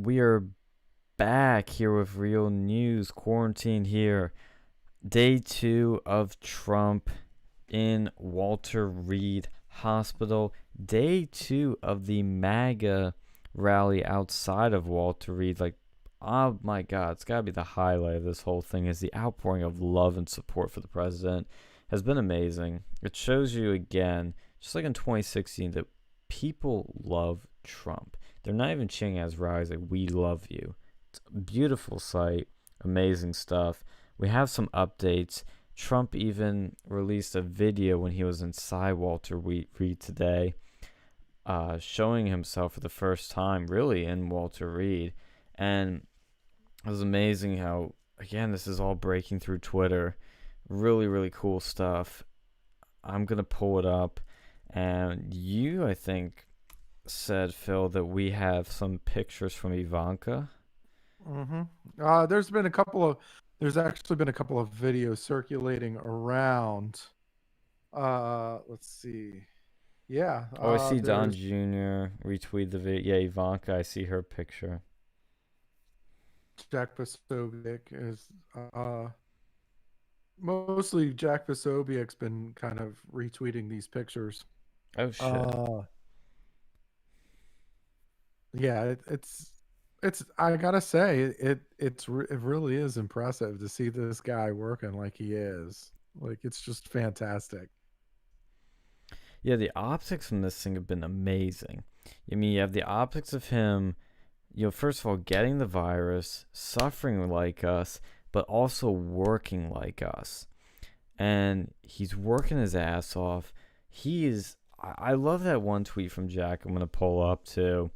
we are back here with real news. Quarantine here. Day 2 of Trump in Walter Reed Hospital. Day 2 of the MAGA rally outside of Walter Reed. Like, oh my God, it's got to be the highlight of this whole thing is the outpouring of love and support for the president has been amazing. It shows you again, just like in 2016, that people love Trump. They're not even cheering as rise like we love you. It's a beautiful sight, amazing stuff. We have some updates. Trump even released a video when he was inside Walter Reed today, showing himself for the first time really in Walter Reed. And it was amazing how, again, this is all breaking through Twitter. Really, really cool stuff. I'm going to pull it up. And you, I think, said, Phil, that we have some pictures from Ivanka. There's actually been a couple of videos circulating around. Let's see. Yeah. Oh, I see Don There's Jr. retweet the video. Yeah, Ivanka, I see her picture. Jack Posobiec is mostly Jack Posobiec's been kind of retweeting these pictures. Oh, shit. Yeah, it's I gotta say it really is impressive to see this guy working like he is. Like, it's just fantastic. Yeah, the optics from this thing have been amazing. I mean, you have the optics of him, first of all, getting the virus, suffering like us, but also working like us. And he's working his ass off. I love that one tweet from Jack I'm going to pull up too,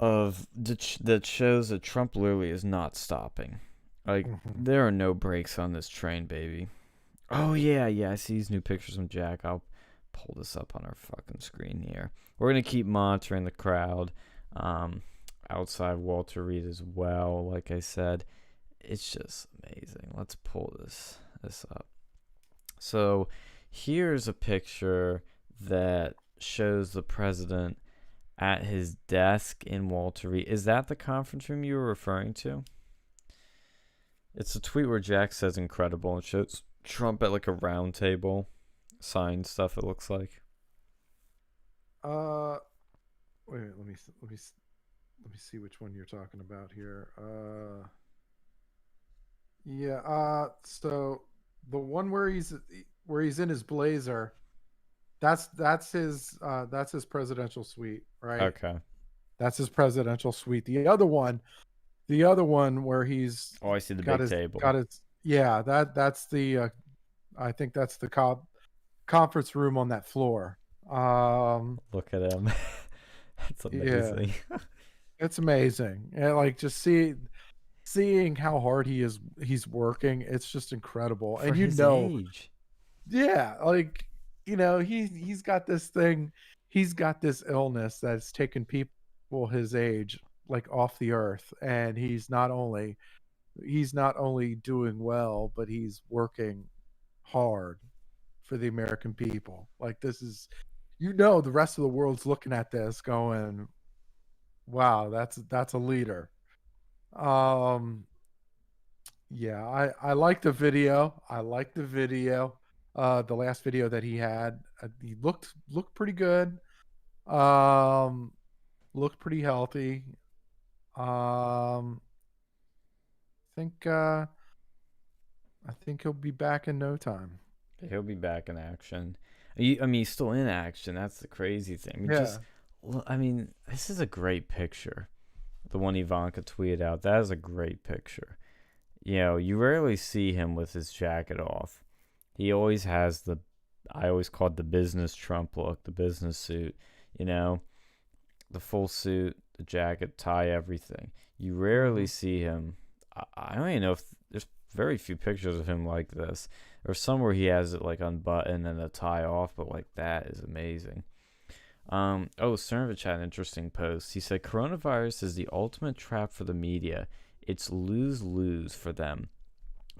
that shows that Trump literally is not stopping. Like, there are no brakes on this train, baby. Oh, yeah, I see these new pictures from Jack. I'll pull this up on our fucking screen here. We're going to keep monitoring the crowd outside Walter Reed as well. Like I said, it's just amazing. Let's pull this up. So here's a picture that shows the president at his desk in Walter Reed. Is that the conference room you were referring to? It's a tweet where Jack says incredible and shows Trump at like a round table, signed stuff, it looks like. Wait, let me see which one you're talking about here. So the one where he's in his blazer, that's his presidential suite, right? Okay. That's his presidential suite. The other one where he's I see the big table. That's the I think that's the conference room on that floor. Look at him. That's amazing. Yeah, it's amazing. And like, just seeing how hard he's working, it's just incredible. For and his age. Yeah, like, he's got this thing, he's got this illness that's taken people his age like off the earth, and he's not only doing well, but he's working hard for the American people. Like, this is, the rest of the world's looking at this going, wow, that's a leader. Yeah, I like the video. The last video that he had, he looked pretty good. Looked pretty healthy. I think he'll be back in no time. He'll be back in action. He's still in action. That's the crazy thing. This is a great picture. The one Ivanka tweeted out. That is a great picture. You rarely see him with his jacket off. He always has I always call it the business Trump look, the business suit. The full suit, the jacket, tie, everything. You rarely see him. I don't even know if there's very few pictures of him like this. There's some where he has it like unbuttoned and the tie off, but like, that is amazing. Cernovich had an interesting post. He said, coronavirus is the ultimate trap for the media. It's lose-lose for them.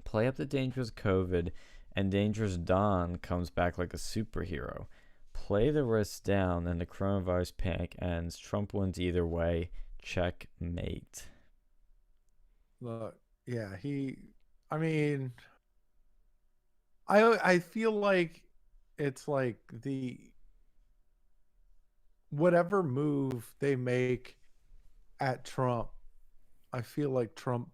Play up the dangers of COVID, and dangerous Don comes back like a superhero. Play the risks down, and the coronavirus panic ends. Trump wins either way. checkmate. Look, yeah, I mean, I feel like it's like the whatever move they make at Trump, I feel like Trump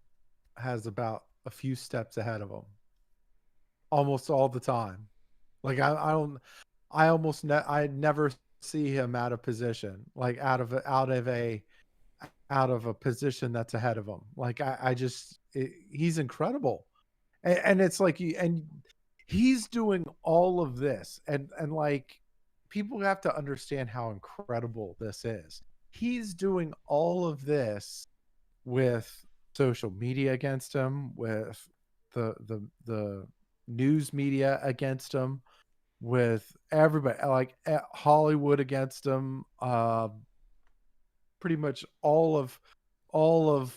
has about a few steps ahead of him almost all the time. Like I don't, I never see him out of position, like out of a position that's ahead of him. Like he's incredible, and it's like and he's doing all of this, and like people have to understand how incredible this is. He's doing all of this with social media against him, with the news media against him, with everybody like Hollywood against him, pretty much all of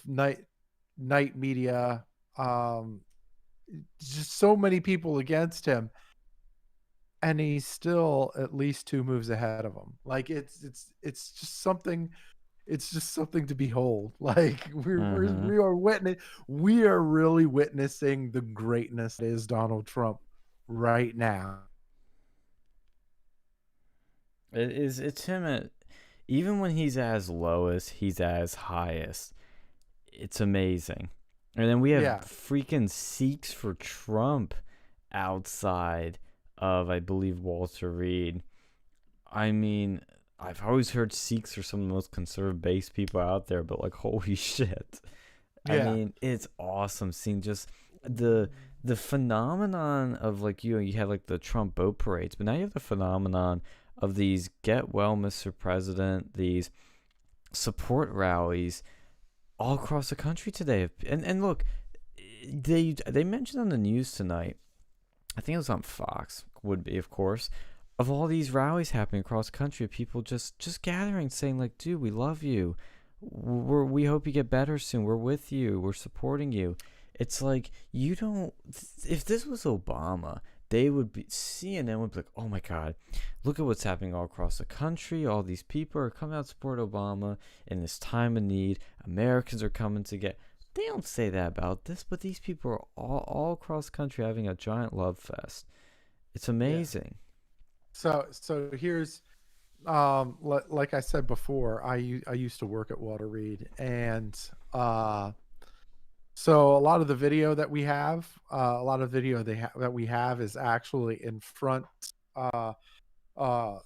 night media, um, just so many people against him, and he's still at least two moves ahead of him. Like it's just something. It's just something to behold. Like Mm-hmm. we are really witnessing the greatness that is Donald Trump right now. It's him at, even when he's as lowest, he's as highest. It's amazing. And then we have Yeah, freaking Seeks for Trump outside of, I believe, Walter Reed. I mean, I've always heard Sikhs are some of the most conservative based people out there, but like, holy shit. I yeah. mean, it's awesome seeing just the the phenomenon of, like, you have like the Trump boat parades, but now you have the phenomenon of these get well, Mr. President, these support rallies all across the country today. And look, they mentioned on the news tonight, I think it was on Fox, would be, of course, of all these rallies happening across the country, people just gathering, saying like, "Dude, we love you. We hope you get better soon. We're with you. We're supporting you." It's like, you don't. If this was Obama, they would be, CNN would be like, "Oh my God, look at what's happening all across the country. All these people are coming out to support Obama in this time of need. Americans are coming to get." They don't say that about this, but these people are all across the country having a giant love fest. It's Yeah. amazing. So here's like I said before, I used to work at Walter Reed, and so a lot of the video that we have, a lot of video that we have is actually in front, uh uh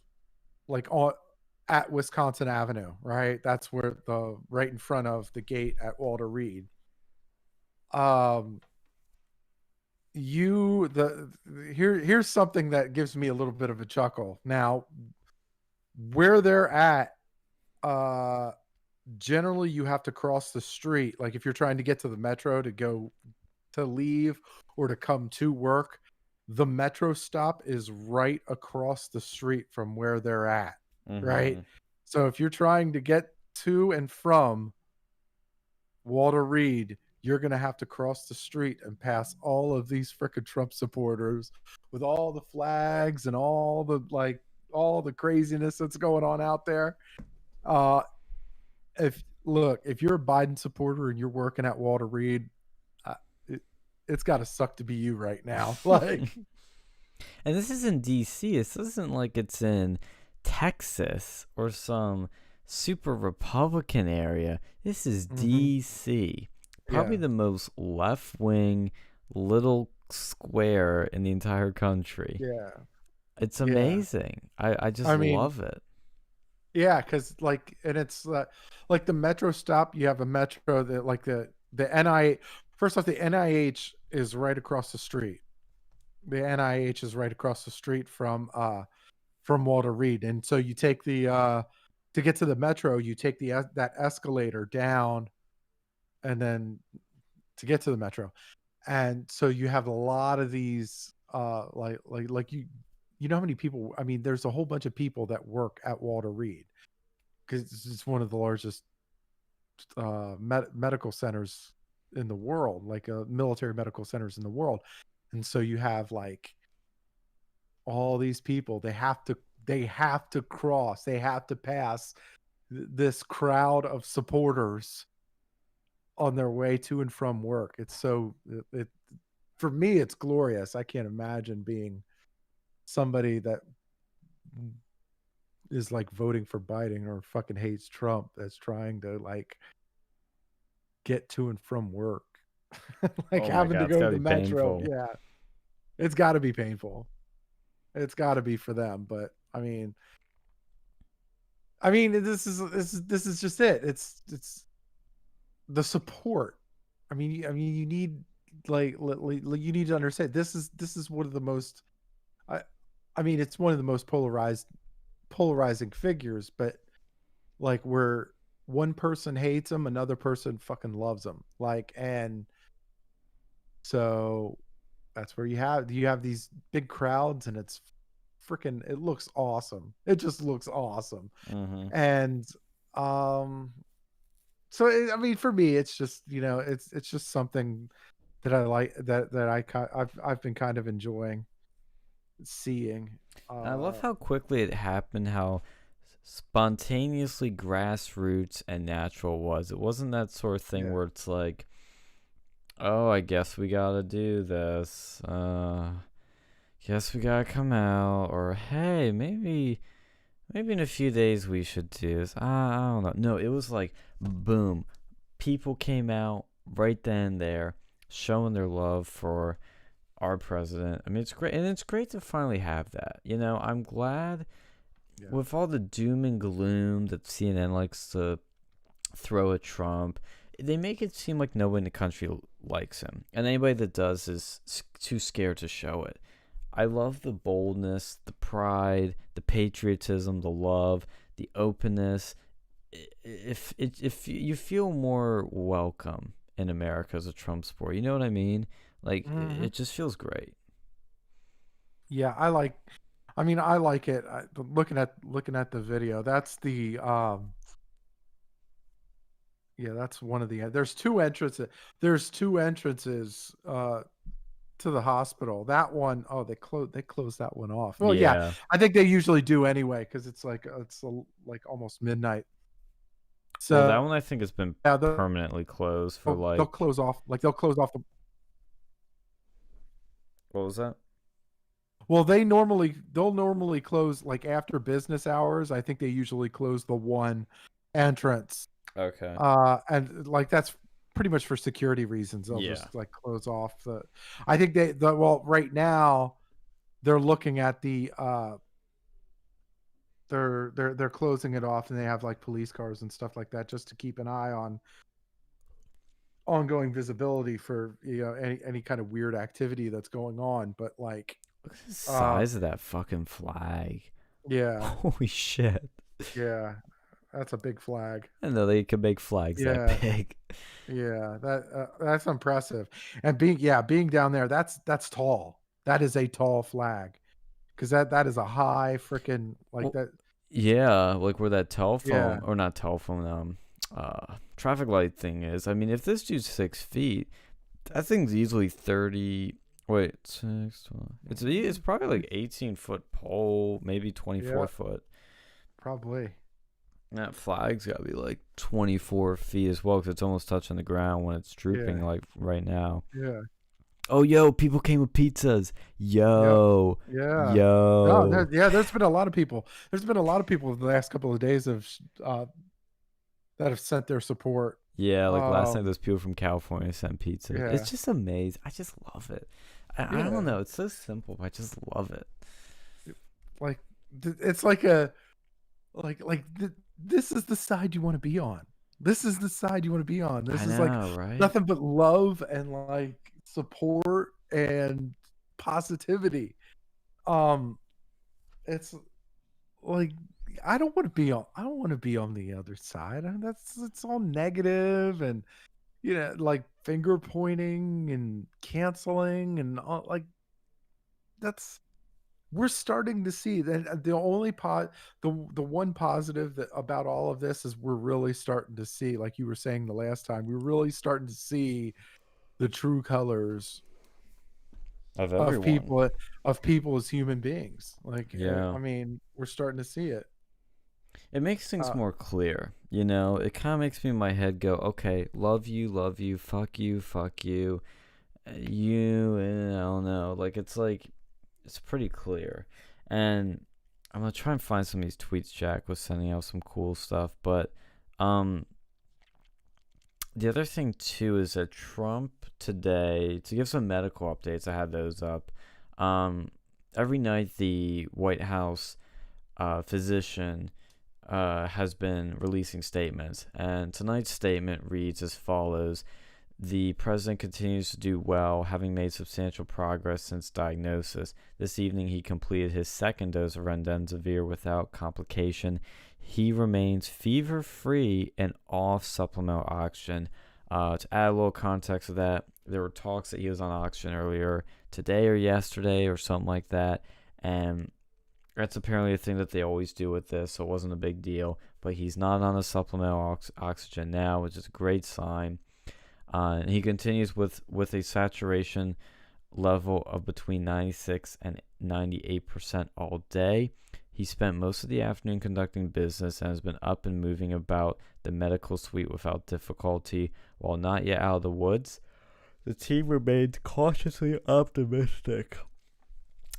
like on at Wisconsin Avenue, right? That's where the right in front of the gate at Walter Reed. Um you the here's something that gives me a little bit of a chuckle. Now, where they're at, uh generally you have to cross the street. Like if you're trying to get to the metro to go to leave or to come to work, the metro stop is right across the street from where they're at, right? Mm-hmm. So if you're trying to get to and from Walter Reed, you're going to have to cross the street and pass all of these frickin' Trump supporters with all the flags and all the craziness that's going on out there. Uh, if you're a Biden supporter and you're working at Walter Reed, uh, it, it's got to suck to be you right now. Like, And this is in DC. This isn't like it's in Texas or some super Republican area. This is mhm, DC. Probably yeah, the most left wing little square in the entire country. yeah, It's yeah. amazing. I just I mean, love it. yeah, because like, and it's like the metro stop. You have a metro that like the NI. First off, the NIH is right across the street. The NIH is right across the street from Walter Reed, and so you take the to get to the metro, you take that escalator down, and then to get to the metro, and so you have a lot of these like you know how many people. I mean, there's a whole bunch of people that work at Walter Reed because it's one of the largest medical centers in the world, like military medical centers in the world, and so you have like all these people. They have to cross. They have to pass this crowd of supporters on their way to and from work. It's so it for me, it's glorious. I can't imagine being somebody that is like voting for Biden or fucking hates Trump that's trying to like get to and from work. Like Oh my having to god, it's go to gotta the be metro. painful. Yeah. It's gotta be painful. It's gotta be for them. But this is just it. It's the support. You need you need to understand this is one of the most I it's one of the most polarizing figures, but like where one person hates him, another person fucking loves him. Like, and so that's where you have these big crowds, and it's freaking it looks awesome. It just looks awesome. Mm-hmm. And so for me, it's just it's just something that I like that I've been kind of enjoying seeing. And I love Uh, how quickly it happened, how spontaneously grassroots and natural it was. It wasn't that sort of thing yeah, where it's like, oh, I guess we gotta do this. Guess we gotta come out, or hey, maybe in a few days we should do this. I don't know. No, it was like, boom, people came out right then and there, showing their love for our president. I mean, it's great, and it's great to finally have that. I'm glad yeah. with all the doom and gloom that CNN likes to throw at Trump. They make it seem like nobody in the country likes him, and anybody that does is too scared to show it. I love the boldness, the pride, the patriotism, the love, the openness. If you feel more welcome in America as a Trump supporter, you know what I mean? Like Mhm. it just feels great. Yeah, I like it. Looking at the video, that's the yeah, that's one of the there's two entrances to the hospital. That one, oh, they closed that one off. Well, yeah, Yeah. I think they usually do anyway cuz like almost midnight. Well, that So, one I think has been yeah, permanently closed for they'll like, close off they'll close off the what was that? well, they'll normally close like after business hours. I think they usually close the one entrance. Okay. And like that's pretty much for security reasons. They'll Yeah. just like close off the. I think well, right now they're looking at they're closing it off, and they have like police cars and stuff like that just to keep an eye on ongoing visibility for any kind of weird activity that's going on. But like, Look at the uh, size of that fucking flag. yeah, Holy shit. yeah, that's a big flag. I didn't know they could make flags that Yeah, big. yeah, that's impressive. And being down there, that's tall. That is a tall flag because that is a high freaking like Well, that. yeah, like where that Yeah, telephone, or not telephone, traffic light thing is. I mean, if this dude's 6 feet, that thing's easily 30. Wait, six, 12. It's probably like 18-foot pole, maybe 24 yeah, foot. probably. And that flag's got to be like 24 feet as well, because it's almost touching the ground when it's drooping, Yeah, like right now. yeah, Oh, yo, people came with pizzas. yep, Yo, yeah. No, yo. yeah. There's been a lot of people. There's been a lot of people the last couple of days uh, that have sent their support. Yeah, like last night, Um, those people from California sent pizzas. yeah, It's just amazing. I just love it. I don't yeah. know. It's so simple, but I just love it. Like it's like a this is the side you want to be on. This is the side you want to be on. This I is like know, right? nothing but love and like support and positivity. Um, it's like I don't want to be on the other side. That's it's all negative and like finger pointing and canceling and all like that's we're starting to see that the only the one positive that about all of this is we're really starting to see, like you were saying the last time, we're really starting to see the true colors Of of everyone. people as human beings. Like Yeah. we're starting to see it. It makes things Uh, more clear, you know. It kind of makes me in my head go, okay, love you, fuck you, fuck you, I don't know. Like it's pretty clear, and I'm gonna try and find some of these tweets Jack was sending out some cool stuff, but um, the other thing too is that Trump today, to give some medical updates, I had those up. Um, every night the White House physician has been releasing statements, and tonight's statement reads as follows: the president continues to do well, having made substantial progress since diagnosis. This evening, he completed his second dose of remdesivir without complication. He remains fever-free and off supplemental oxygen. To add a little context of that, there were talks that he was on oxygen earlier today or yesterday or something like that, and that's apparently a thing that they always do with this, so it wasn't a big deal. But he's not on a supplemental oxygen now, which is a great sign. And he continues with a saturation level of between 96 and 98% all day. He spent most of the afternoon conducting business and has been up and moving about the medical suite without difficulty. While not yet out of the woods, the team remains cautiously optimistic.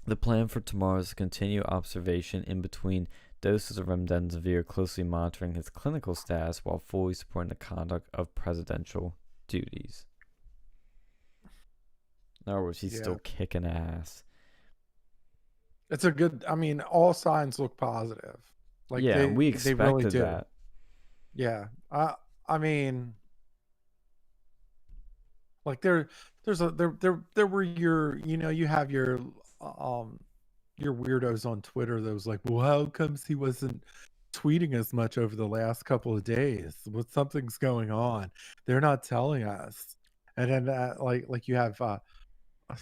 The plan for tomorrow is to continue observation in between doses of remdesivir, closely monitoring his clinical status while fully supporting the conduct of presidential duties. In other words, he's still kicking ass. It's a good. I mean, all signs look positive. Like yeah, we expected they really do. that. Yeah. I mean, like there were you have your weirdos on Twitter that was like, well, how comes he wasn't tweeting as much over the last couple of days? What something's going on? They're not telling us. And then like you have I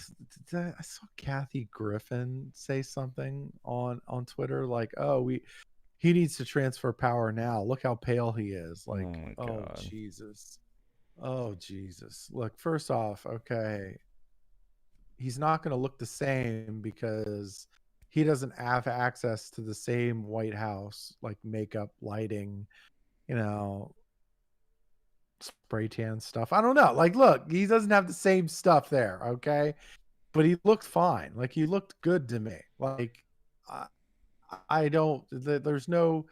saw Kathy Griffin say something on Twitter like, oh, he needs to transfer power now. Look how pale he is. Like, Oh my oh god. Jesus. Oh Jesus. Look, first off, okay, he's not going to look the same because he doesn't have access to the same White House like makeup, lighting, spray tan stuff. I don't know. Like, look, he doesn't have the same stuff there, okay? But he looked fine. Like, he looked good to me. Like, I don't. There's no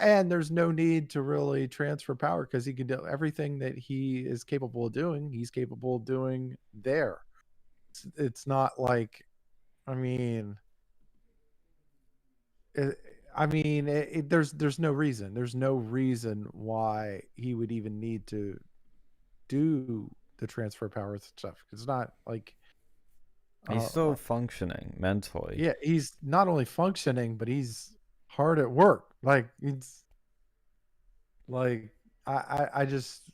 need to really transfer power because he can do everything that he is capable of doing. He's capable of doing there. It's not like, I mean, there's no reason. There's no reason why he would even need to do the transfer power stuff. It's not like he's still functioning mentally. Yeah, he's not only functioning, but he's hard at work. Like it's like I just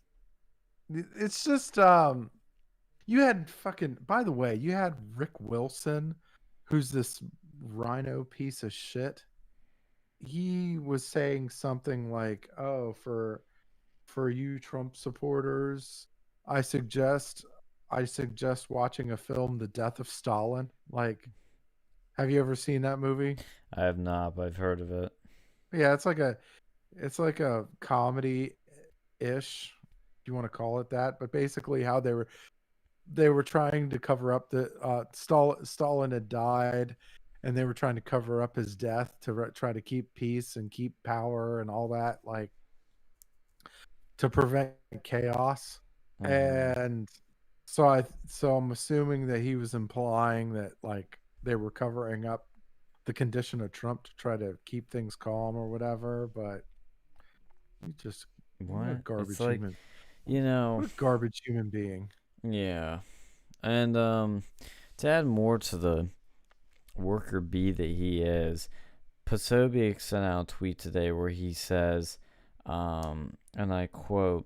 it's just you had fucking, by the way, you had Rick Wilson, who's this rhino piece of shit. He was saying something like, oh, for you Trump supporters, I suggest watching a film, The Death of Stalin. Like, have you ever seen that movie? I have not, but I've heard of it. Yeah, it's like a comedy ish, if you want to call it that. But basically how they were trying to cover up the Stalin had died, and they were trying to cover up his death to try to keep peace and keep power and all that, like to prevent chaos. Mm-hmm. And so I'm assuming that he was implying that like they were covering up the condition of Trump to try to keep things calm or whatever. But he just what a garbage it's like, human. what a garbage human being. Yeah. And to add more to the worker bee that he is, Posobiec sent out a tweet today where he says, and I quote,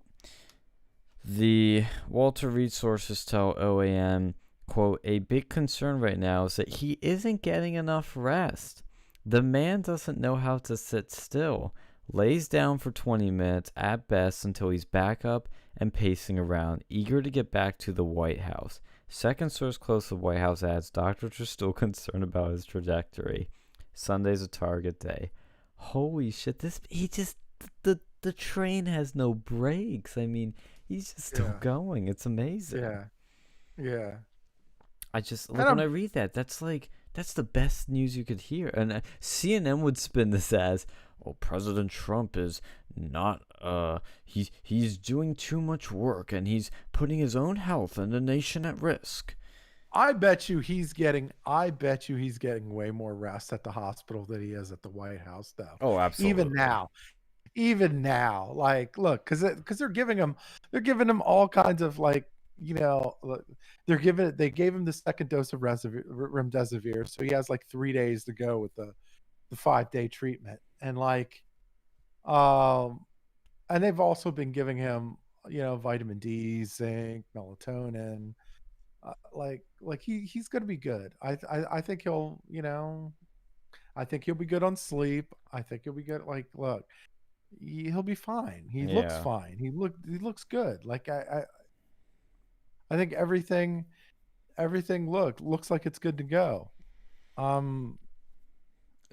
the Walter Reed sources tell OAN, quote, a big concern right now is that he isn't getting enough rest. The man doesn't know how to sit still. Lays down for 20 minutes at best until he's back up and pacing around, eager to get back to the White House. Second source close to the White House adds doctors are still concerned about his trajectory. Sunday's a target day. holy shit, this he just the train has no brakes. I mean, he's just still Yeah. going. It's amazing. Yeah. Yeah. I just And like when I I'm read that, that's the best news you could hear. And CNN would spin this as, "Oh, President Trump is not he's doing too much work and he's putting his own health and the nation at risk." I bet you he's getting way more rest at the hospital than he is at the White House though. Oh, Even absolutely. now. Even now. Like, look, cuz they're giving him all kinds of like, look, they gave him the second dose of remdesivir, so he has like 3 days to go with the 5-day treatment. And like um and they've also been giving him, vitamin D, zinc, melatonin. He's gonna be good. I think I think he'll be good on sleep. I think he'll be good. Like, look, he'll be fine. He looks Yeah. fine. He looks good. Like I think everything looks like it's good to go. Um,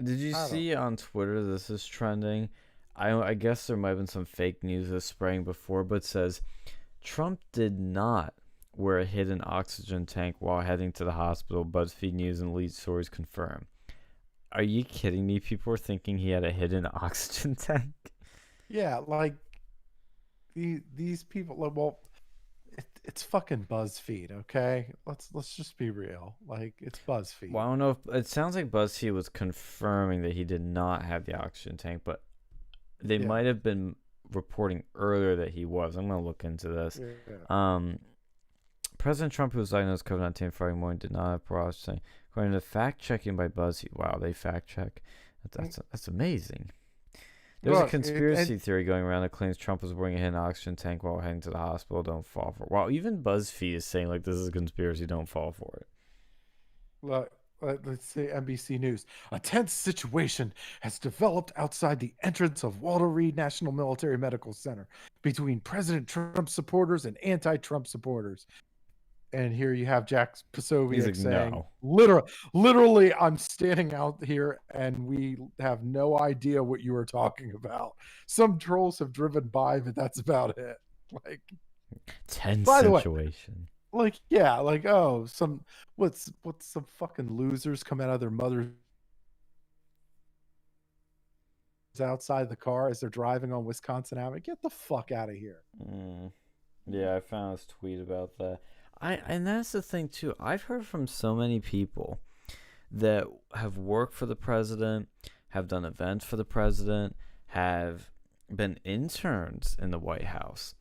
Did you I don't. see on Twitter this is trending? I guess there might have been some fake news this spraying before, but it says Trump did not wear a hidden oxygen tank while heading to the hospital. BuzzFeed News and lead stories confirm. Are you kidding me? People were thinking he had a hidden oxygen tank. Yeah, like these people. Like, well, it's fucking BuzzFeed. Okay, let's just be real. Like, it's Well, BuzzFeed. I don't know if it sounds like BuzzFeed was confirming that he did not have the oxygen tank, but they Yeah, might have been reporting earlier that he was. I'm gonna look into this. yeah. Um, President Trump, who was diagnosed with COVID-19 Friday morning, did not have processing. According to fact checking by BuzzFeed, wow, they fact check. That's amazing. There's a Look, and conspiracy theory going around that claims Trump was wearing a hidden oxygen tank while heading to the hospital. Don't fall for it. Wow, even BuzzFeed is saying like this is a conspiracy. Don't fall for it. look, let's say NBC News. A tense situation has developed outside the entrance of Walter Reed National Military Medical Center between President Trump supporters and anti-Trump supporters. And here you have Jack He's Posobiec like, saying, no. literally, I'm standing out here and we have no idea what you are talking about. Some trolls have driven by, but that's about it. Like, Tense by the way, situation. like, yeah, like, oh, what's some fucking losers come out of their mothers outside the car as they're driving on Wisconsin Avenue? Get the fuck out of here. Mm. Yeah, I found this tweet about that. And that's the thing too. I've heard from so many people that have worked for the president, have done events for the president, have been interns in the White House.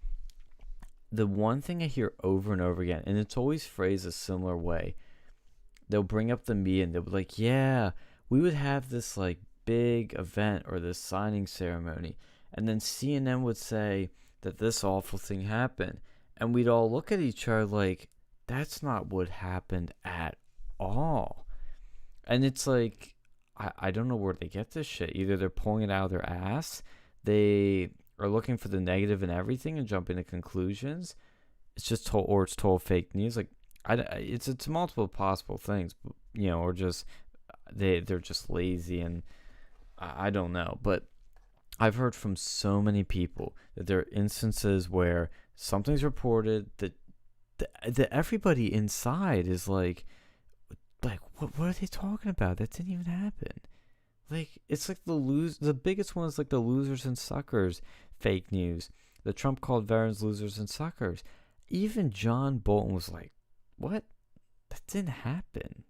The one thing I hear over and over again, and it's always phrased a similar way, they'll bring up the media and they'll be like, yeah, we would have this like big event or this signing ceremony. And then CNN would say that this awful thing happened. And we'd all look at each other like, that's not what happened at all. And it's like, I don't know where they get this shit. Either they're pulling it out of their ass, they are looking for the negative in everything and jumping to conclusions. It's just told, or it's told fake news. Like, it's multiple possible things, or just they're just lazy and I don't know. But I've heard from so many people that there are instances where something's reported that everybody inside is like what are they talking about? That didn't even happen. Like, it's like the biggest one is like the losers and suckers fake news. The Trump called veterans losers and suckers. Even John Bolton was like, what? That didn't happen.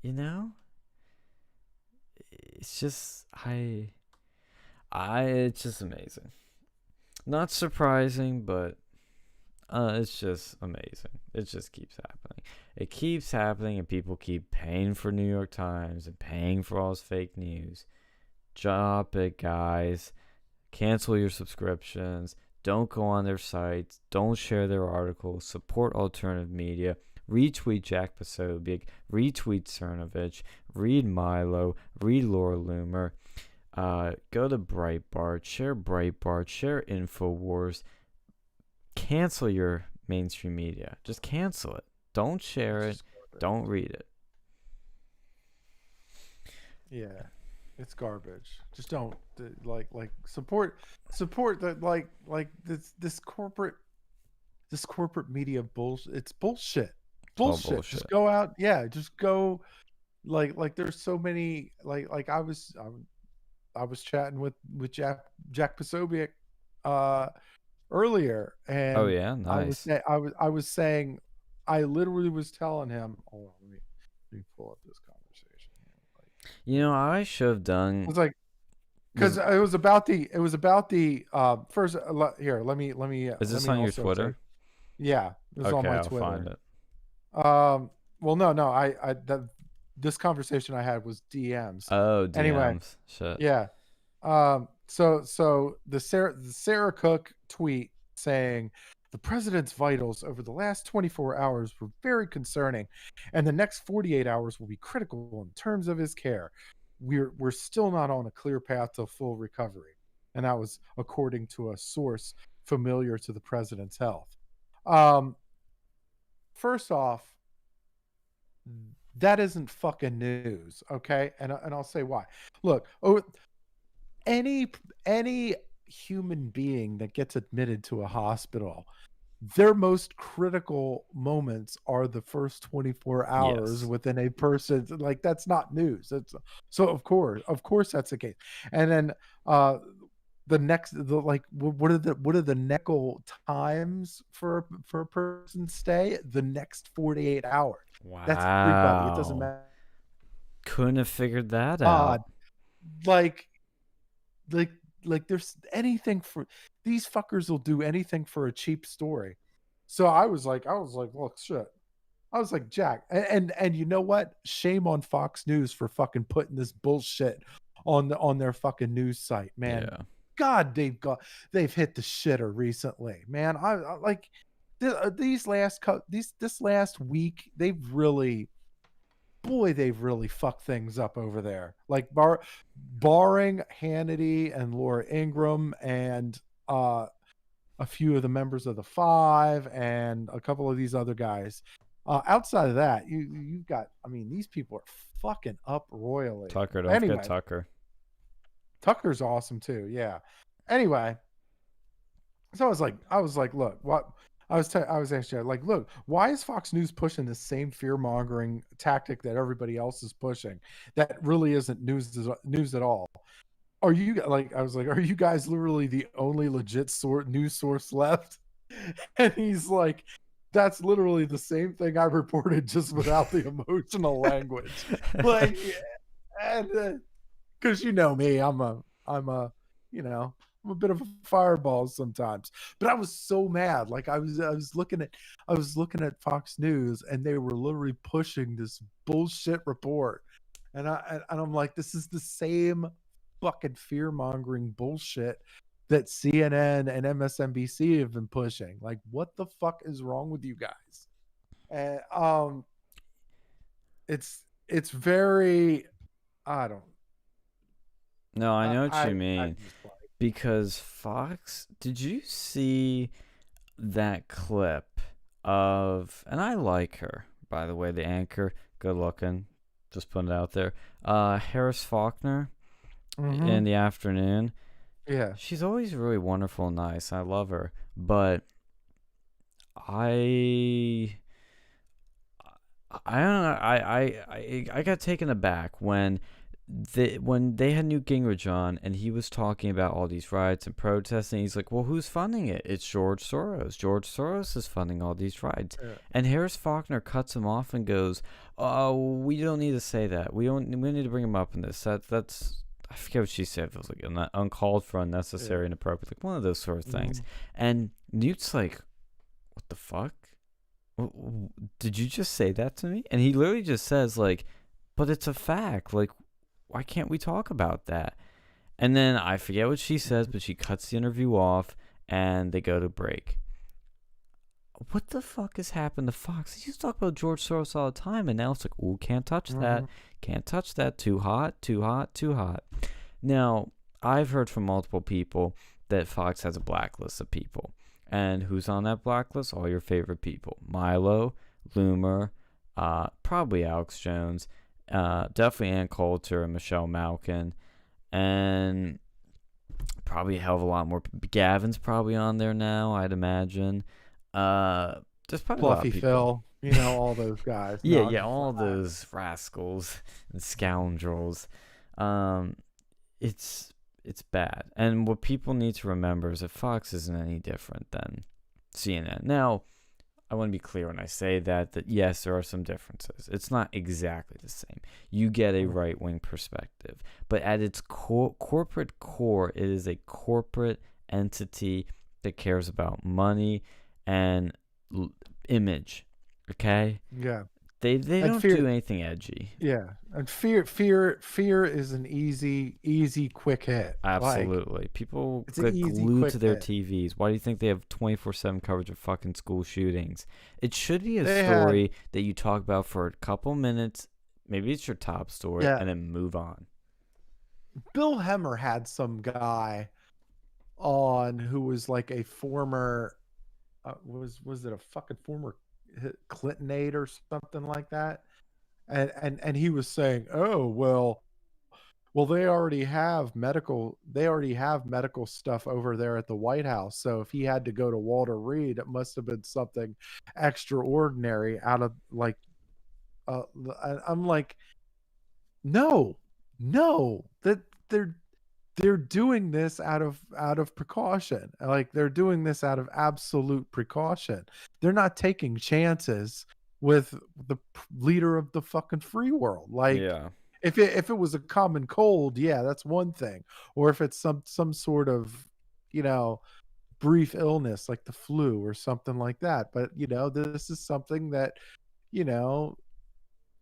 You know? It's just it's just amazing. Not surprising, but it's just amazing. It just keeps happening. It keeps happening, and people keep paying for New York Times and paying for all this fake news. Drop it, guys. Cancel your subscriptions. Don't go on their sites. Don't share their articles. Support alternative media. Retweet Jack Posobiec. Retweet Cernovich. Read Milo. Read Laura Loomer. Go to Breitbart. Share Breitbart. Share Infowars. Cancel your mainstream media. Just cancel it. Don't share it. Don't read it. Yeah. It's garbage. Just don't like support that like this corporate media bullshit. It's bullshit. It's all Bullshit. Just bullshit. go out. Yeah, just go. Like there's so many like I was chatting with Jack Posobiec uh earlier, Oh and yeah, nice. I was saying, I literally was telling him, hold on, let me pull up this conversation. You know, I should have I done was like, because was it was about the first here, is let this me on your also say, Twitter? yeah, it was on Okay, my I'll find Twitter. it. Well, no, this conversation I had was DMs. Oh, Anyway, DMs. Shit. yeah. So the Sarah Cook tweet saying the president's vitals over the last 24 hours were very concerning, and the next 48 hours will be critical in terms of his care. We're still not on a clear path to full recovery, and that was according to a source familiar to the president's health. Um, First off, that isn't fucking news, okay? And I'll say why. Look, any any human being that gets admitted to a hospital, their most critical moments are the first 24 hours Yes. within a person. Like, that's not news. That's so of course that's the case. And then what are the nickel times for a person's stay? The next 48 hours. That's everybody. It doesn't Wow. matter. Couldn't have figured that God, out. like like there's anything for these fuckers will do anything for a cheap story. So I was like, look, shit. I was like, Jack, and you know what? Shame on Fox News for fucking putting this bullshit on their fucking news site, man. Yeah. God, they've hit the shitter recently, man. I like these this last week, they've really fucked things up over there. Like barring Hannity and Laura Ingraham and a few of the members of the Five and a couple of these other guys. Outside of that, you've got. I mean, these people are fucking up royally. Tucker, don't forget Anyway, Tucker. Tucker's awesome too. Yeah. Anyway, so I was like, look, what I was actually like, look, why is Fox News pushing the same fear mongering tactic that everybody else is pushing? That really isn't news at all. Are you like? I was like, are you guys literally the only legit news source left? And he's like, that's literally the same thing I reported, just without the emotional language. Like, and because you know me, I'm a you know I'm a bit of a fireball sometimes. But I was so mad. Like I was looking at Fox News, and they were literally pushing this bullshit report, and I'm like, this is the same fucking fear mongering bullshit that CNN and MSNBC have been pushing. Like, what the fuck is wrong with you guys? And it's very, I don't. No, I know what you I mean. just like. Because Fox, did you see that clip of, and I like her, by the way, the anchor, good looking, just putting it out there. Harris Faulkner in the afternoon. Yeah. She's always really wonderful and nice. I love her. But I I don't know. I got taken aback when they had Newt Gingrich on and he was talking about all these riots and protests, and he's like, "Well, who's funding it? It's George Soros. George Soros is funding all these riots." Yeah. And Harris Faulkner cuts him off and goes, "Oh, we don't need to say that. We need to bring him up in this. That's." I forget what she said. It was like uncalled for, unnecessary, inappropriate, like one of those sort of things. And Newt's like, "What the fuck? Did you just say that to me?" And he literally just says like, "But it's a fact. Like, why can't we talk about that?" And then I forget what she says, but she cuts the interview off and they go to break. What the fuck has happened to Fox? They used to talk about George Soros all the time, and now it's like, "Ooh, can't touch that. Can't touch that. Too hot, too hot, too hot." Now, I've heard from multiple people that Fox has a blacklist of people. And who's on that blacklist? All your favorite people. Milo, Loomer, probably Alex Jones, definitely Ann Coulter and Michelle Malkin. and probably a hell of a lot more. Gavin's probably on there now, I'd imagine. There's probably a lot of Fluffy people. Phil, you know, all those guys. Yeah, No, I'm yeah, just all those rascals and scoundrels. Um, it's bad. And what people need to remember is that Fox isn't any different than CNN. Now, I want to be clear when I say that yes, there are some differences. It's not exactly the same. You get a right-wing perspective, but at its corporate core, it is a corporate entity that cares about money and image. Okay, yeah. they And don't do anything edgy. yeah, and fear is an easy quick hit. Like, Absolutely. People it's an get easy glued quick to their hit. TVs. Why do you think they have 24/7 coverage of fucking school shootings? It should be a They had story that you talk about for a couple minutes. Maybe it's your top story, yeah. and then move on. Bill Hemmer had some guy on who was like a former was it a fucking former Clinton aide or something like that, and he was saying, oh well, they already have medical stuff over there at the White House. So if he had to go to Walter Reed, it must have been something extraordinary out of like, uh, I'm like, no, no, that they're doing this out of precaution. Like, they're doing this out of absolute precaution. They're not taking chances with the leader of the fucking free world. Like, Yeah. if it was a common cold, yeah, that's one thing. Or if it's some sort of, you know, brief illness like the flu or something like that. But, you know, this is something that, you know,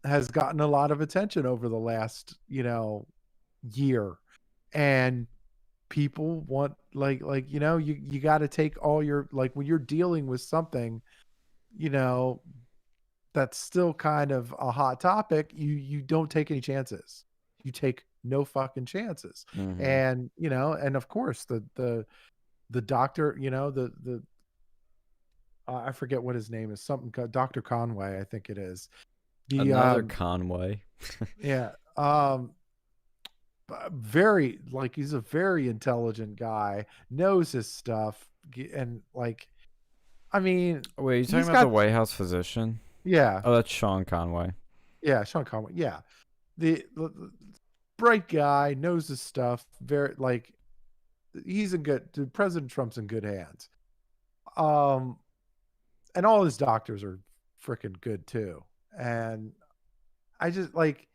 has gotten a lot of attention over the last, you know, year. And people want, like, you know, you got to take all your, like, when you're dealing with something, you know, that's still kind of a hot topic, you don't take any chances. You take no fucking chances. Mm-hmm. And, you know, and of course the doctor, you know, the I forget what his name is, something Dr. Conway, I think it is. The Another Conway. yeah, very, like, he's a very intelligent guy, knows his stuff, and like, I mean, Wait, are you talking he's about the got White House physician? yeah, Oh, that's Sean Conway. yeah, Sean Conway, yeah. The bright guy, knows his stuff, very, like, he's in good President Trump's in good hands. Um and all his doctors are freaking good too. And I just, like,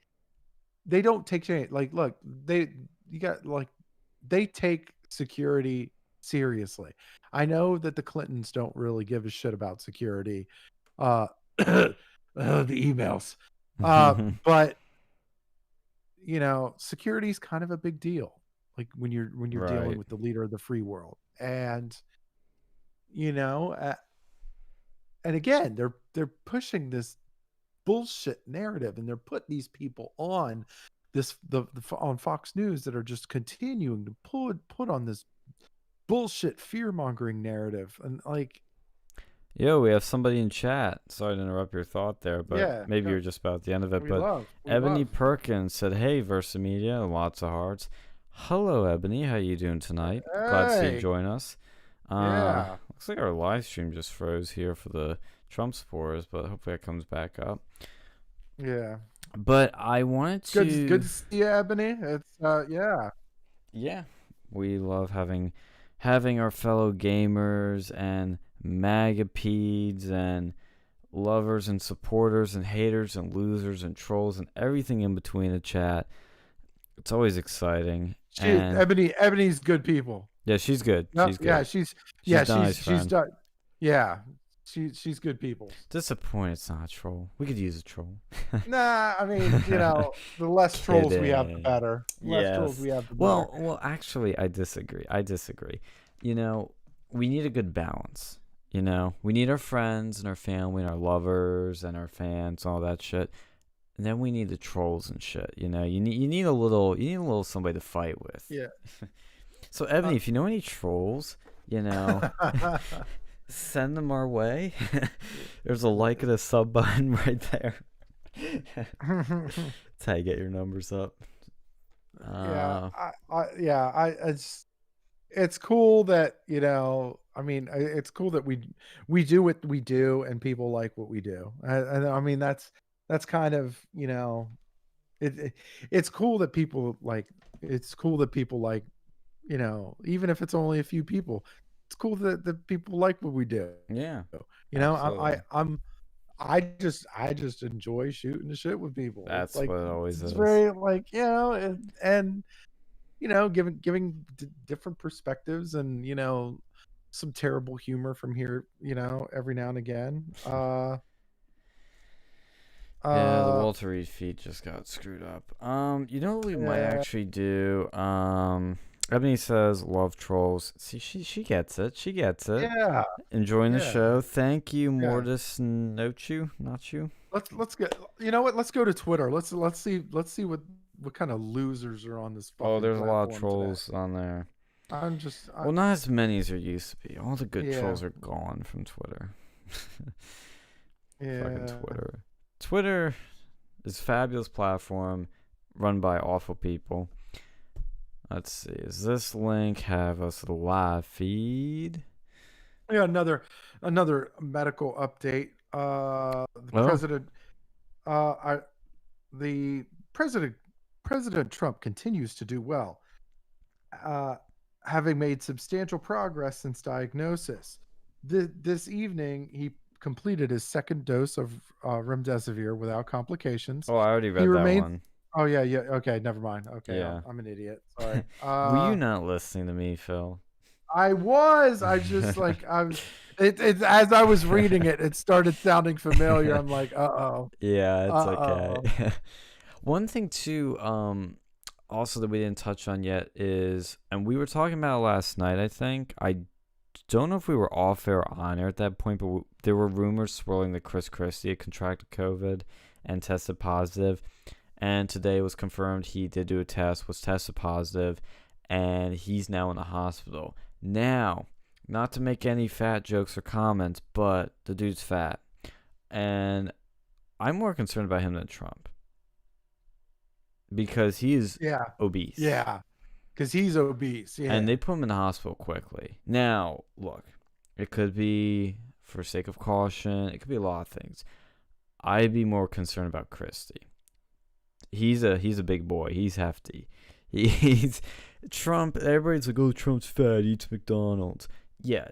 they don't take change. Like, look, you got, like, they take security seriously. I know that the Clintons don't really give a shit about security. Uh, the emails. But, you know, security is kind of a big deal. Like, when you're dealing Right. with the leader of the free world, and, you know, and again, they're pushing this bullshit narrative, and they're putting these people on on Fox News that are just continuing to put on this bullshit fear mongering narrative. And, like, Yo, we have somebody in chat. Sorry to interrupt your thought there, but yeah, maybe you're just about at the end of it. But we Ebony love. Perkins said, "Hey, Versamedia, lots of hearts. Hello, Ebony. How you doing tonight? Glad to see you Hey, join us. yeah, Looks like our live stream just froze here for the Trump spores, but hopefully it comes back up. yeah. But I wanted Good to, to see you, Ebony. It's yeah, yeah, we love having our fellow gamers and magapeds and lovers and supporters and haters and losers and trolls and everything in between the chat. It's always exciting. And Ebony's good people. yeah, she's good. No, She's yeah, good. She's a nice she's friend. done. Yeah, she's good people. Disappointed it's not a troll. We could use a troll. Nah, I mean, you know, the less trolls we have, the Kidding. better. Less trolls Yes. we have, the better. Well, actually, I disagree. I disagree. You know, we need a good balance. You know, we need our friends and our family and our lovers and our fans, all that shit. And then we need the trolls and shit. You know, you need a little somebody to fight with. Yeah. So Ebony, if you know any trolls, you know, send them our way. There's a like and a sub button right there. That's how you get your numbers up. Yeah, Uh, it's cool that, I mean, it's cool that we do what we do and people like what we do. And I mean, that's kind of, it, it it's cool that people like it's cool that people like, even if it's only a few people, it's cool that people like what we do. yeah, You know, absolutely. I just enjoy shooting the shit with people. It's That's like what it always it's is. very like, and giving different perspectives and, some terrible humor from here, every now and again. Yeah, the Uh, Walter Reed feed just got screwed up. You know what we might yeah, actually do? Ebony says love trolls. See, she gets it. She gets it. yeah, Enjoying the yeah, show. Thank you, yeah. Mortis Nochu, not you. Let's get. You know what? Let's go to Twitter. Let's see what kind of losers are on this Oh, fucking there's a lot of platform today. trolls on there. I'm just, Well, not as many as there used to be. All the good yeah, trolls are gone from Twitter. Fucking yeah, Twitter. Twitter is a fabulous platform run by awful people. Let's see. Does this link have us a live feed? yeah. Another medical update. The Oh, president, I the president President Trump continues to do well, uh, having made substantial progress since diagnosis. This evening, he completed his second dose of remdesivir without complications. oh, I already He read that remains. one. Oh yeah, yeah. Okay, never mind. Okay, Yeah. I'm an idiot. Sorry. Were you not listening to me, Phil? I was. I just like I was. It as I was reading it, it started sounding familiar. I'm like, Yeah, it's okay. uh One thing too, also that we didn't touch on yet is, and we were talking about it last night. I think I don't know if we were off air or on air at that point, but there were rumors swirling that Chris Christie had contracted COVID and tested positive. And today it was confirmed he did do a test, was tested positive, and he's now in the hospital. Now, not to make any fat jokes or comments, but the dude's fat. And I'm more concerned about him than Trump because he is Yeah, obese. yeah. Because he's obese. And Yeah, they put him in the hospital quickly. Now, look, it could be for sake of caution, it could be a lot of things. I'd be more concerned about Christie. He's a big boy. He's hefty. He's Trump. Everybody's like, oh, Trump's fat. Eats McDonald's. Yeah,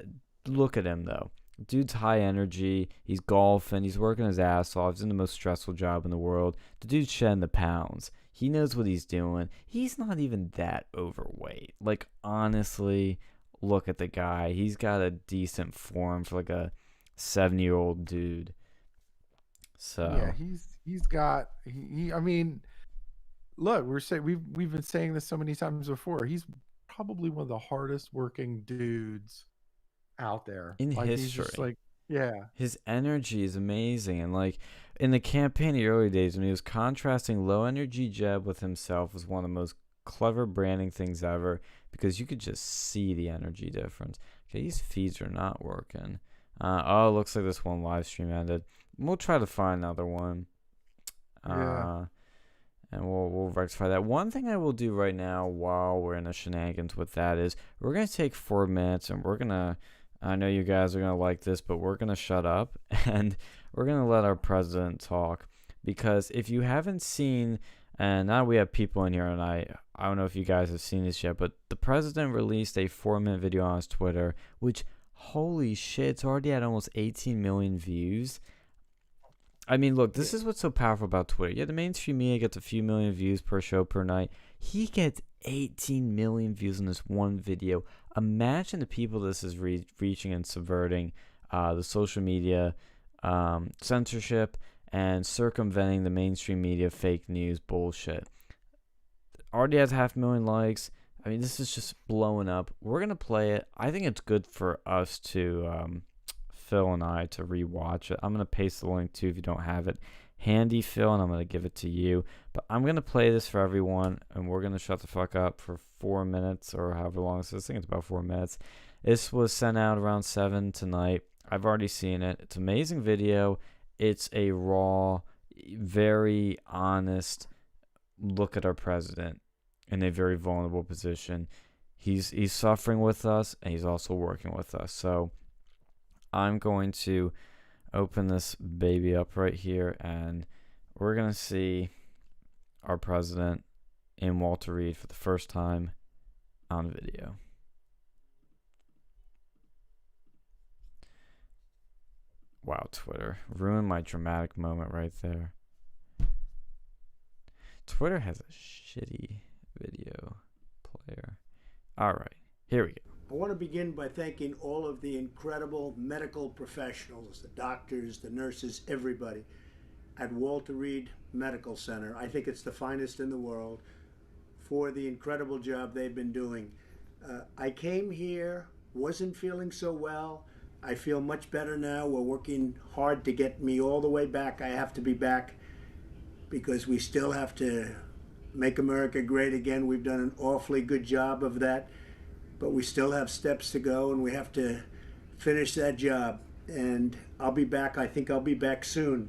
look at him though. Dude's high energy. He's golfing. He's working his ass off. He's in the most stressful job in the world. The dude's shedding the pounds. He knows what he's doing. He's not even that overweight. Like honestly, look at the guy. He's got a decent form for like a 7-year-old dude. yeah. So He's got I mean, look, we've been saying this so many times before. He's probably one of the hardest working dudes out there. in Like he's just history, like, yeah, his energy is amazing. And like in the campaign, the early days when he was contrasting low energy Jeb with himself was one of the most clever branding things ever because you could just see the energy difference. Okay, these feeds are not working. Oh, looks like this one live stream ended. We'll try to find another one. yeah, Uh, and we'll rectify that. One thing I will do right now while we're in the shenanigans with that is we're gonna take 4 minutes and we're gonna. I know you guys are gonna like this, but we're gonna shut up and we're gonna let our president talk because if you haven't seen, and now we have people in here, and I don't know if you guys have seen this yet, but the president released a 4-minute video on his Twitter, which holy shit, it's already at almost 18 million views. I mean, look, yeah, this is what's so powerful about Twitter. Yeah, the mainstream media gets a few million views per show per night. He gets 18 million views in this one video. Imagine the people this is reaching and subverting the social media censorship and circumventing the mainstream media fake news bullshit. Already has 500,000 likes. I mean, this is just blowing up. We're going to play it. I think it's good for us to Phil and I to rewatch it. I'm going to paste the link too if you don't have it handy, Phil, and I'm going to give it to you. But I'm going to play this for everyone, and we're going to shut the fuck up for 4 minutes or however long this is. I think it's about 4 minutes. This was sent out around 7 tonight. I've already seen it. It's an amazing video. It's a raw, very honest look at our president. in a very vulnerable position. He's suffering with us, and he's also working with us. So I'm going to open this baby up right here, and we're gonna see our president in Walter Reed for the first time on video. Wow, Twitter ruined my dramatic moment right there. Twitter has a shitty video player. All right, here we go. I want to begin by thanking all of the incredible medical professionals, the doctors, the nurses, everybody at Walter Reed Medical Center. I think it's the finest in the world, for the incredible job they've been doing. I came here, wasn't feeling so well. I feel much better now. We're working hard to get me all the way back. I have to be back because we still have to make America great again. We've done an awfully good job of that, but we still have steps to go, and we have to finish that job. And I'll be back. I think I'll be back soon.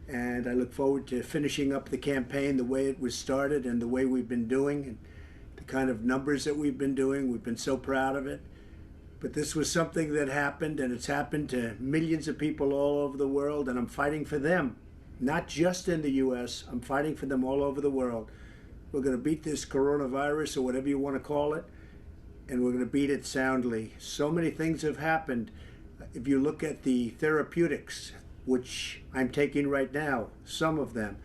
And I look forward to finishing up the campaign the way it was started and the way we've been doing and the kind of numbers that we've been doing. We've been so proud of it. But this was something that happened, and it's happened to millions of people all over the world, and I'm fighting for them, not just in the U.S. I'm fighting for them all over the world. We're going to beat this coronavirus, or whatever you want to call it, and we're going to beat it soundly. So many things have happened. If you look at the therapeutics, which I'm taking right now, some of them,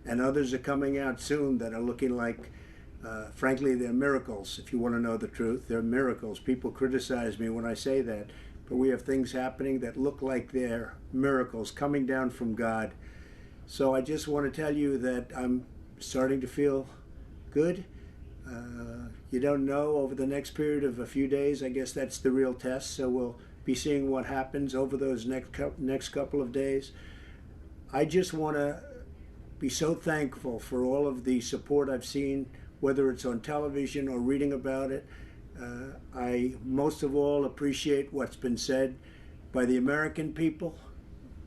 and others are coming out soon that are looking like, frankly, they're miracles. If you want to know the truth, they're miracles. People criticize me when I say that, but we have things happening that look like they're miracles coming down from God. So I just want to tell you that I'm starting to feel good. You don't know over the next period of a few days. I guess that's the real test. So we'll be seeing what happens over those next couple of days. I just want to be so thankful for all of the support I've seen, whether it's on television or reading about it. I most of all appreciate what's been said by the American people,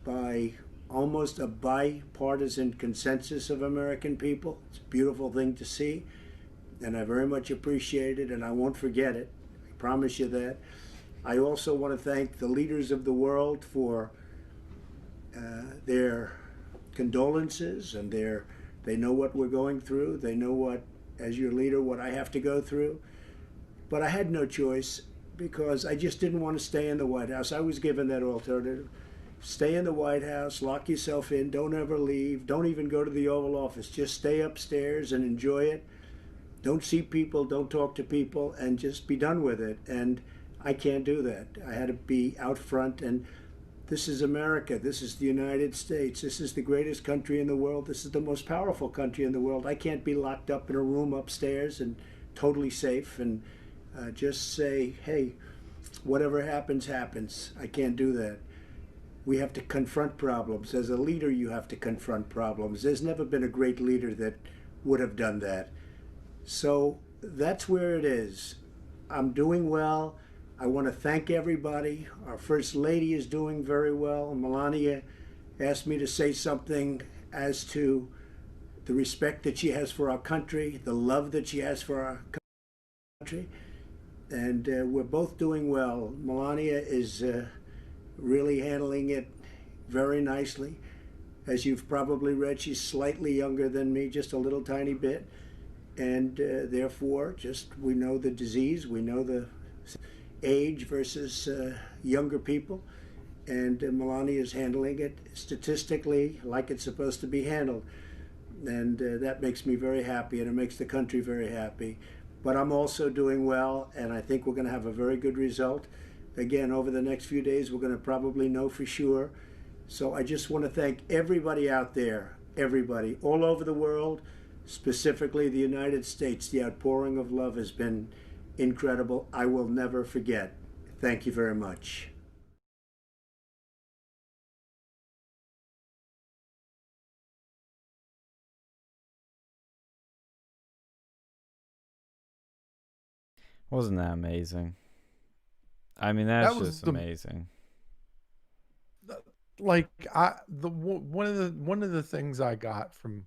by almost a bipartisan consensus of American people. It's a beautiful thing to see, and I very much appreciate it, and I won't forget it. I promise you that. I also want to thank the leaders of the world for their condolences, and they know what we're going through. They know what, as your leader, what I have to go through. But I had no choice because I just didn't want to stay in the White House. I was given that alternative. Stay in the White House, lock yourself in, don't ever leave, don't even go to the Oval Office. Just stay upstairs and enjoy it. Don't see people, don't talk to people, and just be done with it. And I can't do that. I had to be out front, and this is America. This is the United States. This is the greatest country in the world. This is the most powerful country in the world. I can't be locked up in a room upstairs and totally safe and just say, hey, whatever happens, happens. I can't do that. We have to confront problems. As a leader, you have to confront problems. There's never been a great leader that would have done that. So that's where it is. I'm doing well. I want to thank everybody. Our First Lady is doing very well. Melania asked me to say something as to the respect that she has for our country, the love that she has for our country. And we're both doing well. Melania is really handling it very nicely. As you've probably read, she's slightly younger than me, just a little tiny bit. And therefore, just we know the disease, we know the age versus younger people. And Melania is handling it statistically like it's supposed to be handled. And that makes me very happy, and it makes the country very happy. But I'm also doing well, and I think we're going to have a very good result. Again, over the next few days, we're going to probably know for sure. So I just want to thank everybody out there, everybody, all over the world, specifically the United States. The outpouring of love has been incredible. I will never forget. Thank you very much. Wasn't that amazing? I mean, that's That was just amazing. like one of the things I got from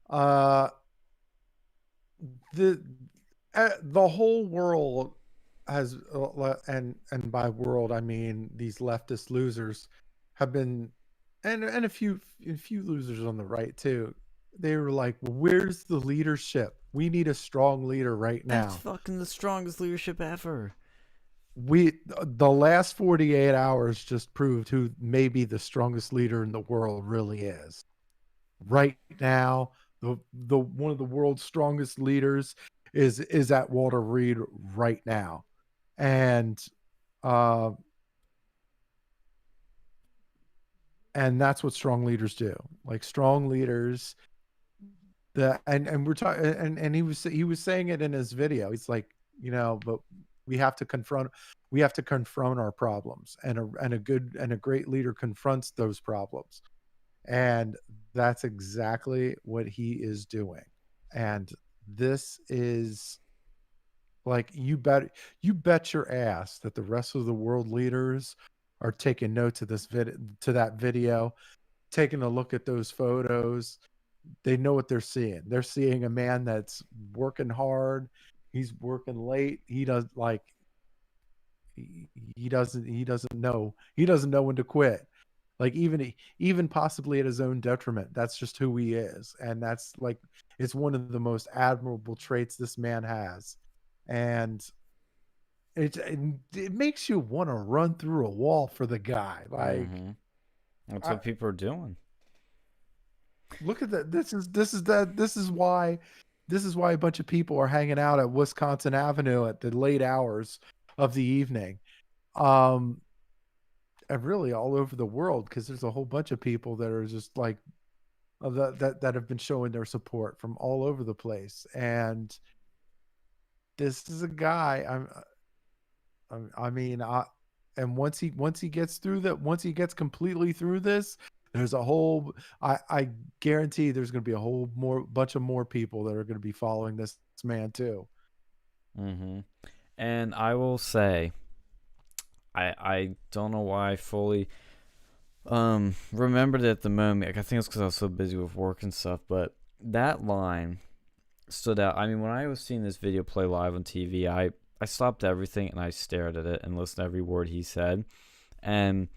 uh the whole world has, and by world I mean these leftist losers have been, and a few losers on the right too. They were like, well, "Where's the leadership? We need a strong leader right That's now." fucking the strongest leadership ever. The last 48 hours just proved who maybe the strongest leader in the world really is. Right now, the one of the world's strongest leaders is at Walter Reed right now. And uh and that's what strong leaders do. Like strong leaders, and we're talking, and he was saying it in his video. He's like, but we have to confront our problems, and a great leader confronts those problems. And that's exactly what he is doing. And this is like, you bet your ass that the rest of the world leaders are taking notes of that video, taking a look at those photos. They know what they're seeing. They're seeing a man that's working hard. He's working late. He doesn't know when to quit. Like, even possibly at his own detriment. That's just who he is. And that's like, it's one of the most admirable traits this man has. And it makes you want to run through a wall for the guy. Like, That's what people are doing. look at that. This is why a bunch of people are hanging out at Wisconsin Avenue at the late hours of the evening. And really all over the world, because there's a whole bunch of people that are just like, that have been showing their support from all over the place. And this is a guy, and once he gets through that, once he gets completely through this, there's a whole, I guarantee there's going to be a whole bunch of more people that are going to be following this man too. And I will say, I don't know why I fully remembered it at the moment. Like, I think it's because I was so busy with work and stuff, but that line stood out. I mean, when I was seeing this video play live on TV, I stopped everything and I stared at it and listened to every word he said. And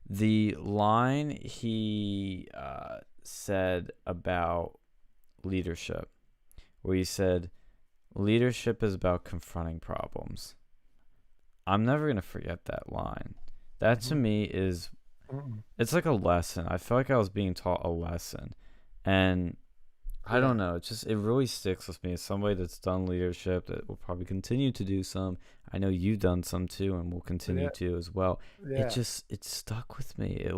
the line he said about leadership, where he said, leadership is about confronting problems. I'm never going to forget that line. That to me is, it's like a lesson. I feel like I was being taught a lesson. And I don't know. It really sticks with me as somebody that's done leadership, that will probably continue to do some. I know you've done some too, and will continue to as well. Yeah. It stuck with me.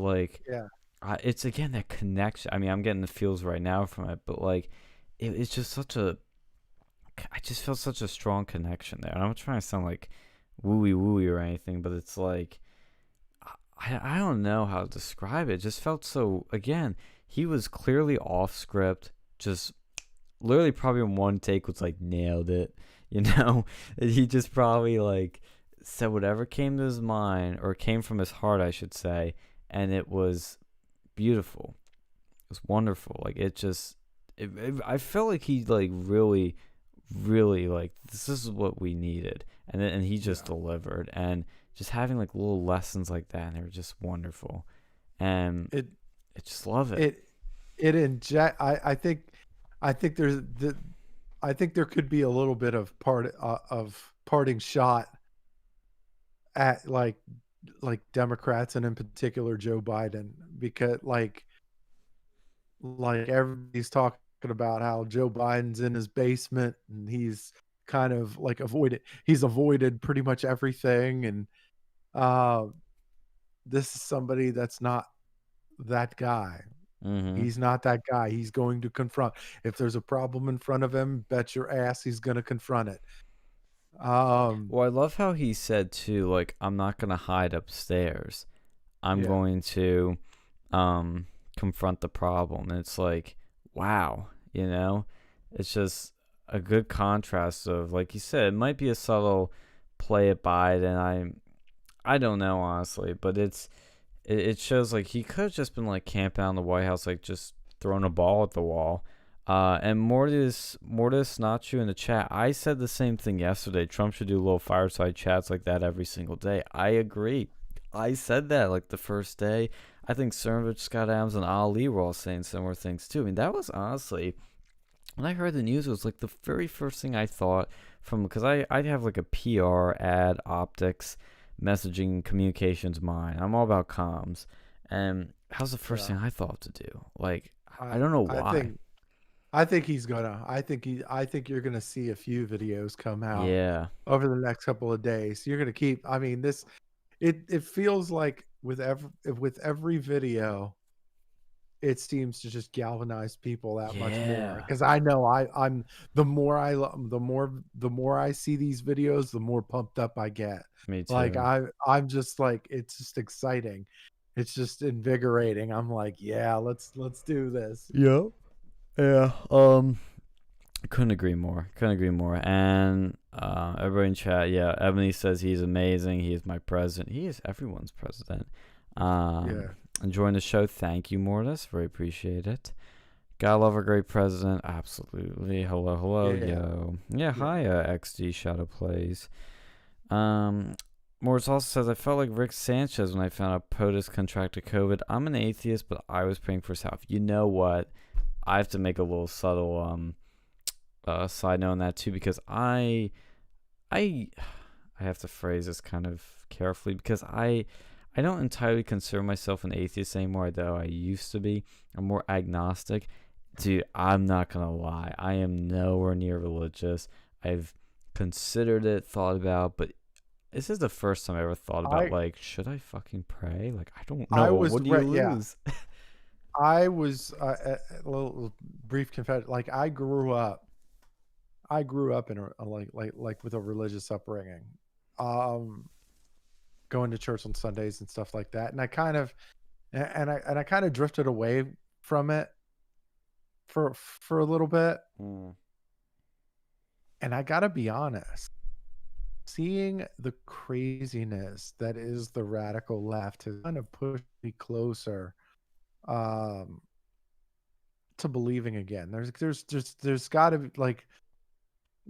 It's again that connection. I mean, I'm getting the feels right now from it, but like, it's just I just felt such a strong connection there. And I'm not trying to sound like wooey or anything, but it's like, I don't know how to describe it. It just felt so, again, he was clearly off script, just literally probably in one take was like nailed it, he just probably like said whatever came to his mind, or came from his heart, I should say, and it was beautiful. It was wonderful. Like, I felt like he like really like, this is what we needed, and he just delivered. And just having like little lessons like that, and they were just wonderful. And I just love it. I think there could be a little bit of parting shot at like Democrats, and in particular Joe Biden, because like everybody's talking about how Joe Biden's in his basement and he's kind of like avoided pretty much everything. And this is somebody that's not that guy. He's not that guy. He's going to confront. If there's a problem in front of him, bet your ass he's going to confront it. Well, I love how he said too, like, I'm not going to hide upstairs. I'm going to confront the problem. And it's like, wow, it's just a good contrast of, like you said, it might be a subtle play at Biden. I don't know, honestly, but it shows like he could have just been like camping out in the White House, like just throwing a ball at the wall. And Mortis Nacho in the chat. I said the same thing yesterday. Trump should do little fireside chats like that every single day. I agree. I said that like the first day. I think Cernovich, Scott Adams, and Ali were all saying similar things too. I mean, that was honestly, when I heard the news, it was like the very first thing I thought from, because I have like a PR, ad, optics, messaging, communications mind. I'm all about comms. And how's the first thing I thought to do? Like, I don't know why. I think he's gonna. I think you're gonna see a few videos come out Yeah. over the next couple of days. You're gonna keep. I mean, this. It feels like with every video, it seems to just galvanize people that much more. Because I know I'm the more I see these videos, the more pumped up I get. Me too. Like I'm just like, it's just exciting. It's just invigorating. I'm like, yeah, let's do this. Yep. Yeah. Couldn't agree more. And everybody in chat, yeah, Ebony says he's amazing. He is my president. He is everyone's president. Yeah. Enjoying the show. Thank you, Mortis. Very appreciate it. Gotta love a great president. Absolutely. Hello, Yeah. yo. Yeah, hi, XD Shadow Plays. Morris also says, I felt like Rick Sanchez when I found out POTUS contracted COVID. I'm an atheist, but I was praying for his health. You know what? I have to make a little subtle side note on that too, because I have to phrase this kind of carefully, because I don't entirely consider myself an atheist anymore, though I used to be. I'm more agnostic. Dude, I'm not gonna lie. I am nowhere near religious. I've considered it, thought about, but this is the first time I ever thought about, like, should I fucking pray? Like, I don't know. What do you lose? I was a little brief confession. Like, I grew up in a like with a religious upbringing, going to church on Sundays and stuff like that. And I kind of drifted away from it for a little bit. And I gotta be honest, seeing the craziness that is the radical left has kind of pushed me closer to believing again. There's got to be, like,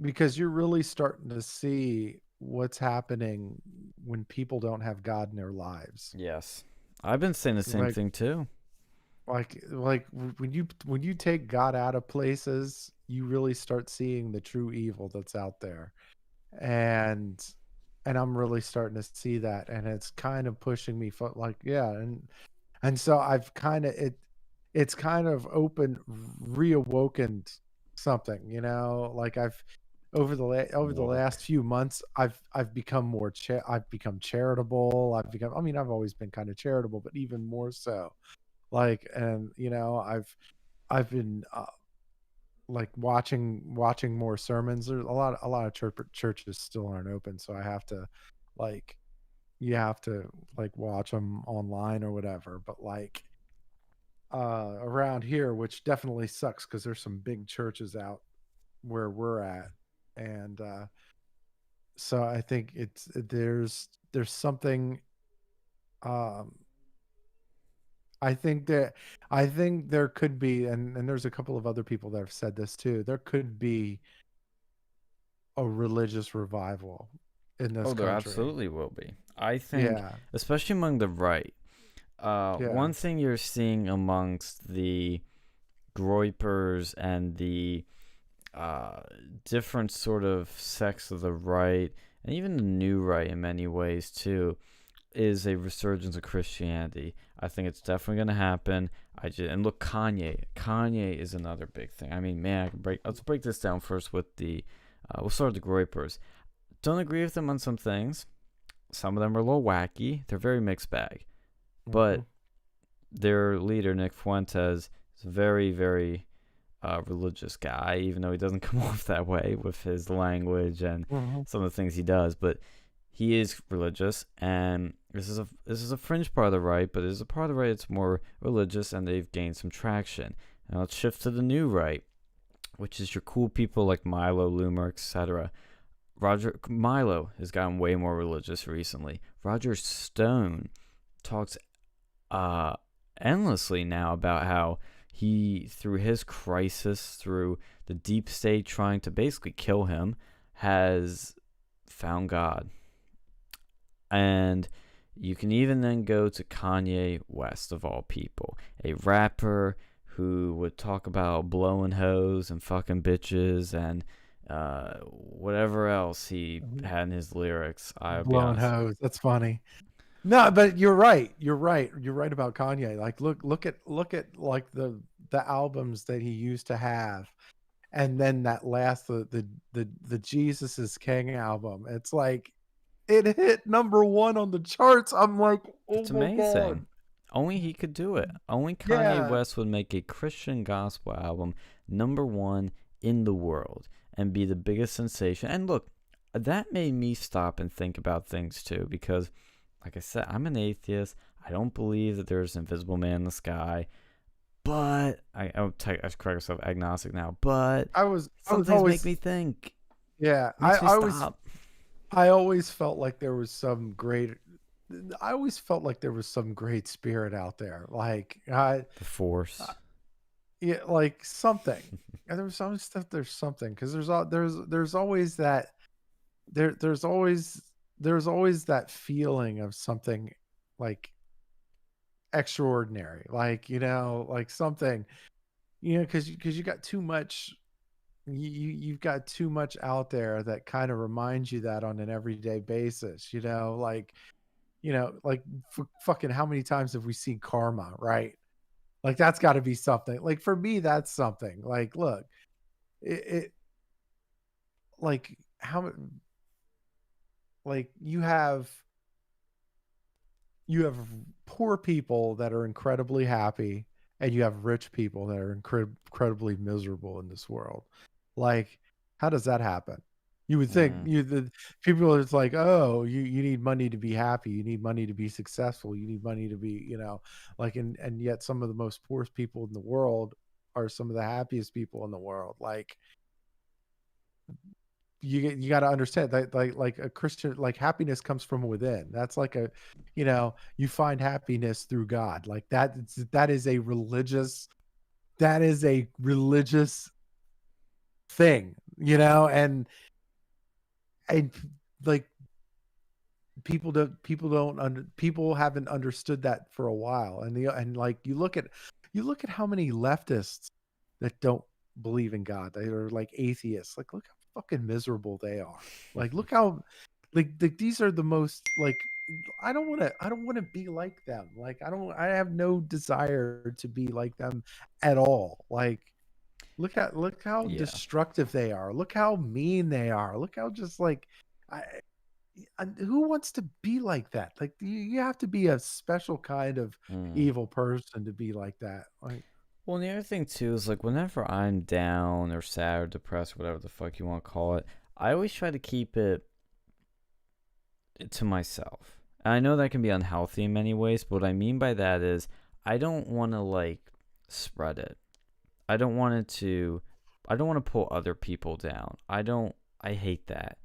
because you're really starting to see what's happening when people don't have God in their lives. Yes, I've been saying the same thing too. Like when you take God out of places, you really start seeing the true evil that's out there. And I'm really starting to see that, and it's kind of pushing me and so I've kind of it's kind of reawoken something, you know, like I've over the last few months, I've become more I've become charitable. I've always been kind of charitable, but even more so. Like, and you know, I've been like watching more sermons. There's a lot of churches still aren't open, so I have to, like, you have to like watch them online or whatever. But like around here, which definitely sucks because there's some big churches out where we're at, and so I think there's something. I think there could be, and there's a couple of other people that have said this too. There could be a religious revival in this country. There absolutely will be. I think, especially among the right. One thing you're seeing amongst the groypers and the different sort of sects of the right, and even the new right in many ways too, is a resurgence of Christianity. I think it's definitely going to happen. And look, Kanye is another big thing. I mean, man, let's break this down first with the we'll start with the groypers. Don't agree with them on some things. Some of them are a little wacky. They're very mixed bag. But their leader, Nick Fuentes, is a very, very religious guy, even though he doesn't come off that way with his language and some of the things he does. But he is religious, and this is a fringe part of the right, but there's a part of the right that's more religious, and they've gained some traction. Now let's shift to the new right, which is your cool people like Milo, Loomer, etc. Milo has gotten way more religious recently. Roger Stone talks endlessly now about how he, through his crisis, through the deep state trying to basically kill him, has found God. And you can even then go to Kanye West, of all people, a rapper who would talk about blowing hoes and fucking bitches and whatever else he had in his lyrics. I'll be Blowing honest. hose. That's funny. No, but you're right. You're right. You're right about Kanye. Like, look at like the albums that he used to have, and then that last the Jesus is King album. It's like it hit #1 on the charts. I'm like, oh It's my god. amazing. Only he could do it. Only Kanye Yeah. West would make a Christian gospel album #1 in the world and be the biggest sensation. And look, that made me stop and think about things too, because like I said, I'm an atheist. I don't believe that there's an invisible man in the sky. But I correct myself, agnostic now. But some things always, make me think. yeah. Makes me stop. I always felt like there was some great. I always felt like there was some great spirit out there. Like The Force. yeah, like something. And there was some stuff. There's something because there's always that there's always that feeling of something like extraordinary, like like something, because you got too much. You've got too much out there that kind of reminds you that on an everyday basis. Like like fucking how many times have we seen karma, right? Like that's got to be something. Like for me, that's something. Like look, it like how like you have poor people that are incredibly happy, and you have rich people that are incredibly miserable in this world. Like how does that happen? You would think the people are just like, oh, you need money to be happy, you need money to be successful, you need money to be like, and yet some of the most poorest people in the world are some of the happiest people in the world. Like you got to understand that like a Christian, like happiness comes from within. That's like you find happiness through God. Like that is a religious thing, and like people haven't understood that for a while. And like you look at how many leftists that don't believe in God, they are like atheists. Like look how fucking miserable they are. Like look how like these are the most like I don't want to be like them. Like I have no desire to be like them at all. Like look how destructive they are. Look how mean they are. Look how just like who wants to be like that? Like you have to be a special kind of evil person to be like that. Like, well, and the other thing too is like whenever I'm down or sad or depressed, whatever the fuck you want to call it, I always try to keep it to myself. And I know that can be unhealthy in many ways, but what I mean by that is I don't want to like spread it. I don't want to pull other people down. I hate that.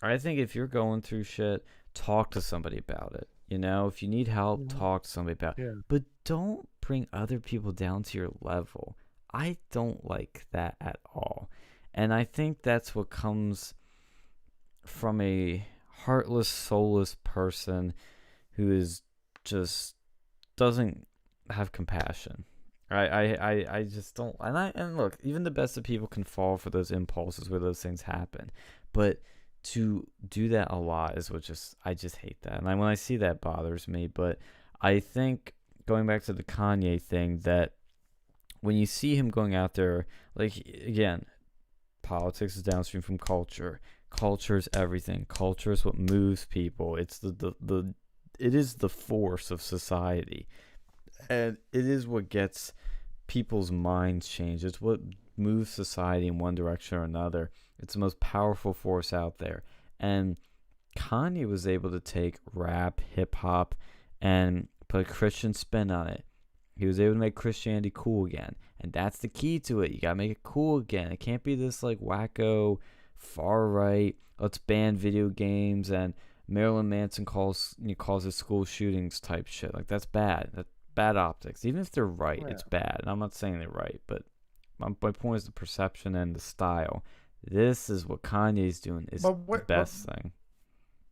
I think if you're going through shit, talk to somebody about it. If you need help, talk to somebody about it. Yeah. But don't bring other people down to your level. I don't like that at all. And I think that's what comes from a heartless, soulless person who is just doesn't have compassion. I just don't. And look, even the best of people can fall for those impulses where those things happen. But to do that a lot is I just hate that. And when I see that, it bothers me. But I think, going back to the Kanye thing, that when you see him going out there, like, again, politics is downstream from culture. Culture is everything. Culture is what moves people. It's it is the force of society. And it is what gets people's minds changed. It's what moves society in one direction or another. It's the most powerful force out there. And Kanye was able to take rap, hip-hop, and put a Christian spin on it. He was able to make Christianity cool again. And that's the key to it. You got to make it cool again. It can't be this like wacko, far-right, let's ban video games, and Marilyn Manson calls it school shootings type shit. Like, that's bad. That's bad optics. Even if they're right, Yeah. it's bad. And I'm not saying they're right, but my point is the perception and the style. This is what Kanye's doing is But the what? best thing.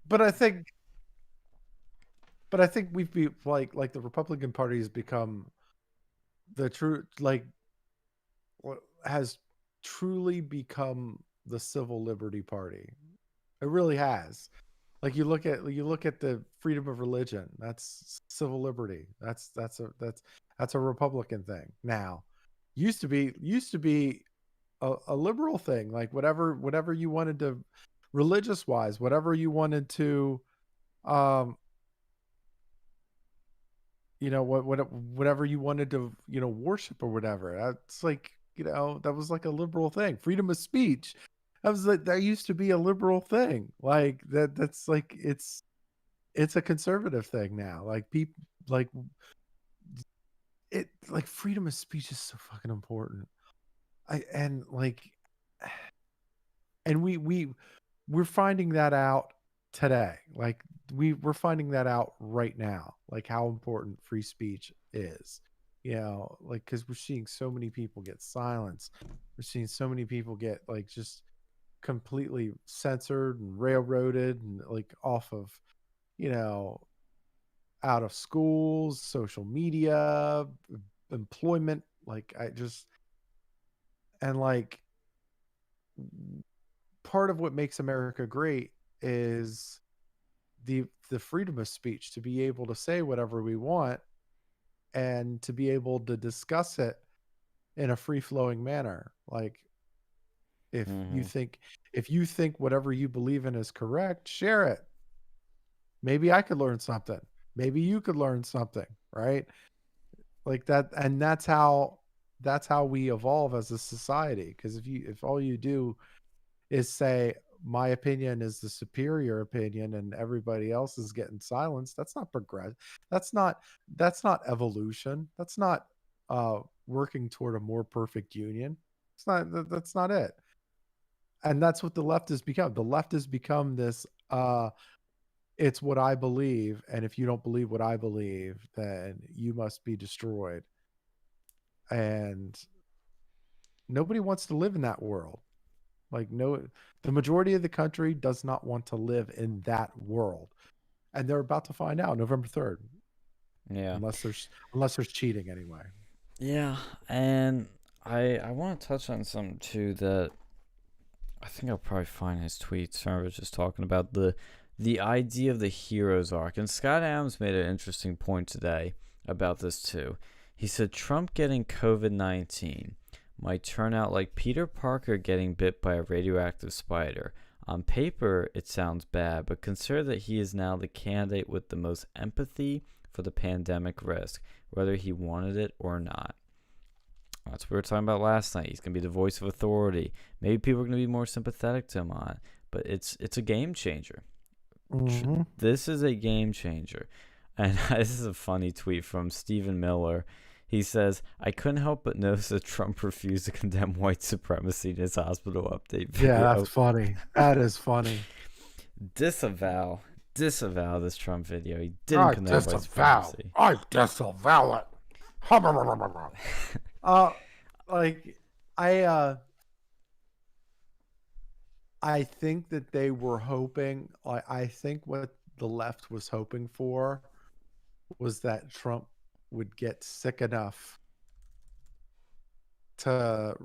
But I think we've be like the Republican Party has become the true has truly become the civil liberty party. It really has. Like you look at the freedom of religion. That's civil liberty. That's a Republican thing now. Used to be a liberal thing. Like whatever you wanted to, religious wise, whatever you wanted to, um, whatever you wanted to, worship or whatever. That's like, that was like a liberal thing. Freedom of speech. That used to be a liberal thing. Like that's like it's a conservative thing now. Like people like it like freedom of speech is so fucking important. I and like and we're finding that out today. Like we're finding that out right now, like how important free speech is. Like because we're seeing so many people get silenced. We're seeing so many people get like just completely censored and railroaded and like off of, out of schools, social media, employment. Like I just and like part of what makes America great is the freedom of speech, to be able to say whatever we want and to be able to discuss it in a free flowing manner. Like if you Mm-hmm. think whatever you believe in is correct, share it. Maybe I could learn something. Maybe you could learn something, right? Like that, and that's how we evolve as a society. Because if all you do is say my opinion is the superior opinion and everybody else is getting silenced, that's not progress. That's not evolution. That's not working toward a more perfect union. That's not it. And that's what the left has become. The left has become this it's what I believe, and if you don't believe what I believe, then you must be destroyed. And nobody wants to live in that world. Like no, the majority of the country does not want to live in that world, and they're about to find out November 3rd, Yeah. unless there's cheating anyway. Yeah, and I want to touch on something too that I think I'll probably find his tweets. I was just talking about the idea of the hero's arc, and Scott Adams made an interesting point today about this too. He said Trump getting COVID-19 might turn out like Peter Parker getting bit by a radioactive spider. On paper, it sounds bad, but consider that he is now the candidate with the most empathy for the pandemic risk, whether he wanted it or not. That's what we were talking about last night. He's going to be the voice of authority. Maybe people are going to be more sympathetic to him on it, but it's a game changer. Mm-hmm. This is a game changer. And this is a funny tweet from Stephen Miller. He says, I couldn't help but notice that Trump refused to condemn white supremacy in his hospital update video. Yeah, that's funny. That is funny. Disavow this Trump video. He didn't condemn white supremacy. I disavow it. Like I think that they were hoping. I think what the left was hoping for was that Trump would get sick enough to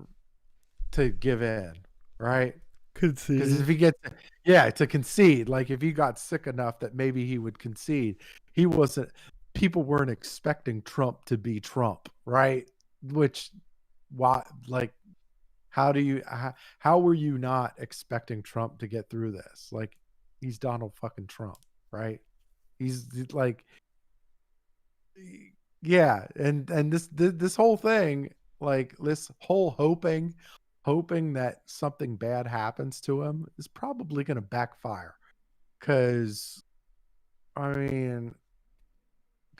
give in, right? Because if he gets, to concede, like if he got sick enough that maybe he would concede, he wasn't. People weren't expecting Trump to be Trump, right? Which, why? Like, how were you not expecting Trump to get through this? Like, he's Donald fucking Trump, right? He's like, yeah, and this whole thing, like this whole hoping that something bad happens to him is probably going to backfire. Because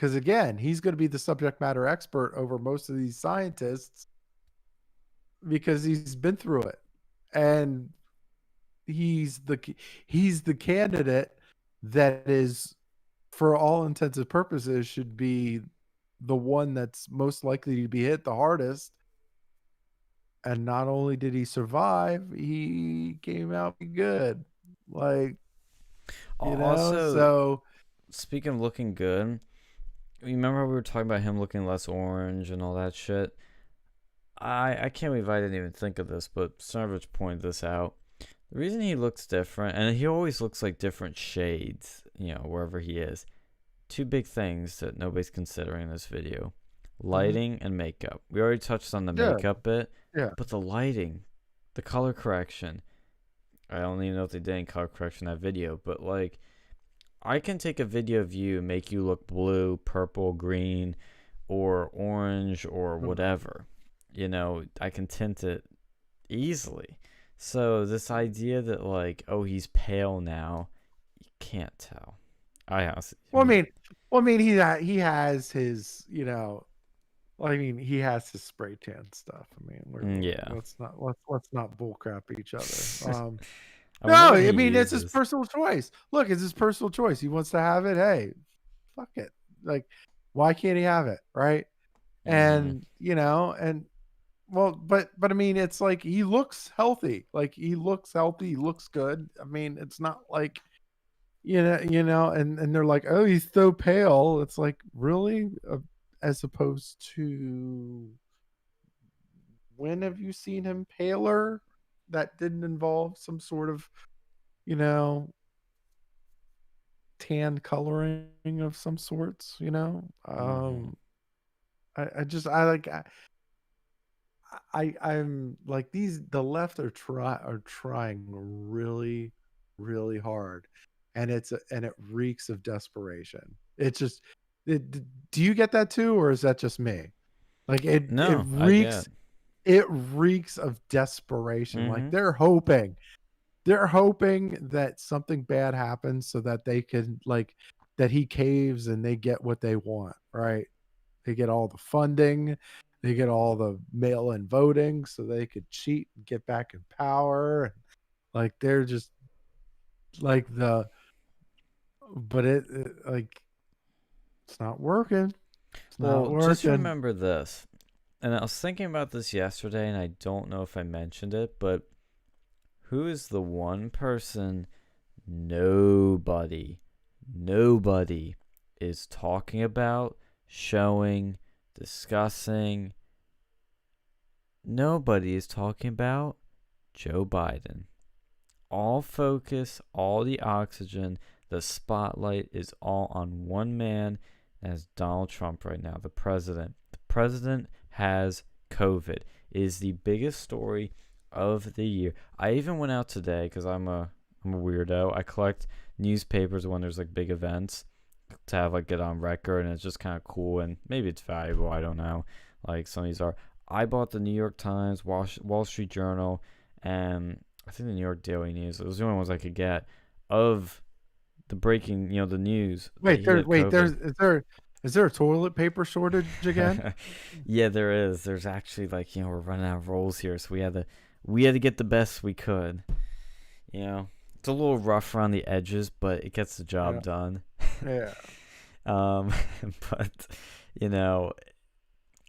again, he's going to be the subject matter expert over most of these scientists because he's been through it, and he's the candidate that is, for all intents and purposes, should be the one that's most likely to be hit the hardest. And not only did he survive, he came out good. Like, Also, so speaking of looking good, remember how we were talking about him looking less orange and all that shit? I can't believe I didn't even think of this, but Sarvich pointed this out. The reason he looks different, and he always looks like different shades, wherever he is. Two big things that nobody's considering in this video: lighting and makeup. We already touched on the makeup bit, but the lighting, the color correction. I don't even know if they did any color correction in that video, but like, I can take a video of you and make you look blue, purple, green, or orange, or whatever. I can tint it easily. So this idea that like, oh, he's pale now, you can't tell. Well, I mean, he has his, he has his spray tan stuff. I mean, let's not bullcrap each other. No, I mean, it's his personal choice. Look, it's his personal choice. He wants to have it. Hey, fuck it. Like, why can't he have it, right? And and well, but I mean, it's like he looks healthy. Like he looks healthy. He looks good. I mean, it's not like and they're like, oh, he's so pale. It's like, really? As opposed to, when have you seen him paler that didn't involve some sort of tan coloring of some sorts? I'm like, the left are trying really, really hard, and it reeks of desperation. It's just, do you get that too, or is that just me? Like, it reeks of desperation. Like, they're hoping that something bad happens so that they can, like, that he caves and they get what they want, right? They get all the funding, they get all the mail-in voting so they could cheat and get back in power. Like, they're just like but it like, it's not working. Just remember this. And I was thinking about this yesterday, and I don't know if I mentioned it, but who is the one person nobody is talking about, showing, discussing? Nobody is talking about Joe Biden. All focus, all the oxygen, the spotlight is all on one man, and that's Donald Trump right now, the president. The president has COVID. It is the biggest story of the year. I even went out today because I'm a weirdo. I collect newspapers when there's like big events to have like get on record, and it's just kind of cool, and maybe it's valuable. I don't know. Like, some of these are. I bought the New York Times, Wall Street Journal, and I think the New York Daily News. Those are the only ones I could get of the breaking, the news. Is there a toilet paper shortage again? Yeah, there is. There's actually, like, we're running out of rolls here, so we had to get the best we could. It's a little rough around the edges, but it gets the job done. Yeah. But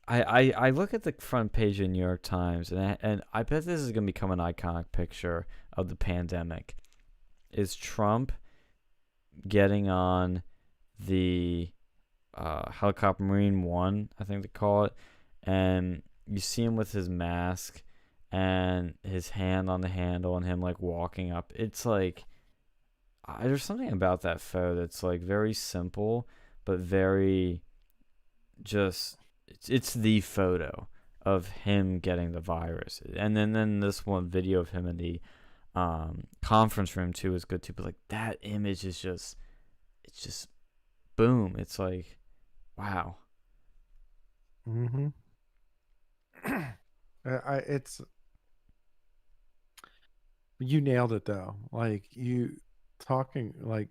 I look at the front page of New York Times, and I bet this is gonna become an iconic picture of the pandemic. Is Trump getting on the helicopter Marine One, I think they call it, and you see him with his mask and his hand on the handle and him like walking up. It's like, there's something about that photo that's like very simple but very just, it's the photo of him getting the virus. And then this one video of him in the conference room too is good too, but like, that image is just, it's just boom. It's like, wow. It's, you nailed it though. Like, you talking, like,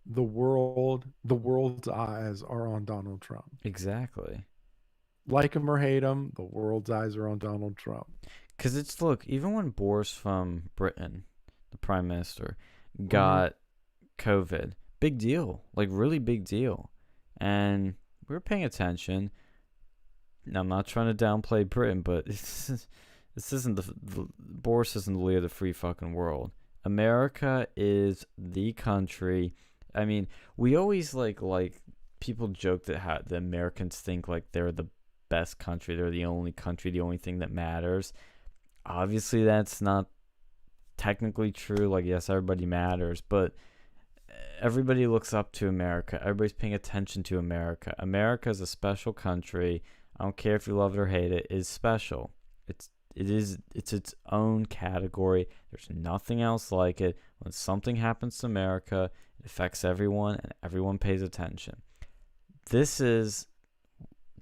the world's eyes are on Donald Trump. Exactly. Like him or hate him, the world's eyes are on Donald Trump. Because it's, look, even when Boris from Britain, the prime minister, got COVID, big deal, like really big deal. And we were paying attention. Now, I'm not trying to downplay Britain, but this isn't the Boris isn't the leader of the free fucking world. America is the country. I mean, we always like people joke that the Americans think like they're the best country, they're the only country, the only thing that matters. Obviously, that's not technically true. Like, yes, everybody matters, but everybody looks up to America. Everybody's paying attention to America. America is a special country. I don't care if you love it or hate it. It's special. It's its own category. There's nothing else like it. When something happens to America, it affects everyone, and everyone pays attention. This is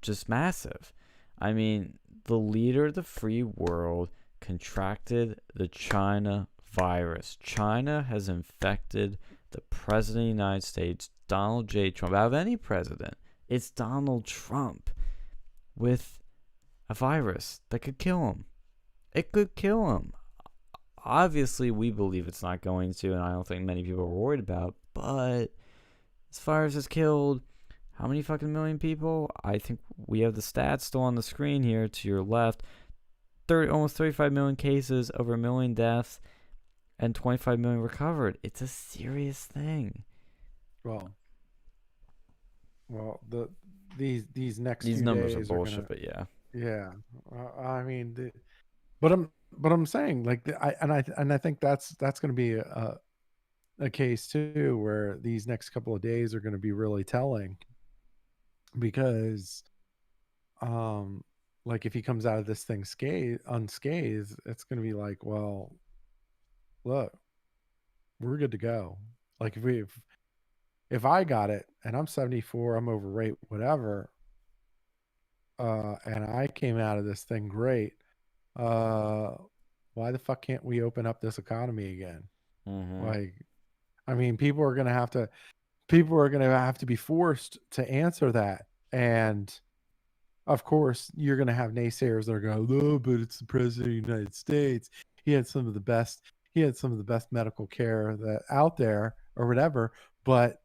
just massive. I mean, the leader of the free world contracted the China virus. China has infected the president of the United States, Donald J. Trump. Out of any president, it's Donald Trump with a virus that could kill him. It could kill him. Obviously, we believe it's not going to, and I don't think many people are worried about, but this virus has killed how many fucking million people? I think we have the stats still on the screen here to your left. Almost 35 million cases, over 1 million deaths, and 25 million recovered. It's a serious thing. Well, these next These few numbers days are bullshit, but yeah. Yeah, I mean, but I'm saying like I think that's going to be a case too where these next couple of days are going to be really telling, because like if he comes out of this thing unscathed, it's going to be like, well, look, we're good to go. Like if I got it and I'm 74, I'm overweight, whatever, and I came out of this thing great, why the fuck can't we open up this economy again? Mm-hmm. Like, I mean, people are going to have to be forced to answer that. And of course, you're going to have naysayers that are going, oh, but it's the president of the United States. He had some of the best medical care that out there or whatever. But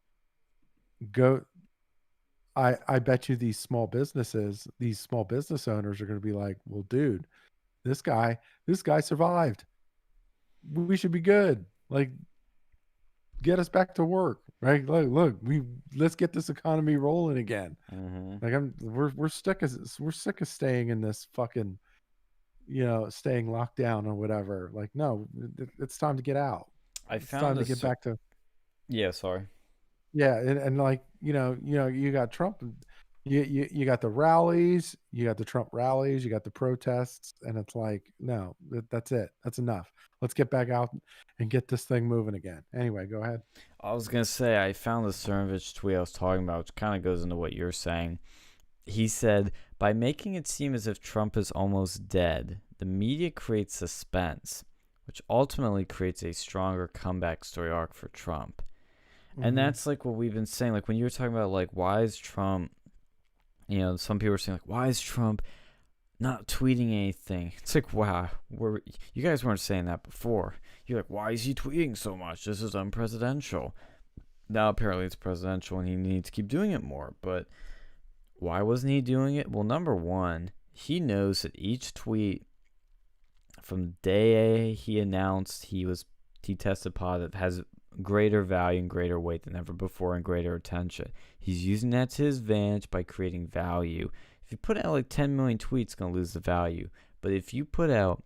I bet you these small business owners are going to be like, well, dude, this guy survived. We should be good. Like, get us back to work, right? Look, let's get this economy rolling again. Mm-hmm. Like we're sick of staying in this fucking, staying locked down or whatever. Like, no, it's time to get out. It's time to get back to. Yeah, sorry. Yeah, and like you got Trump, you got the rallies, you got the Trump rallies, you got the protests, and it's like, no, that's it, that's enough. Let's get back out and get this thing moving again. Anyway, go ahead. I was gonna say I found the Cernovich tweet I was talking about, which kind of goes into what you're saying. He said, by making it seem as if Trump is almost dead, the media creates suspense, which ultimately creates a stronger comeback story arc for Trump. And that's like what we've been saying. Like when you were talking about like, why is Trump, some people are saying like, why is Trump not tweeting anything? It's like, wow, you guys weren't saying that before. You're like, why is he tweeting so much? This is unpresidential. Now apparently it's presidential and he needs to keep doing it more. But why wasn't he doing it? Well, number one, he knows that each tweet from the day he announced he tested positive has greater value and greater weight than ever before and greater attention. He's using that to his advantage by creating value. If you put out like 10 million tweets, it's going to lose the value. But if you put out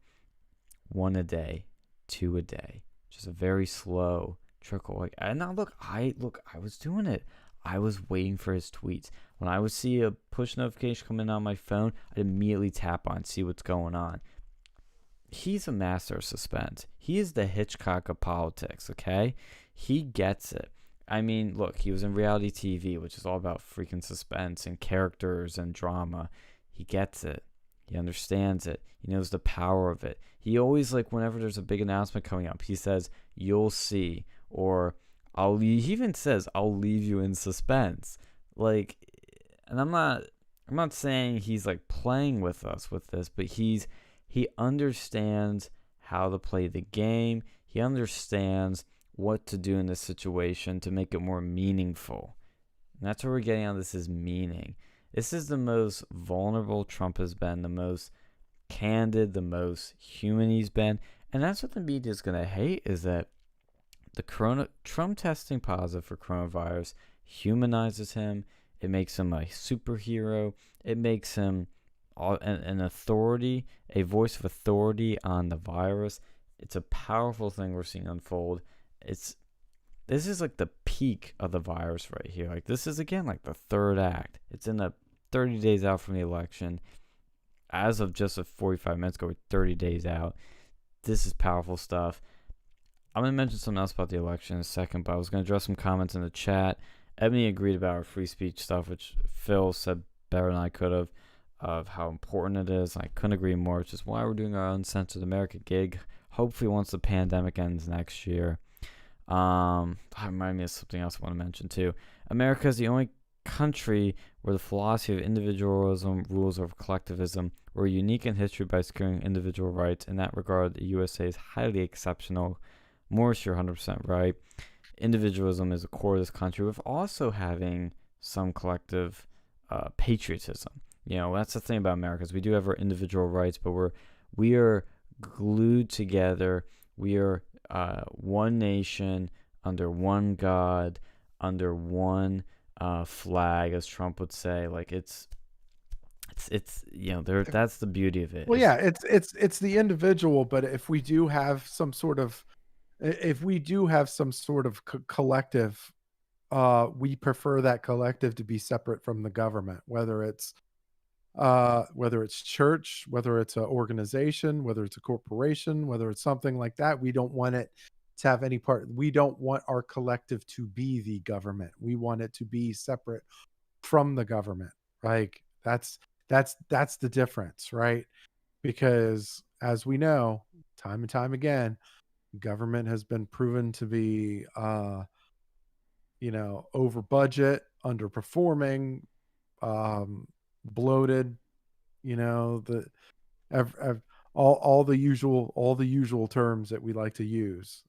1 a day, 2 a day, just a very slow trickle. Like, and now I was doing it. I was waiting for his tweets. When I would see a push notification come in on my phone, I'd immediately tap on, see what's going on. He's a master of suspense. He is the Hitchcock of politics, okay? He gets it. I mean, look, he was in reality TV, which is all about freaking suspense and characters and drama. He gets it. He understands it. He knows the power of it. He always, like, whenever there's a big announcement coming up, he says, you'll see. Or, he even says, I'll leave you in suspense. Like, and I'm not saying he's, like, playing with us with this, but he understands how to play the game. He understands what to do in this situation to make it more meaningful. And that's what we're getting on this is meaning. This is the most vulnerable Trump has been, the most candid, the most human he's been. And that's what the media is going to hate, is that Trump testing positive for coronavirus humanizes him. It makes him a superhero. It makes him an authority, a voice of authority on the virus. It's a powerful thing we're seeing unfold. This is like the peak of the virus right here. Like, this is again like the third act. It's in the 30 days out from the election. As of just 45 minutes ago, we're 30 days out. This is powerful stuff. I'm going to mention something else about the election in a second, but I was going to address some comments in the chat. Ebony agreed about our free speech stuff, which Phil said better than I could have, of how important it is. I couldn't agree more, which is why we're doing our Uncensored America gig. Hopefully once the pandemic ends next year. That reminded me of something else I want to mention too. America is the only country where the philosophy of individualism rules over collectivism. We're unique in history by securing individual rights. In that regard, the USA is highly exceptional. Morris, you're 100% right. Individualism is the core of this country, with also having some collective patriotism. You know, that's the thing about America, is we do have our individual rights, but we are glued together. We are one nation under one God, under one flag, as Trump would say. Like, it's you know, that's the beauty of it. Well, yeah, it's the individual, but if we do have some sort of collective, we prefer that collective to be separate from the government, whether it's church, whether it's an organization, whether it's a corporation, whether it's something like that. We don't want it to have any part. We don't want our collective to be the government. We want it to be separate from the government. Like, that's the difference, right? Because as we know, time and time again, government has been proven to be over budget, underperforming, bloated, all the usual terms that we like to use.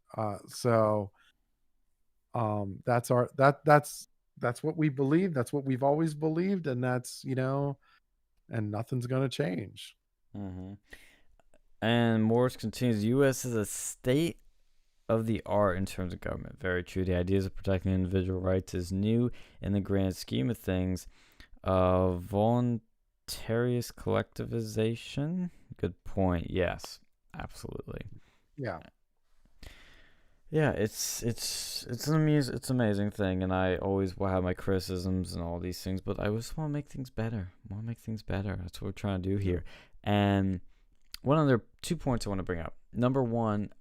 That's what we believe. That's what we've always believed, and that's and nothing's gonna change. Mm-hmm. And Morris continues, the U.S. is a state of the art in terms of government. Very true. The ideas of protecting individual rights is new in the grand scheme of things. Voluntarious collectivization. Good point. Yes, absolutely. Yeah. Yeah, it's an amazing thing, and I always will have my criticisms and all these things, but I just want to make things better. That's what we're trying to do here. And one other 2 points I want to bring up. Number one,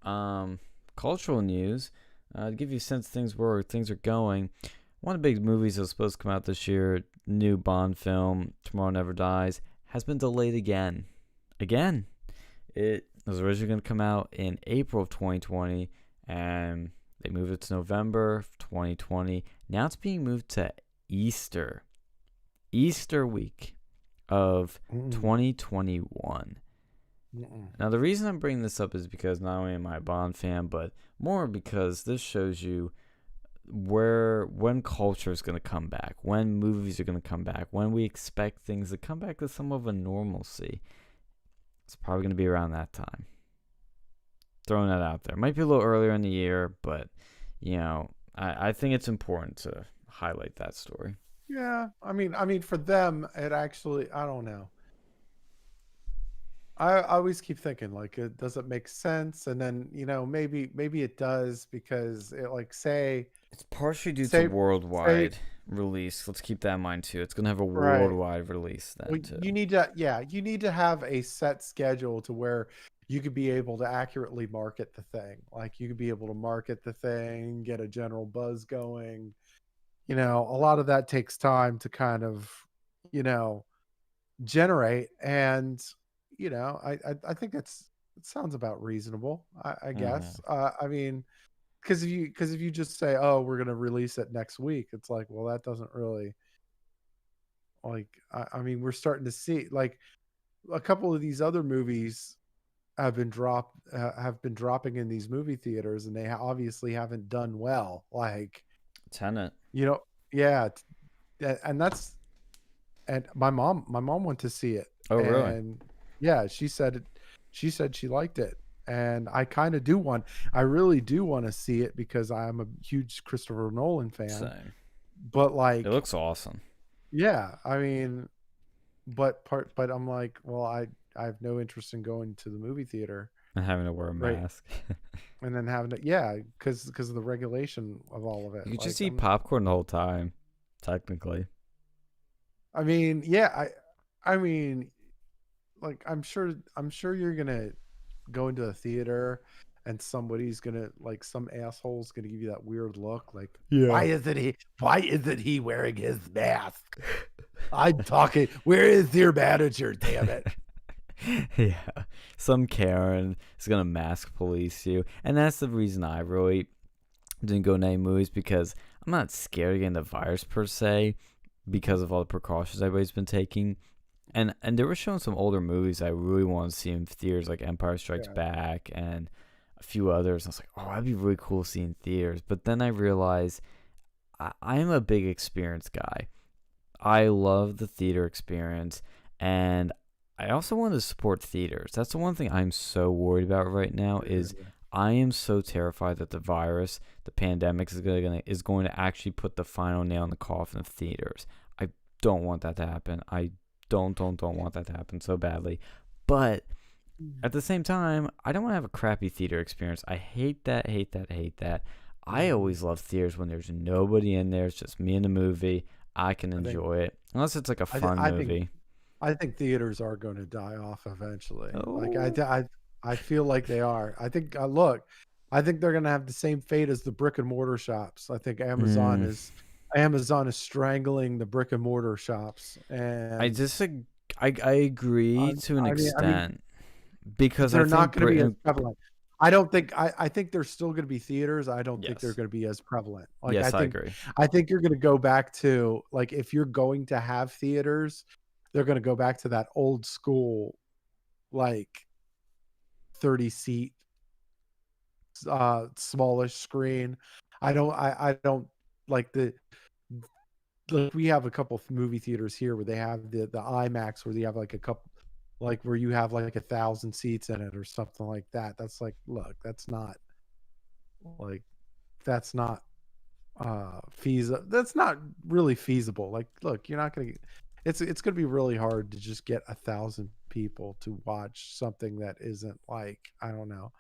cultural news. To give you a sense of things are going. One of the big movies that was supposed to come out this year, new Bond film, Tomorrow Never Dies, has been delayed again. It was originally going to come out in April of 2020, and they moved it to November of 2020. Now it's being moved to Easter week of 2021. Now, the reason I'm bringing this up is because not only am I a Bond fan, but more because this shows you when culture is going to come back, when movies are going to come back, when we expect things to come back to some of a normalcy. It's probably going to be around that time. Throwing that out there. Might be a little earlier in the year, but, I think it's important to highlight that story. Yeah, I mean, for them, it actually, I don't know. I always keep thinking, like, it doesn't make sense, and then maybe it does, because it, like, say it's partially due to worldwide release. Let's keep that in mind too. It's gonna have a worldwide release then too. You need to have a set schedule to where you could be able to accurately market the thing. Like, you could be able to market the thing, get a general buzz going. A lot of that takes time to kind of generate, and I think it sounds about reasonable, I guess. I mean, because if you just say, oh, we're going to release it next week, it's like, well, that doesn't really, like, I mean, we're starting to see, like, a couple of these other movies have been dropping in these movie theaters, and they obviously haven't done well. Like Tenet. yeah, and that's and my mom went to see it. Oh, really? And yeah, she said she liked it. And I kind of do want I really do want to see it because I'm a huge Christopher Nolan fan. Same. But It like, looks awesome. yeah, I mean, but I'm like, well, I have no interest in going to the movie theater, And having to wear a right? mask. And then having to, yeah, because of the regulation of all of it. You could just Like, eat popcorn the whole time, technically. I mean, yeah, I mean, like, I'm sure you're gonna go into a theater and somebody's gonna, like, some asshole's gonna give you that weird look, like, Yeah. why isn't he wearing his mask? I'm talking, where is your manager, damn it? Yeah. Some Karen is going to mask police you. And that's the reason I really didn't go to any movies, because I'm not scared of getting the virus per se because of all the precautions everybody's been taking. And they were showing some older movies I really want to see in theaters, like Empire Strikes Yeah. Back and a few others. I was like, oh, that'd be really cool seeing theaters. But then I realized I'm a big experience guy. I love the theater experience, and I also want to support theaters. That's the one thing I'm so worried about right now is I am so terrified that the virus, the pandemic is going to actually put the final nail in the coffin of theaters. I don't want that to happen. I don't want that to happen so badly. But at the same time, I don't want to have a crappy theater experience. I hate that. I always love theaters when there's nobody in there. It's just me and the movie. I can enjoy it. Unless it's like a fun movie. I think theaters are going to die off eventually. Oh. Like, I feel like they are. I think, look, I think they're going to have the same fate as the brick and mortar shops. I think Amazon is strangling the brick and mortar shops. And I agree to an extent, because they're not going to be as prevalent. I think there's still going to be theaters. I don't think they're going to be as prevalent. Like, yes, I agree. I think you're going to go back to, like, if you're going to have theaters, they're going to go back to that old school, like, 30 seat, smallish screen. I don't like we have a couple of movie theaters here where they have the IMAX, where they have like a couple, like, where you have like 1,000 seats in it or something like that. That's like, look, that's not feasible. That's not really feasible. Like, look, you're not gonna. It's gonna be really hard to just get 1,000 people to watch something that isn't, like, I don't know,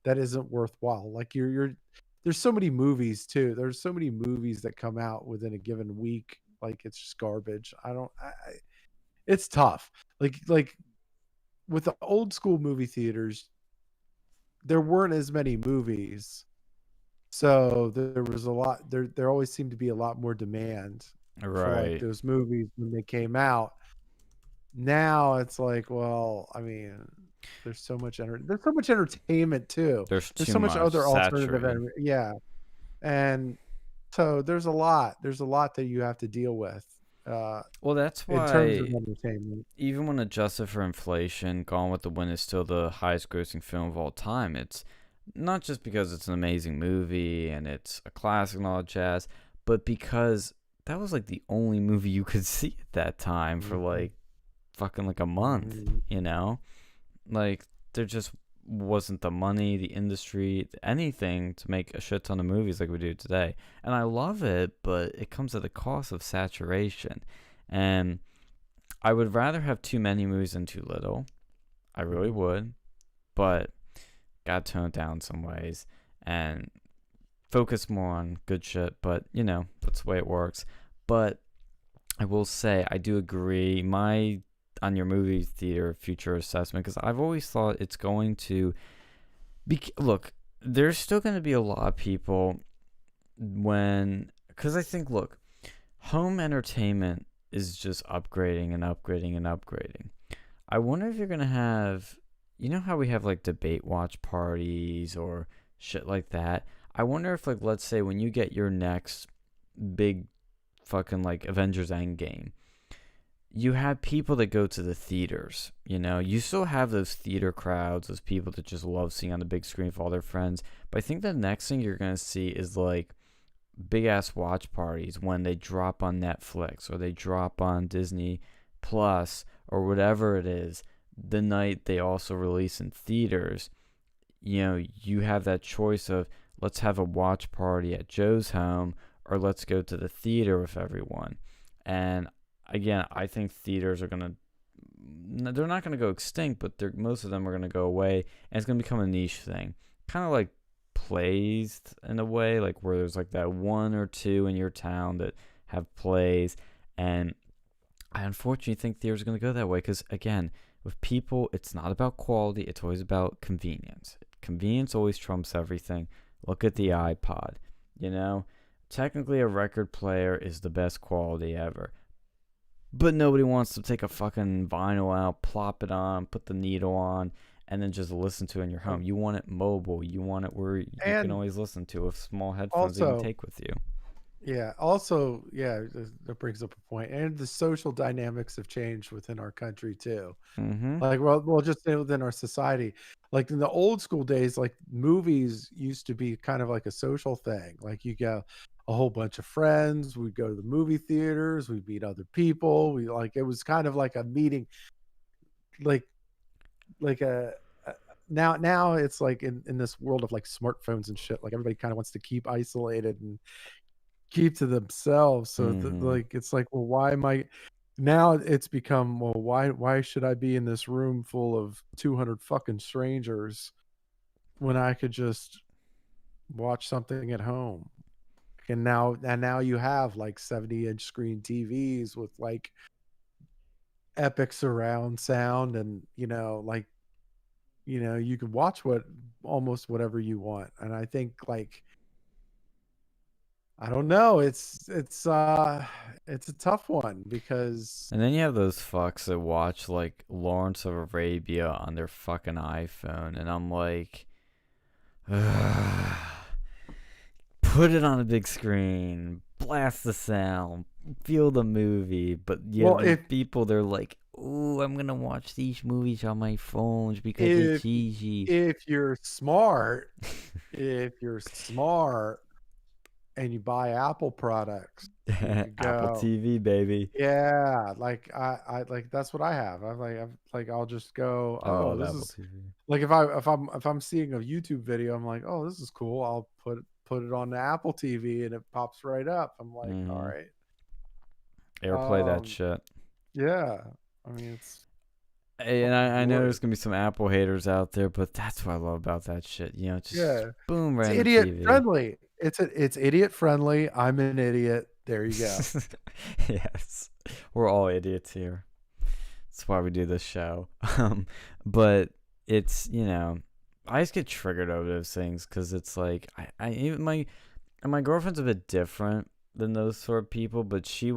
that isn't worthwhile. Like, there's so many movies too. There's so many movies that come out within a given week. Like, it's just garbage. It's tough. Like with the old school movie theaters, there weren't as many movies. So there was a lot, there always seemed to be a lot more demand for, like, those movies when they came out. Now it's like, well, I mean, there's so much entertainment too. There's so much other alternative, saturated. And so there's a lot that you have to deal with. Well, that's why, in terms of entertainment, even when adjusted for inflation, Gone with the Wind is still the highest grossing film of all time. It's not just because it's an amazing movie and it's a classic and all that jazz, but because that was like the only movie you could see at that time for like fucking like a month, you know? Like, there just wasn't the money, the industry, anything to make a shit ton of movies like we do today. And I love it, but it comes at the cost of saturation. And I would rather have too many movies than too little. I really would. But gotta tone it down some ways and focus more on good shit. But, you know, that's the way it works. But I will say, I do agree on your movie theater future assessment, because I've always thought it's going to be, look, there's still going to be a lot of people because I think, look, home entertainment is just upgrading and upgrading and upgrading. I wonder if you're going to have, you know how we have like debate watch parties or shit like that? I wonder if, like, let's say when you get your next big fucking like Avengers Endgame, you have people that go to the theaters, you know? You still have those theater crowds, those people that just love seeing on the big screen with all their friends. But I think the next thing you're going to see is, like, big ass watch parties when they drop on Netflix or they drop on Disney Plus or whatever it is, the night they also release in theaters. You have that choice of, let's have a watch party at Joe's home or let's go to the theater with everyone. And again, I think theaters are they're not going to go extinct, but most of them are going to go away, and it's going to become a niche thing. Kind of like plays in a way, like where there's like that one or two in your town that have plays. And I unfortunately think theaters are going to go that way because, again, with people, it's not about quality, it's always about convenience. Convenience always trumps everything. Look at the iPod. Technically a record player is the best quality ever, but nobody wants to take a fucking vinyl out, plop it on, put the needle on, and then just listen to it in your home. You want it mobile. You want it where you can always listen to it with small headphones that you can take with you. Yeah. Also, yeah, that brings up a point. And the social dynamics have changed within our country too. Mm-hmm. Like, well, just within our society. Like in the old school days, like movies used to be kind of like a social thing. Like you go a whole bunch of friends, we'd go to the movie theaters, we'd meet other people. It was kind of like a meeting, like now it's like in this world of like smartphones and shit, like everybody kind of wants to keep isolated and keep to themselves. So it's like, well, why am I now? It's become, well, why should I be in this room full of 200 fucking strangers when I could just watch something at home? And now you have like 70-inch screen TVs with like epic surround sound, and you can watch almost whatever you want. And I think, like, I don't know, it's a tough one because And then you have those fucks that watch like Lawrence of Arabia on their fucking iPhone, and I'm like, put it on a big screen, blast the sound, feel the movie. But people, they're like, "Ooh, I'm gonna watch these movies on my phones because it's easy." If you're smart, and you buy Apple products, Apple TV, baby. Yeah, like I like that's what I have. I'll just go, oh, this Apple is TV. like if I'm seeing a YouTube video, I'm like, oh, this is cool. I'll put it on the Apple TV and it pops right up. I'm like, all right. AirPlay that shit. Yeah. I mean, it's and I know there's gonna be some Apple haters out there, but that's what I love about that shit. Just boom, right. It's idiot friendly. It's idiot friendly. I'm an idiot. There you go. Yes, we're all idiots here. That's why we do this show. But it's I just get triggered over those things because it's like even my girlfriend's a bit different than those sort of people, but she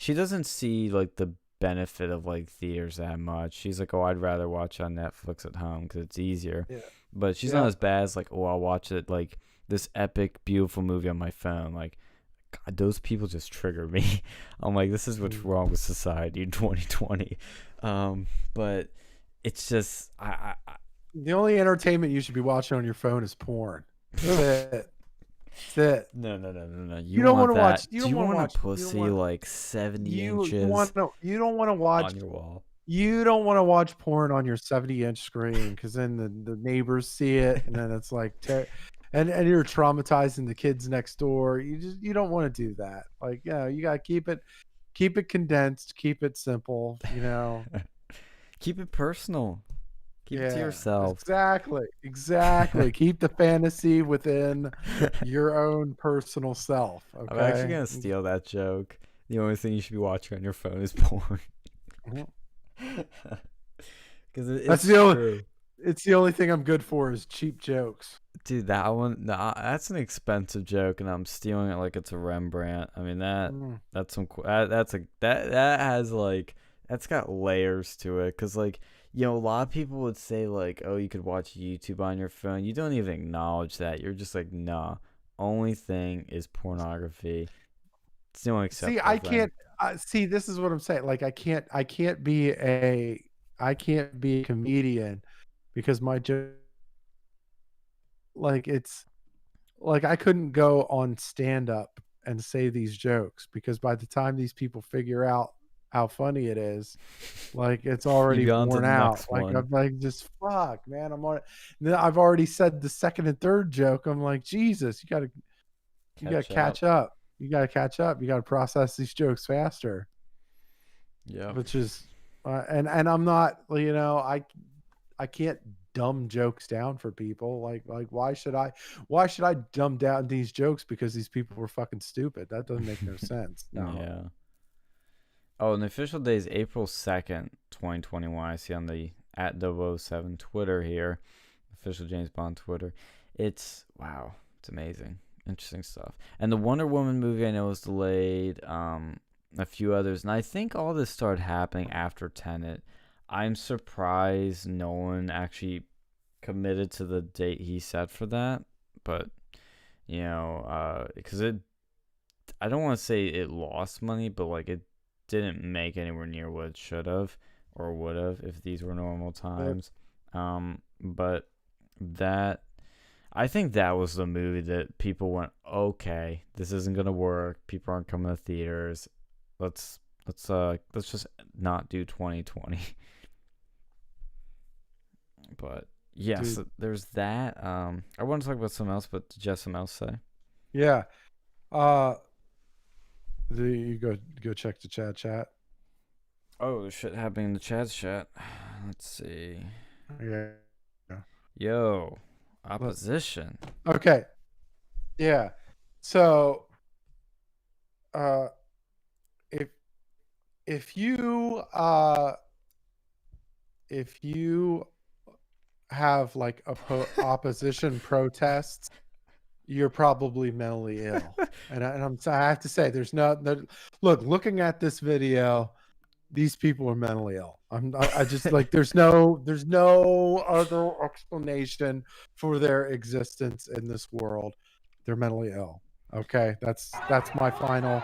doesn't see like the benefit of like theaters that much. She's like, oh, I'd rather watch on Netflix at home because it's easier. Yeah. But she's not as bad as like, oh, I'll watch it like this epic, beautiful movie on my phone. Like, God, those people just trigger me. I'm like, this is what's wrong with society in 2020. But it's just the only entertainment you should be watching on your phone is porn. That's it. No. You don't want to watch. You don't want to watch pussy like 70 inches. You don't want to watch on your wall. You don't want to watch porn on your 70-inch screen because then the neighbors see it, and then it's like, and you're traumatizing the kids next door. You don't want to do that. Like, you gotta keep it condensed, keep it simple. Keep it personal. Keep it to yourself. Exactly. Keep the fantasy within your own personal self. Okay? I'm actually gonna steal that joke. The only thing you should be watching on your phone is porn. Because it's true. It's the only thing I'm good for is cheap jokes. Dude, that one, that's an expensive joke, and I'm stealing it like it's a Rembrandt. I mean that's some that has like, that's got layers to it. Because like, a lot of people would say like, oh, you could watch YouTube on your phone. You don't even acknowledge that. You're just like, nah. Only thing is pornography. It's the only acceptable thing. I can't. See, this is what I'm saying. Like, I can't be a comedian because my joke, like, it's like I couldn't go on stand up and say these jokes because by the time these people figure out how funny it is, like it's already You've gone to worn the out. next Like one. I'm like, just fuck, man. I'm on. Then I've already said the second and third joke. I'm like, Jesus, you gotta catch up. You gotta catch up. You gotta process these jokes faster. Yeah. Which is, and I'm not, you know, I can't dumb jokes down for people. Like why should I dumb down these jokes because these people were fucking stupid? That doesn't make no sense. No. Yeah. Oh, and the official day is April 2nd, 2021. I see on the @007 Twitter here. Official James Bond Twitter. It's, wow. It's amazing. Interesting stuff. And the Wonder Woman movie I know was delayed. A few others. And I think all this started happening after Tenet. I'm surprised no one actually committed to the date he set for that. But, you know, because I don't want to say it lost money, but like it didn't make anywhere near what it should have or would have if these were normal times. But that, I think that was the movie that people went, okay, this isn't gonna work. People aren't coming to theaters. Let's just not do 2020. But yeah, so there's that. I want to talk about something else, but did you have something else to say? Yeah. You go check the chat. Oh, there's shit happening in the chat. Let's see. Yeah. Yo, opposition. Okay. Yeah. So, if you have like opposition protests, you're probably mentally ill. And I have to say, looking at this video, these people are mentally ill. I just like, there's no other explanation for their existence in this world. They're mentally ill. Okay. That's my final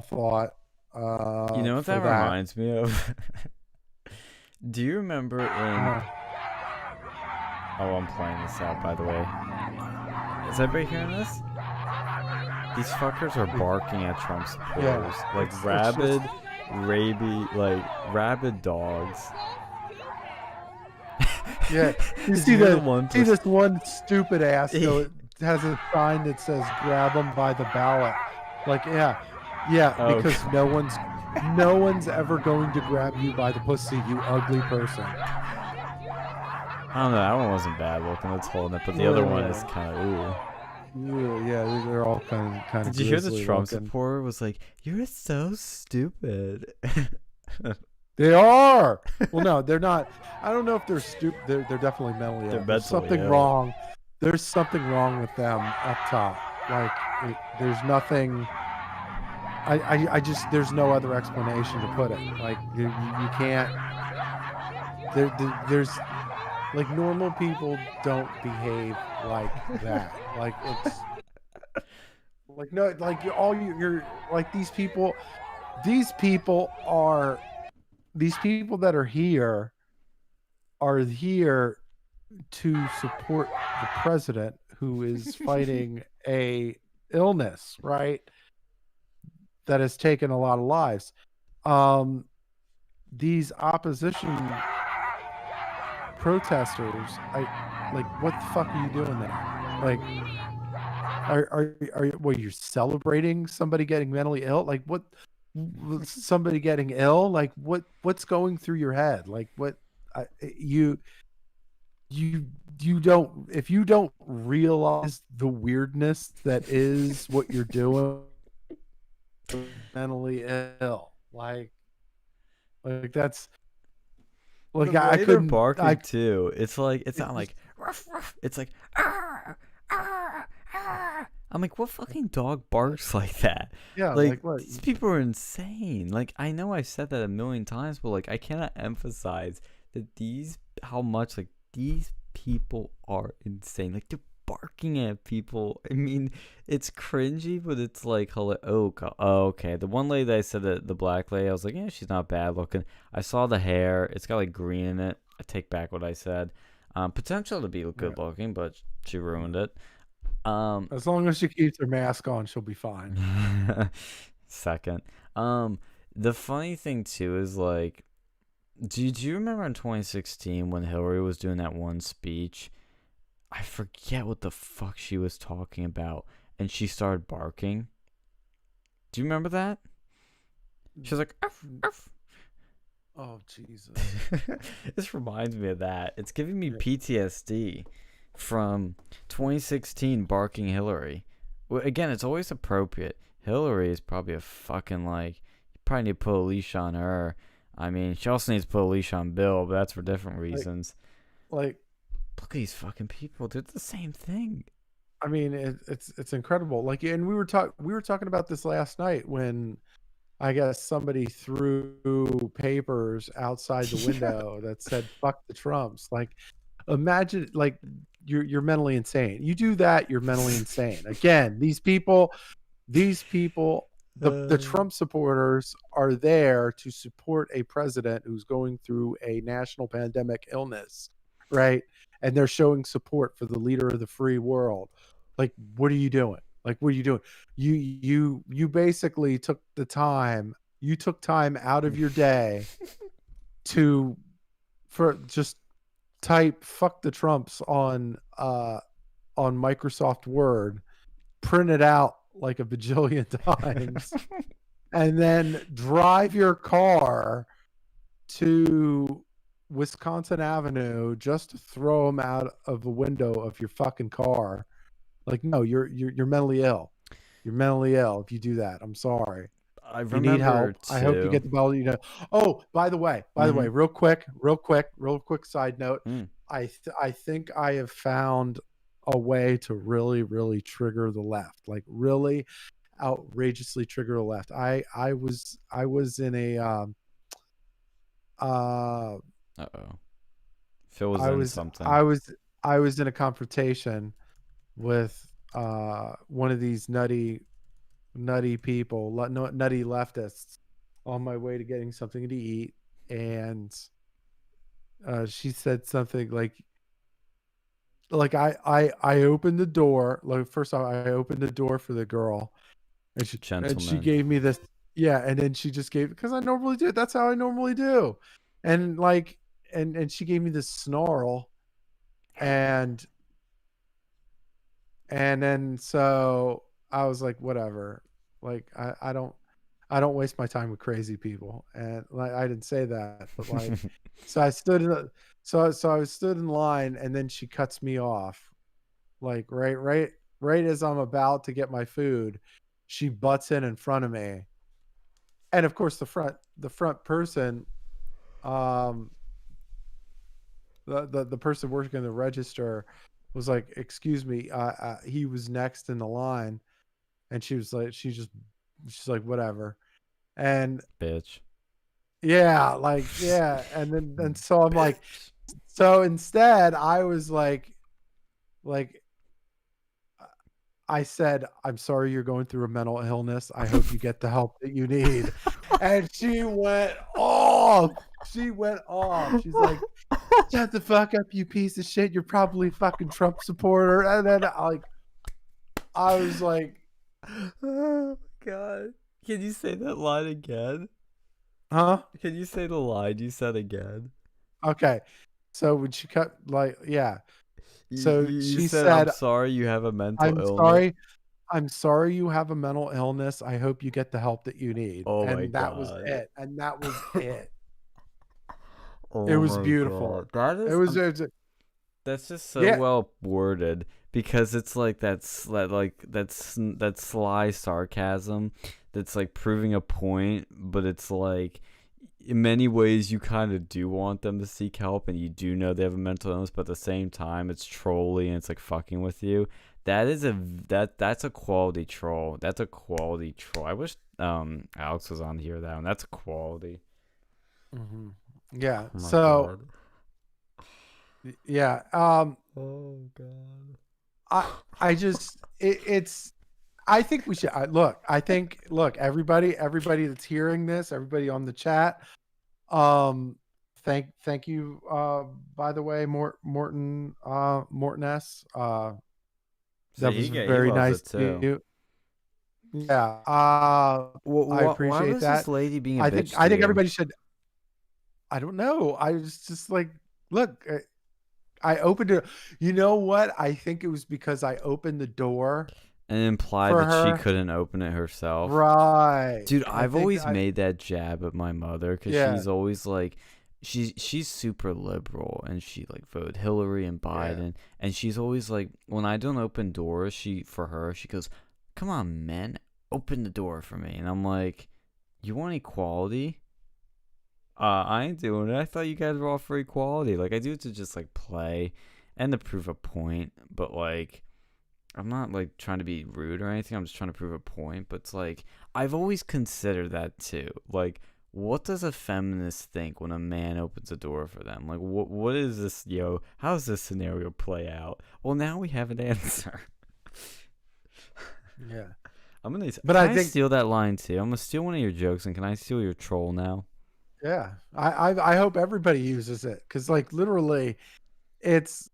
thought. You know what that reminds me of? Do you remember in... Oh, I'm playing this out, by the way. Is everybody hearing this? These fuckers are barking at Trump supporters. Yeah, like rabid dogs. Yeah. You see this one stupid ass though, it has a sign that says grab them by the ballot. Like, yeah, because no one's ever going to grab you by the pussy, you ugly person. I don't know, that one wasn't bad looking, let's hold it, but the other one is kind of ooh. Yeah, they're all kind of. Did you hear the Trump supporter was like, "You're so stupid." They are. Well, no, they're not. I don't know if they're stupid. They're definitely mentally ill. There's something wrong. There's something wrong with them up top. Like, there's nothing. I just, there's no other explanation to put it. Like, you can't. There's like, normal people don't behave like that. Like, it's like, no, like you're like, these people that are here to support the president who is fighting a illness, right? That has taken a lot of lives. These opposition protesters, what the fuck are you doing there? Like, are you're celebrating somebody getting mentally ill? Like, what? Somebody getting ill? Like, what's going through your head? Like, what? You don't, if you don't realize the weirdness that is what you're doing, mentally ill. Like that's. Like, I couldn't barking too. It's like, it's not like ruff, ruff. It's like I'm like, what fucking dog barks like that? Yeah, like what? These people are insane. Like, I know I've said that a million times, but like, I cannot emphasize that how much like these people are insane. Like, they're barking at people. I mean, it's cringy, but it's like, oh, okay. The one lady that I said, the black lady, I was like, yeah, she's not bad looking. I saw the hair. It's got like green in it. I take back what I said. Potential to be good looking, but she ruined it. As long as she keeps her mask on, she'll be fine. Second. The funny thing too is like, do you remember in 2016 when Hillary was doing that one speech? I forget what the fuck she was talking about, and she started barking. Do you remember that? She was like, "Arf, arf." Oh Jesus! This reminds me of that. It's giving me Yeah. PTSD from 2016 barking Hillary. Well, again, it's always appropriate. Hillary is probably a fucking like. You probably need to put a leash on her. I mean, she also needs to put a leash on Bill, but that's for different reasons. Like, look at these fucking people. They're the same thing. I mean, it's incredible. Like, and we were talking about this last night when I guess somebody threw papers outside the window that said "fuck the Trumps." Like, imagine, like, you're mentally insane. You do that, you're mentally insane. Again, these people, the Trump supporters are there to support a president who's going through a national pandemic illness, right? And they're showing support for the leader of the free world. Like, what are you doing? Like, what are you doing? You basically took the time. You took time out of your day for just type "fuck the Trumps" on Microsoft Word, print it out like a bajillion times, and then drive your car to Wisconsin Avenue just to throw them out of the window of your fucking car. Like, no, you're mentally ill. You're mentally ill if you do that. I'm sorry. I You need help. remember I hope you too. get the ball. Oh, by the way, real quick side note. I think I have found a way to really trigger the left. Like, really outrageously trigger the left. I was in a Phil was I in was something. I was in a confrontation with one of these nutty people, nutty leftists, on my way to getting something to eat, and she said something like I opened the door. Like, first off, I opened the door for the girl, and she Gentleman. gave me this, yeah, and then she just gave, because I normally do. That's how I normally do, and like and she gave me this snarl, and then so I was like, whatever. Like, I don't waste my time with crazy people. And like, I didn't say that, but like, so I stood in the, so I stood in line, and then she cuts me off, like right as I'm about to get my food. She butts in front of me, and of course the front person, the person working the register was like, "Excuse me, he was next in the line," and she was like, she's like, "Whatever," and Bitch. yeah, like, yeah, and then so I'm like, so instead I was like I said, "I'm sorry you're going through a mental illness. I hope you get the help that you need." And she went off. She's like, "Shut the fuck up, you piece of shit. You're probably a fucking Trump supporter." And then I was like, Oh God. Can you say that line again? huh? Can you say the line you said again? Okay. So when she cut, like, yeah. So You she said, "I'm said, sorry you have a mental "I'm illness." sorry. I'm sorry you have a mental illness. I hope you get the help that you need." Oh my And that was God. it. And that was it. Oh It was my beautiful. God. It was, That's just so yeah. well worded, because it's like that's that sly sarcasm that's like proving a point, but it's like in many ways you kind of do want them to seek help, and you do know they have a mental illness, but at the same time it's trolly and it's like fucking with you. That's a quality troll. That's a quality troll. I wish Alex was on to hear that one. That's a quality. Mhm. Yeah. Oh my So God. yeah. Oh God. I just it's I think we should look. I think, look, everybody that's hearing this, everybody on the chat, thank you, by the way, Morton S. That was very loves nice it to too. you. Yeah. I Why appreciate was this that. lady being a I bitch think to you? everybody should. I don't know. I was just like, look, I opened it. You know what? I think it was because I opened the door And implied for that she her. couldn't open it herself. Right. Dude, I I've think always made that jab at my mother because yeah. she's always like, she's super liberal and she like voted Hillary and Yeah. Biden, and she's always like, when I don't open doors, she goes, "Come on, man, open the door for me," and I'm like, "You want equality? I ain't doing it. I thought you guys were all for equality. Like I do it to just like play and to prove a point, but like." I'm not like trying to be rude or anything. I'm just trying to prove a point. But it's like I've always considered that too. Like, what does a feminist think when a man opens a door for them? Like, what is this, yo? How does this scenario play out? Well, now we have an answer. Yeah. I'm gonna. But Can I I think steal that line too? I'm gonna steal one of your jokes, and can I steal your troll now? yeah. I hope everybody uses it because like literally, it's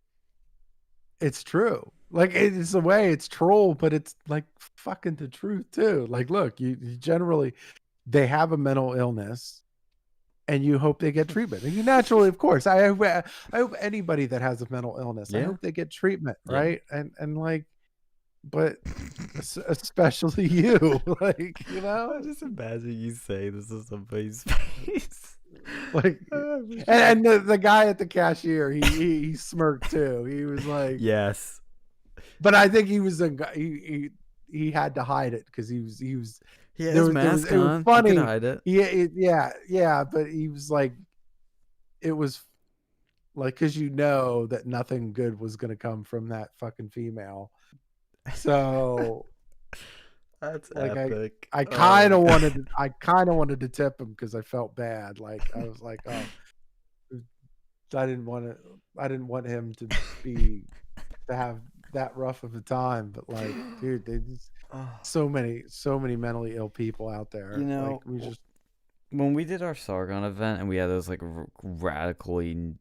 true. Like it's a way it's troll, but it's like fucking the truth too. Like, look, you generally they have a mental illness, and you hope they get treatment. And you naturally, of course, I hope anybody that has a mental illness, I Yeah. hope they get treatment, Yeah. right? And like, but especially you, like I just imagine you say this to somebody's face. like, and the guy at the cashier, he smirked too. He was like, yes. but I think he was he had to hide it because he was He had his mask it was on. funny. He could hide it. Yeah, but he was like, it was like because you know that nothing good was gonna come from that fucking female. So That's like epic. I kind of wanted to tip him because I felt bad. Like I was like, oh, I didn't want him to have that rough of a time. But like, dude, they just so many mentally ill people out there. You know, like we just when we did our Sargon event and we had those like radically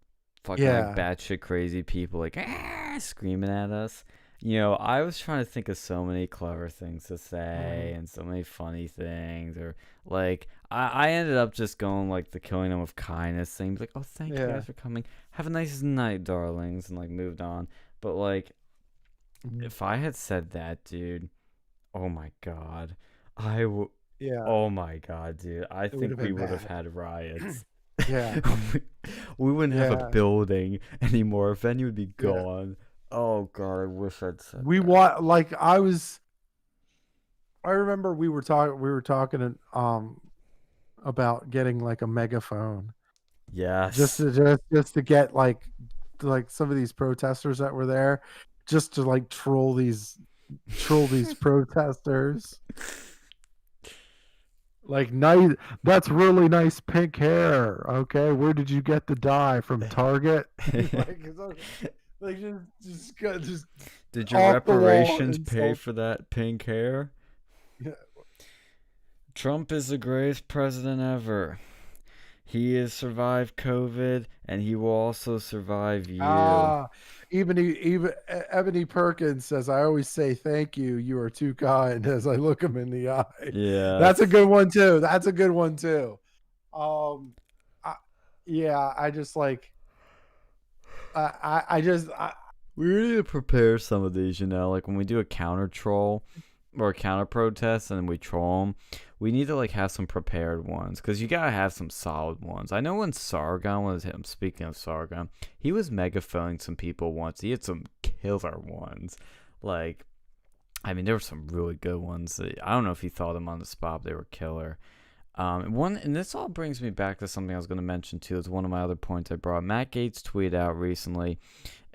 fucking like batshit crazy people like screaming at us. You know, I was trying to think of so many clever things to say and so many funny things, or like I ended up just going like the killing them with kindness things, like, oh, thank you guys for coming, have a nice night, darlings, and like moved on. But like, if I had said that, dude, oh my god, oh my god, dude, I think we would have had riots. Yeah. we wouldn't have a building anymore. A venue would be gone. Oh god, I wish I'd said we that. want like I remember we were talking about getting like a megaphone. Yes. Just to get like some of these protesters that were there, just to like troll these protesters. Like, nice, that's really nice pink hair. Okay, where did you get the dye from? Target? Like just did your reparations pay for that pink hair? Yeah. Trump is the greatest president ever. He has survived COVID, and he will also survive you. Even Ebony Perkins says, "I always say thank you. You are too kind." As I look him in the eye. Yeah, that's a good one too. I just like. We need to prepare some of these, you know, like when we do a counter troll or a counter protest and we troll them, we need to like have some prepared ones, because you gotta have some solid ones. I know when Sargon was him, speaking of Sargon, he was megaphoning some people once. He had some killer ones. Like, I mean, there were some really good ones. I don't know if he thought them on the spot, but they were killer. And this all brings me back to something I was going to mention too. It's one of my other points I brought. Matt Gaetz tweeted out recently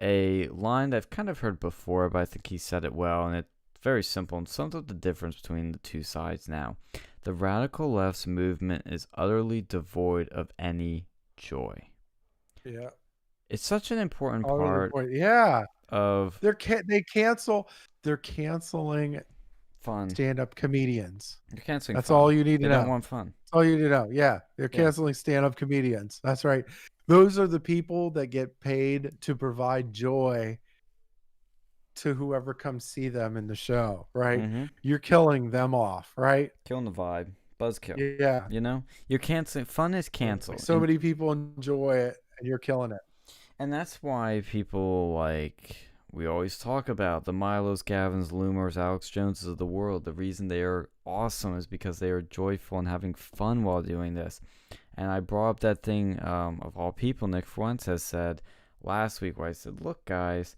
a line that I've kind of heard before, but I think he said it well, and it's very simple and sums up the difference between the two sides now. The radical left's movement is utterly devoid of any joy. Yeah, it's such an important part. Yeah, of they're canceling fun stand-up comedians. You're canceling. That's fun. all you need they to know. Don't want fun. That's all you need to know. Yeah, they're canceling stand-up comedians. That's right. Those are the people that get paid to provide joy to whoever comes see them in the show, right? Mm-hmm. You're killing them off, right? Killing the vibe. Buzzkill. Yeah. You know? You're canceling. Fun is canceled. So many people enjoy it, and you're killing it. And that's why people like, we always talk about the Milos, Gavins, Loomers, Alex Joneses of the world. The reason they are awesome is because they are joyful and having fun while doing this. And I brought up that thing, of all people, Nick Fuentes said last week, where I said, look, guys,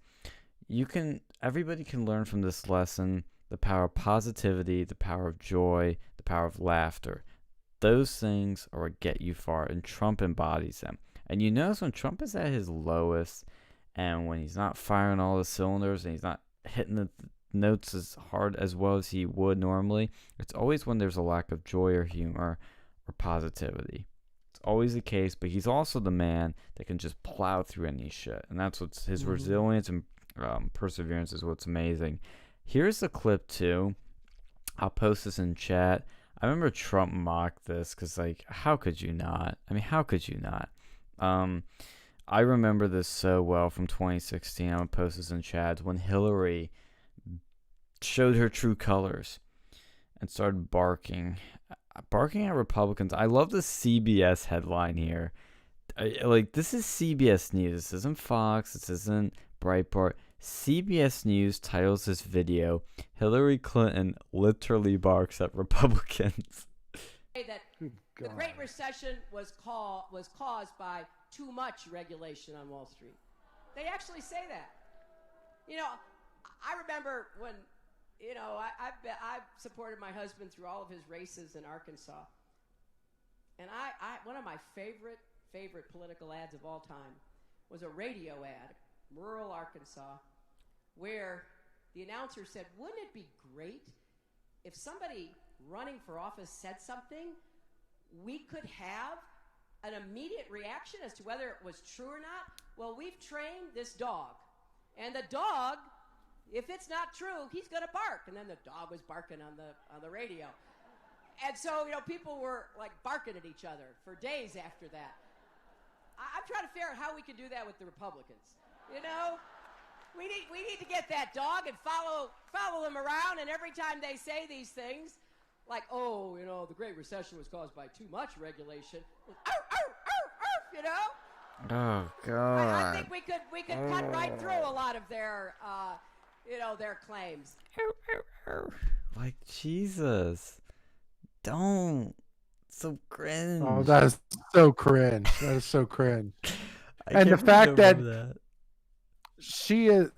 everybody can learn from this lesson the power of positivity, the power of joy, the power of laughter. Those things are what get you far, and Trump embodies them. And you notice when Trump is at his lowest, and when he's not firing all the cylinders, and he's not hitting the notes as hard as well as he would normally, it's always when there's a lack of joy or humor or positivity. It's always the case, but he's also the man that can just plow through any shit. And that's what's his resilience and perseverance is what's amazing. Here's the clip too. I'll post this in chat. I remember Trump mocked this because, like, how could you not? I mean, how could you not? I remember this so well from 2016. I'm going to post this in chat. When Hillary showed her true colors and started barking at Republicans. I love the CBS headline here. This is CBS News. This isn't Fox. This isn't Breitbart. CBS News titles this video, Hillary Clinton literally barks at Republicans. That the Great Recession was caused by too much regulation on Wall Street. They actually say that. You know, I remember when, you know, I've supported my husband through all of his races in Arkansas. And one of my favorite political ads of all time was a radio ad, rural Arkansas, where the announcer said, wouldn't it be great if somebody running for office said something, we could have an immediate reaction as to whether it was true or not? Well, we've trained this dog, and the dog, if it's not true, he's going to bark. And then the dog was barking on the radio. And so, you know, people were like barking at each other for days after that. I'm trying to figure out how we can do that with the Republicans. You know, we need to get that dog and follow them around, and every time they say these things, like, oh, you know, the Great Recession was caused by too much regulation, you know? Oh God! I think we could cut right through a lot of their, you know, their claims. Like, Jesus, don't. So cringe. Oh, that is so cringe. That is so cringe. I And the can't fact that remember she is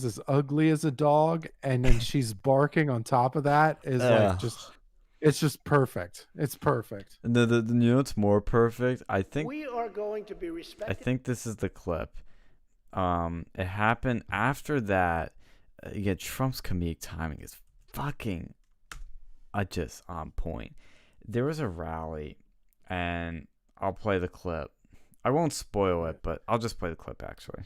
as ugly as a dog, and then she's barking on top of that is like it's just perfect. It's perfect. you know what's more perfect? I think We are going to be I respected. think this is the clip. It happened after that. Yeah, Trump's comedic timing is fucking just on point. There was a rally, and I'll play the clip. I won't spoil it, but I'll just play the clip actually.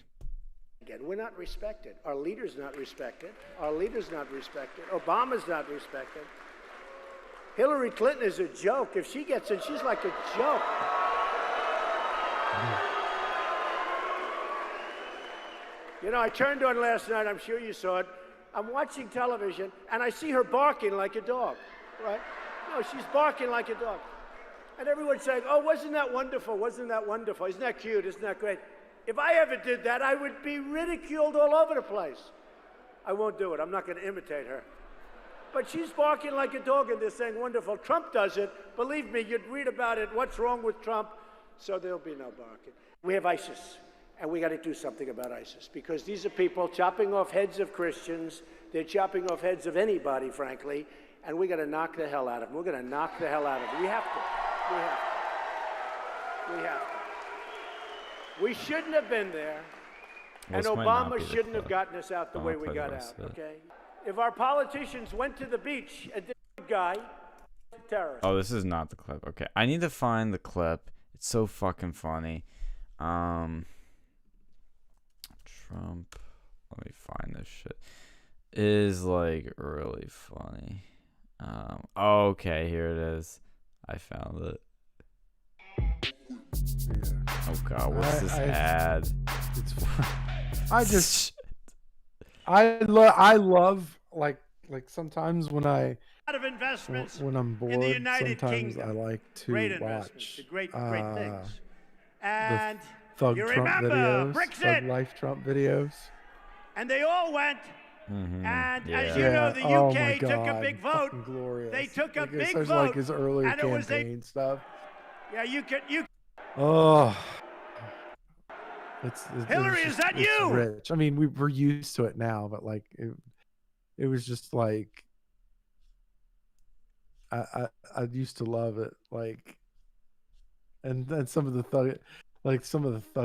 Again, we're not respected. Our leader's not respected. Our leader's not respected. Obama's not respected. Hillary Clinton is a joke. If she gets in, she's like a joke. You know, I turned on last night, I'm sure you saw it. I'm watching television, and I see her barking like a dog, right? No, she's barking like a dog. And everyone's saying, oh, wasn't that wonderful? Wasn't that wonderful? Isn't that cute? Isn't that great? If I ever did that, I would be ridiculed all over the place. I won't do it. I'm not going to imitate her. But she's barking like a dog, and they're saying, wonderful. Trump does it. Believe me, you'd read about it. What's wrong with Trump? So there'll be no barking. We have ISIS, and we got to do something about ISIS, because these are people chopping off heads of Christians. They're chopping off heads of anybody, frankly, and we got to knock the hell out of them. We're going to knock the hell out of them. We have to. We have to. We have to. We shouldn't have been there, and Obama shouldn't have gotten us out the way we got out, okay? If our politicians went to the beach and did a guy, terrorist. Oh, this is not the clip. Okay, I need to find the clip. It's so fucking funny. Trump. Let me find this shit. Is like really funny. Okay, here it is. I found it. Yeah. Oh God, what's this ad? It's I just I love like sometimes when Of investments when I'm in the bored, United sometimes Kingdom. I like Great to investments, watch great the things. And Thug you Trump remember videos, Brexit, Thug Life Trump videos. and they all went. And as you Yeah. know, Yeah. the Oh my UK took a God. big vote. Fucking glorious. They took a Like big especially vote, like his earlier and it was a campaign stuff. yeah. You Oh, Hillary, is that it's you? rich. I mean, we're used to it now, but like it was just like I used to love it. Like, and then some of the thug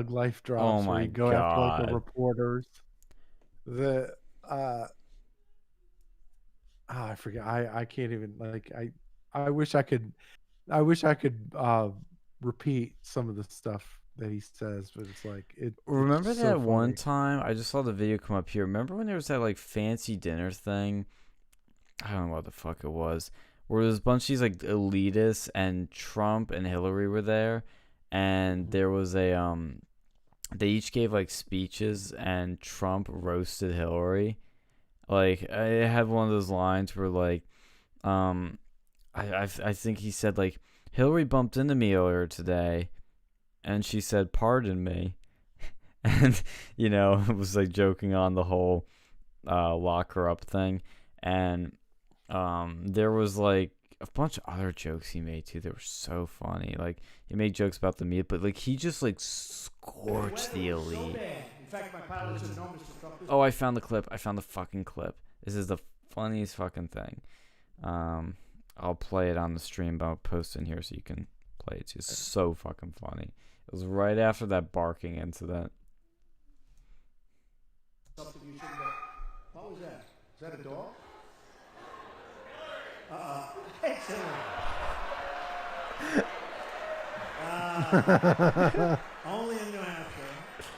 life Oh drops where my he'd go after like the god. reporters. The I forget. I can't even like I wish I could repeat some of the stuff that he says, but it's like it's Remember just so that one funny. time? I just saw the video come up here. Remember when there was that like fancy dinner thing? I don't know what the fuck it was. Where there was a bunch of these like elitists and Trump and Hillary were there, and there was a they each gave like speeches and Trump roasted Hillary. Like I had one of those lines where like I think he said like Hillary bumped into me earlier today and she said pardon me. And it was like joking on the whole lock her up thing. And there was like a bunch of other jokes he made too. They were so funny. Like he made jokes about the meat, but like he just like scorched the elite. In fact, my pilot said, "No, Mr. Trump." Oh, I found the clip. I found the fucking clip. This is the funniest fucking thing. I'll play it on the stream, but I'll post it in here so you can play it. It's just so fucking funny. It was right after that barking incident. Something you shouldn't have. What was that? Is that a dog? It's Hillary. Only in New Hampshire.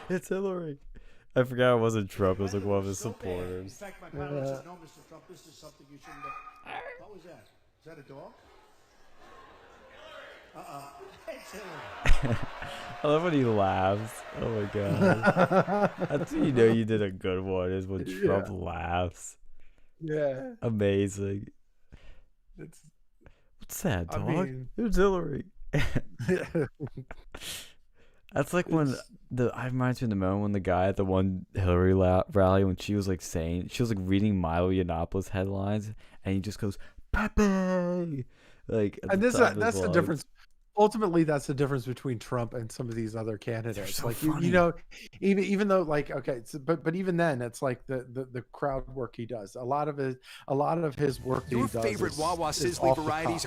It's Hillary. I forgot it wasn't Trump. It was like one of his supporters. In fact, my pilot said, "No, Mr. Trump, this is something you shouldn't have." What was that? Is that a dog? It's Hillary. I love when he laughs. Oh my god. That's when you know you did a good one, is when Trump laughs. Yeah. Amazing. It's What's that, I dog? mean- It's Hillary. That's like when I reminds me of the moment when the guy at the one Hillary rally, when she was like reading Milo Yiannopoulos headlines, and he just goes Pepe, like. And that's the difference. Ultimately, that's the difference between Trump and some of these other candidates. So like funny. even though like okay, but even then, it's like the crowd work he does. A lot of his work that he does. Your favorite Wawa Sizzly varieties.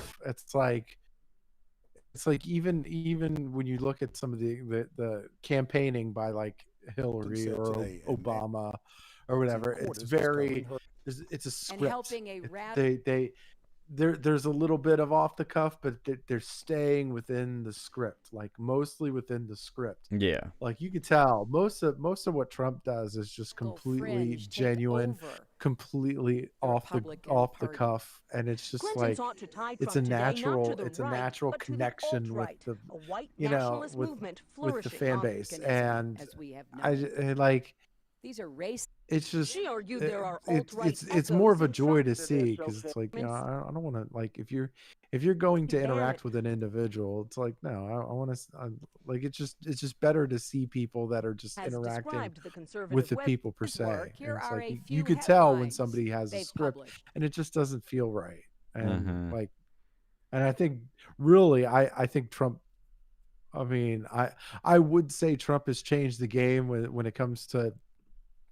It's like even when you look at some of the campaigning by like Hillary or Obama or whatever, it's a script. And helping a there's a little bit of off the cuff, but they're staying within the script, like mostly within the script. Yeah. Like you could tell most of what Trump does is just completely genuine, completely off the cuff, and it's just like it's a natural connection with the with the fan base, and I like. These are race. It's just She argued there are it's more of a joy to see, because it's like I don't want to, like, if you're going to interact with an individual, it's like no, I want to like it's just better to see people that are just interacting with the people per se. And it's like you could tell when somebody has a script and it just doesn't feel right, and like, and I think really I think Trump. I mean, I would say Trump has changed the game when it comes to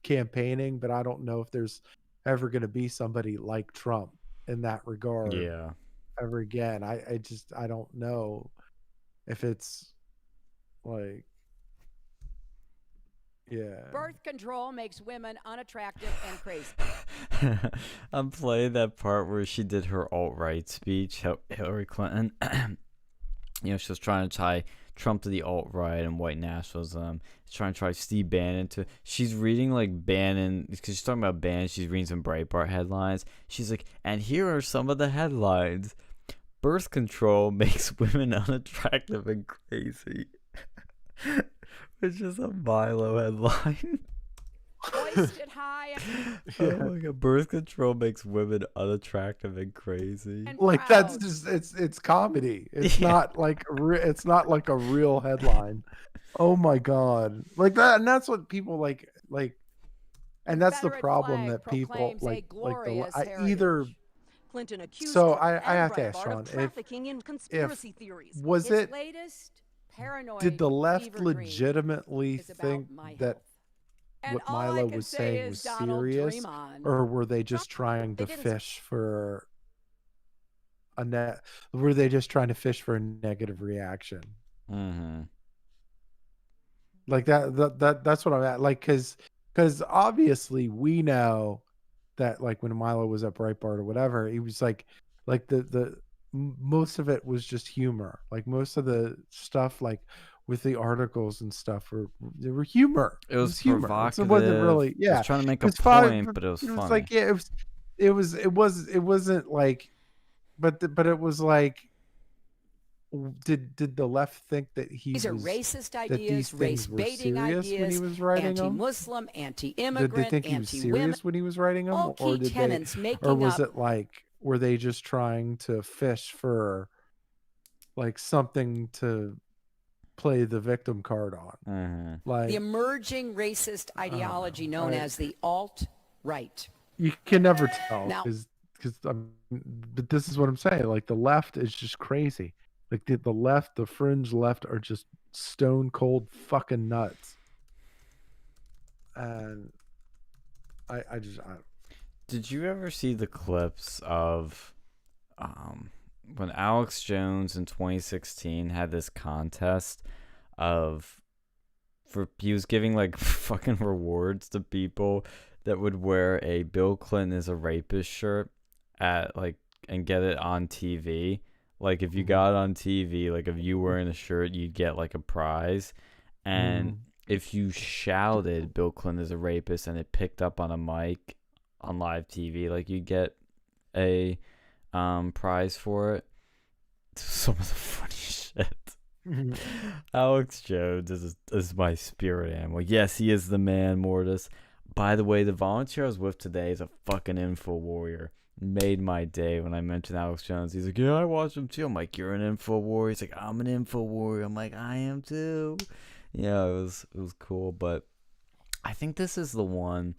campaigning, but I don't know if there's ever going to be somebody like Trump in that regard ever again. I don't know if it's like Birth control makes women unattractive and crazy. I'm playing that part where she did her alt-right speech, Hillary Clinton. She was trying to tie Trump to the alt-right and white nationalism. She's trying to try Steve Bannon to. She's reading like Bannon, because she's talking about Bannon. She's reading some Breitbart headlines. She's like, and here are some of the headlines: birth control makes women unattractive and crazy. It's just a Milo headline. hoist it high. Oh my god, birth control makes women unattractive and crazy. And Like that's proud. just it's comedy. It's Yeah. not like it's not like a real headline. Oh my god, like that, and that's what people like, and that's the Confederate problem flag that people proclaims a glorious either. heritage. Clinton accused So Trump I and have to ask Breitbart Sean of trafficking in conspiracy theories. was His it latest paranoid did the left fever dream legitimately is about think my that health. And what all I Milo can was say saying is, was Donald, serious, dream on. or were they just trying to fish for a net? Were they just trying to fish for a negative reaction? Mm-hmm. Like that's what I'm at. Like, because obviously we know that, like, when Milo was at Breitbart or whatever, he was like most of it was just humor. Like most of the stuff, like with the articles and stuff, they were humor. It was humor. provocative. It wasn't really, It was trying to make a It's point, but it was it was funny. like, yeah, it wasn't like, but it was like, did the left think that These are racist ideas, race baiting ideas, when he was writing them? anti-Muslim, Did they anti-immigrant, think he was anti-women. serious when he was writing them, All key tenets or making was up. it like, were they just trying to fish for like something to play the victim card on? Mm-hmm. Like The emerging racist ideology known as the alt-right. you can never tell, Now- because but this is what I'm saying. Like the left is just crazy. Like the left, the fringe left, are just stone cold fucking nuts. And I Did you ever see the clips of when Alex Jones in 2016 had this contest he was giving like fucking rewards to people that would wear a Bill Clinton is a rapist shirt and get it on TV? Like if you got it on TV, like if you wearing a shirt, you'd get like a prize. And if you shouted Bill Clinton is a rapist and it picked up on a mic on live TV, like you get a prize for it. Some of the funny shit. Alex Jones is my spirit animal. Yes, he is the man, Mortis. By the way, the volunteer I was with today is a fucking info warrior. Made my day when I mentioned Alex Jones. He's like, yeah, I watch him too. I'm like, you're an info warrior? He's like, I'm an info warrior. I'm like, I am too. Yeah, it was cool. But I think this is the one.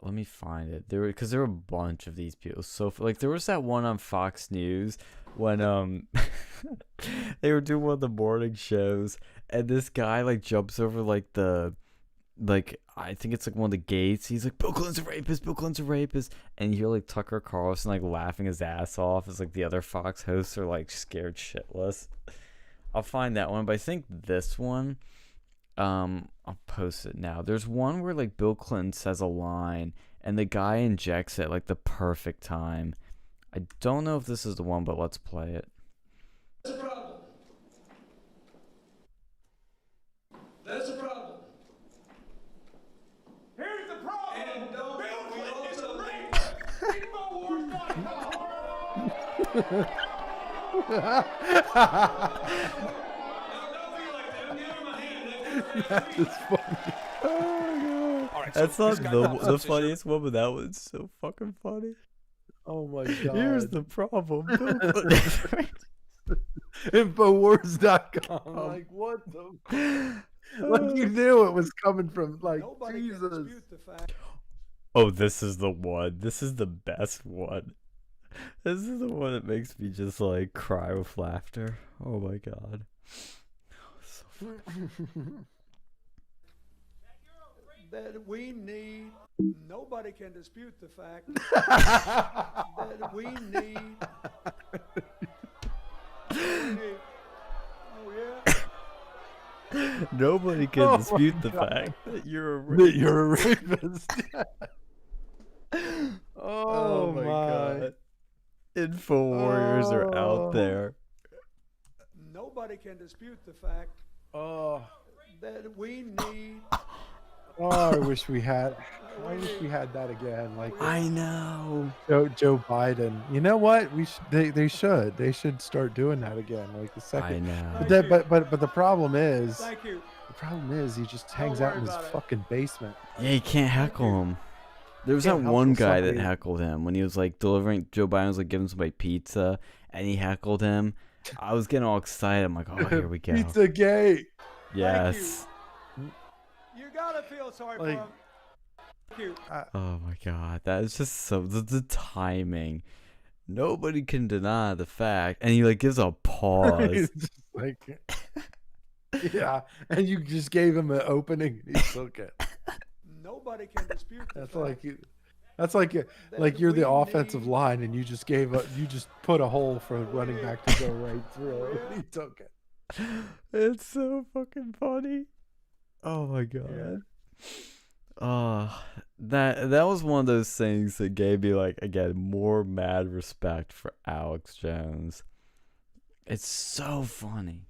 Let me find it. Because there were a bunch of these people. So like there was that one on Fox News when they were doing one of the morning shows, and this guy like jumps over I think it's like one of the gates. He's like, Bill Clinton's a rapist, Bill Clinton's a rapist. And you hear like Tucker Carlson like laughing his ass off as like the other Fox hosts are like scared shitless. I'll find that one, but I think this one, I'll post it now. There's one where like Bill Clinton says a line and the guy injects it like the perfect time. I don't know if this is the one, but let's play it. That's a problem. That's a problem. Here's the problem. And don't Bill we Clinton is a also rapist. InfoWars.com. don't feel like that. I'm giving my hand. that is funny. All right, That's so not this guy the pops up, says, funniest one, but that one's so fucking funny. Oh my god. Here's the problem. Bill Clinton. Infowars.com. Like, what the? Like, you knew it was coming from, like, Nobody Jesus. can dispute the fact. Oh, this is the one. This is the best one. This is the one that makes me just like cry with laughter. Oh my god. So funny. That we need. Nobody can dispute the fact that we need. Oh yeah. Nobody can Oh dispute my the God. fact that you're a That you're a rapist. Oh my god. Info warriors are out there. Nobody can dispute the fact Oh. that we need. Oh, I wish we had that again. Like I know. Joe Biden. You know what? They should start doing that again. Like the I second. know. But the problem is Thank you. The problem is he just Don't hangs out worry in his about it. fucking basement. Yeah, you can't heckle him. There was that Can't one heckle guy that somebody. heckled him when he was like delivering. Joe Biden was like giving somebody pizza, and he heckled him. I was getting all excited. I'm like, oh, here we go. Pizza gate. Yes. You gotta feel sorry Like- for him. Thank you. Oh my god, that is just so the timing. Nobody can deny the fact, and he like gives a pause. It's just like, yeah, and you just gave him an opening. He took it. Nobody can dispute the That's fact like you. That's like you're the offensive line, and you just you just put a hole for the running back to go right through. He took it. It's so fucking funny. Oh my god. Oh, that was one of those things that gave me like again more mad respect for Alex Jones. It's so funny.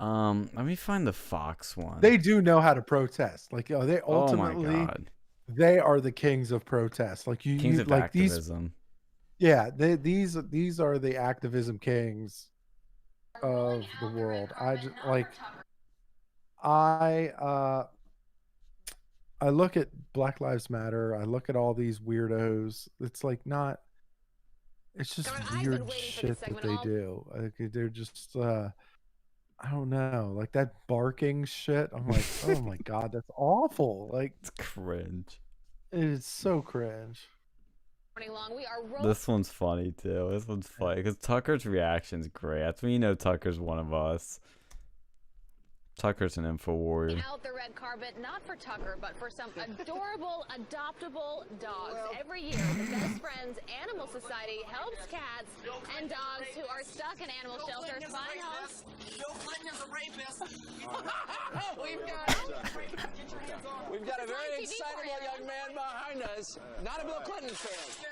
Let me find the Fox one. They do know how to protest. Like, they oh my ultimately god. they are the kings of protest. Like Kings of like activism. these are the activism kings of the world. I look at Black Lives Matter. I look at all these weirdos. It's like not. It's just weird shit that they do. Like, they're just. I don't know. Like that barking shit. I'm like, oh my god, that's awful. Like It's cringe. it is so cringe. This one's funny too. This one's funny because Tucker's reaction's great. That's when you know Tucker's one of us. Tucker's an info warrior. Out the red carpet, not for Tucker, but for some adorable, adoptable dogs. Every year, the Best Friends Animal Society helps cats and dogs who are stuck in animal shelters find homes. Bill Clinton is a rapist. We've got a very excitable young man behind us, not a Bill Clinton fan.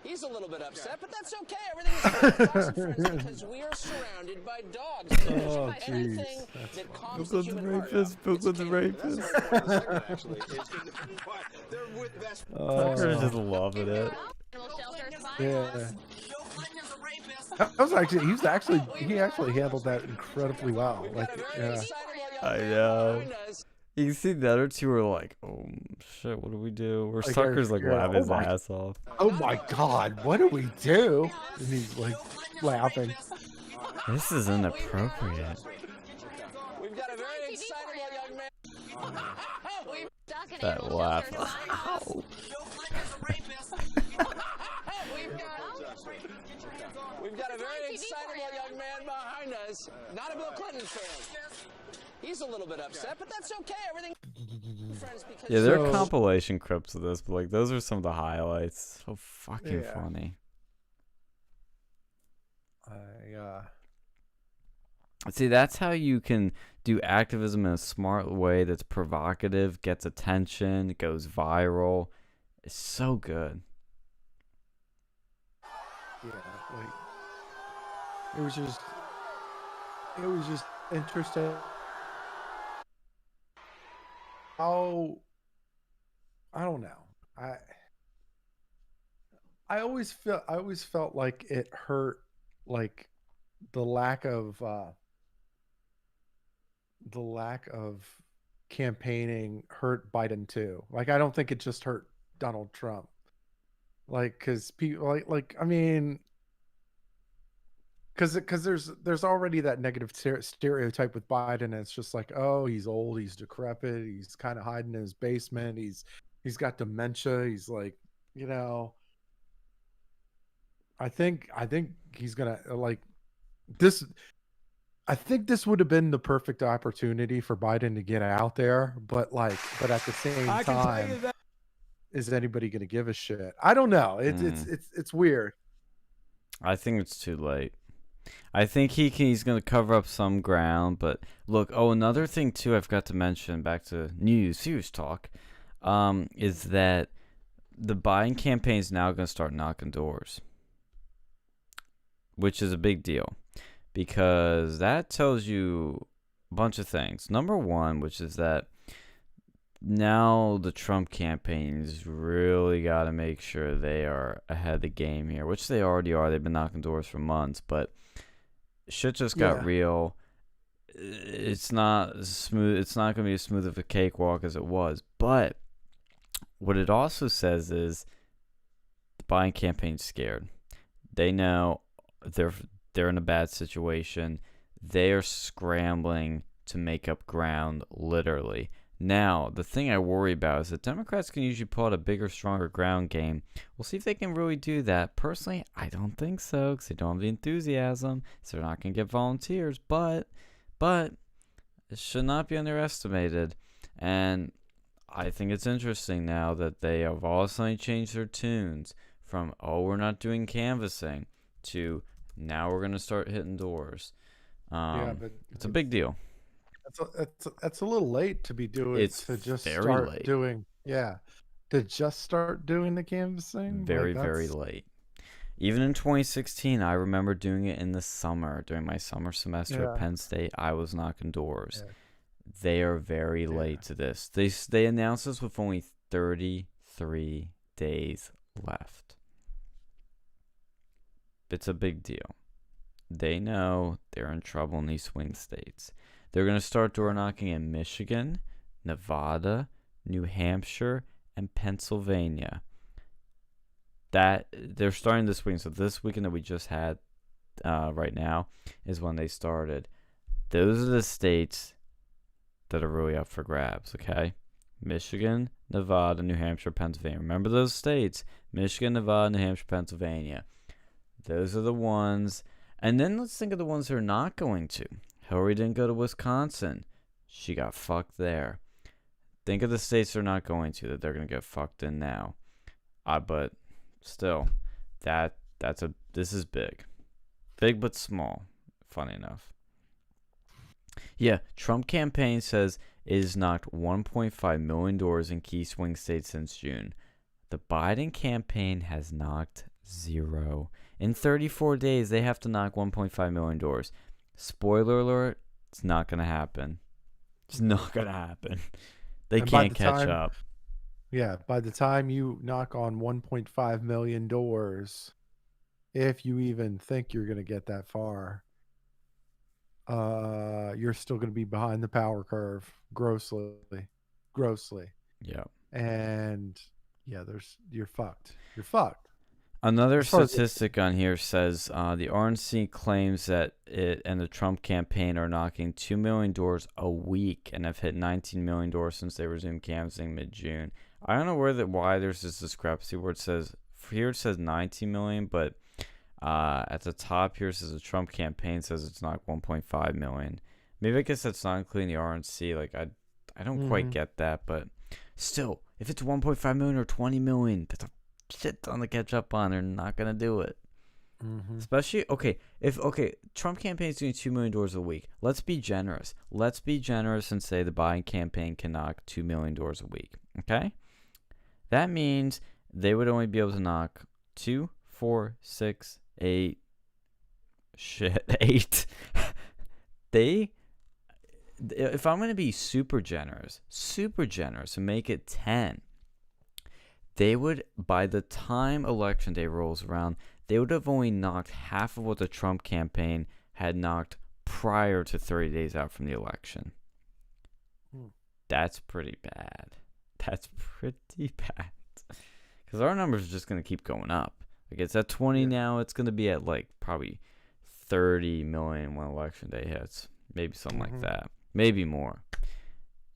He's a little bit upset, but that's okay. Everything is fine. Dogs and friends, because we are surrounded by dogs. Oh, Anything jeez. that calms the Bill human Clinton's heart. Bill Clinton's rapist. Tucker's just loving it. Animal shelters find Yeah. homes. Bill Clinton is a rapist. That was he actually handled that incredibly well. Like, yeah. I know. You can see the other two are like, oh shit, what do we do? Where Like, Tucker's like yeah, laughing oh his my- ass off. Oh my god, what do we do? And he's like laughing. This is inappropriate. We've got a very excitable young man. Stuck in That animal laugh. shelters find homes. Bill Clinton is a rapist. We've got a very excitable young man behind us, not a Bill Clinton fan. He's a little bit upset, but that's okay. Everything. Yeah, there are So- compilation clips of this, but like those are some of the highlights. So fucking Yeah. funny. See, that's how you can do activism in a smart way that's provocative, gets attention, goes viral. It's so good. Yeah, like it was just interesting how I don't know. I always felt like it hurt, like the lack of campaigning hurt Biden too. Like I don't think it just hurt Donald Trump. Like, because people like I mean, because there's already that negative stereotype with Biden, and it's just like, oh, he's old, he's decrepit, he's kind of hiding in his basement, he's got dementia, he's like, you know. I think he's gonna like this. I think this would have been the perfect opportunity for Biden to get out there, but at the same I can tell time, you that. is anybody going to give a shit? I don't know. It's weird. I think it's too late. I think he's going to cover up some ground, but look, another thing too I forgot to mention, back to serious talk, is that the Biden campaign is now going to start knocking doors, which is a big deal because that tells you a bunch of things. Number one, which is that now the Trump campaign's really got to make sure they are ahead of the game here, which they already are. They've been knocking doors for months, but shit just got real. it's not smooth. It's not going to be as smooth of a cakewalk as it was. But what it also says is the Biden campaign's scared. They know they're in a bad situation. They are scrambling to make up ground, literally. Now, the thing I worry about is that Democrats can usually pull out a bigger, stronger ground game. We'll see if they can really do that. Personally, I don't think so, because they don't have the enthusiasm, so they're not going to get volunteers. But it should not be underestimated. And I think it's interesting now that they have all of a sudden changed their tunes from, oh, we're not doing canvassing, to now we're going to start hitting doors. Yeah, but it's a big deal. That's a little late to be doing. It's to just very start late. doing. Yeah, to just start doing the canvassing. Very, like, very late. Even in 2016, I remember doing it in the summer during my summer semester at Penn State. I was knocking doors. Yeah. They are very late to this. They announced this with only 33 days left. It's a big deal. They know they're in trouble in these swing states. They're going to start door knocking in Michigan, Nevada, New Hampshire, and Pennsylvania. That they're starting this week. So this weekend that we just had right now is when they started. Those are the states that are really up for grabs, okay? Michigan, Nevada, New Hampshire, Pennsylvania. Remember those states. Michigan, Nevada, New Hampshire, Pennsylvania. Those are the ones. And then let's think of the ones that are not going to. Hillary didn't go to Wisconsin. She got fucked there. Think of the states they're not going to, that they're going to get fucked in now. But still, this is big. Big but small, funny enough. Yeah, Trump campaign says it has knocked 1.5 million doors in key swing states since June. The Biden campaign has knocked 0. In 34 days, they have to knock 1.5 million doors. Spoiler alert, it's not going to happen. It's not going to happen. They can't catch up. Yeah, by the time you knock on 1.5 million doors, if you even think you're going to get that far, you're still going to be behind the power curve grossly. Yeah. And yeah, you're fucked. You're fucked. Another statistic on here says the RNC claims that it and the Trump campaign are knocking 2 million doors a week and have hit 19 million doors since they resumed canvassing mid-June. I don't know why there's this discrepancy where it says 19 million, but at the top here it says the Trump campaign says it's knocked 1.5 million. Maybe I guess that's not including the RNC. Like I don't quite get that, but still, if it's 1.5 million or 20 million, that's a shit ton to catch up on. They're not gonna do it. Especially if Trump campaign's doing 2 million doors a week. Let's be generous and say the Biden campaign can knock 2 million doors a week. Okay, that means they would only be able to knock 2, 4, 6, 8 8 if I'm gonna be super generous and make it 10, they would, by the time election day rolls around, they would have only knocked half of what the Trump campaign had knocked prior to 30 days out from the election. That's pretty bad. Because our numbers are just going to keep going up. Like, it's at 20 now. It's going to be at, like, probably 30 million when election day hits. Maybe something like that. Maybe more.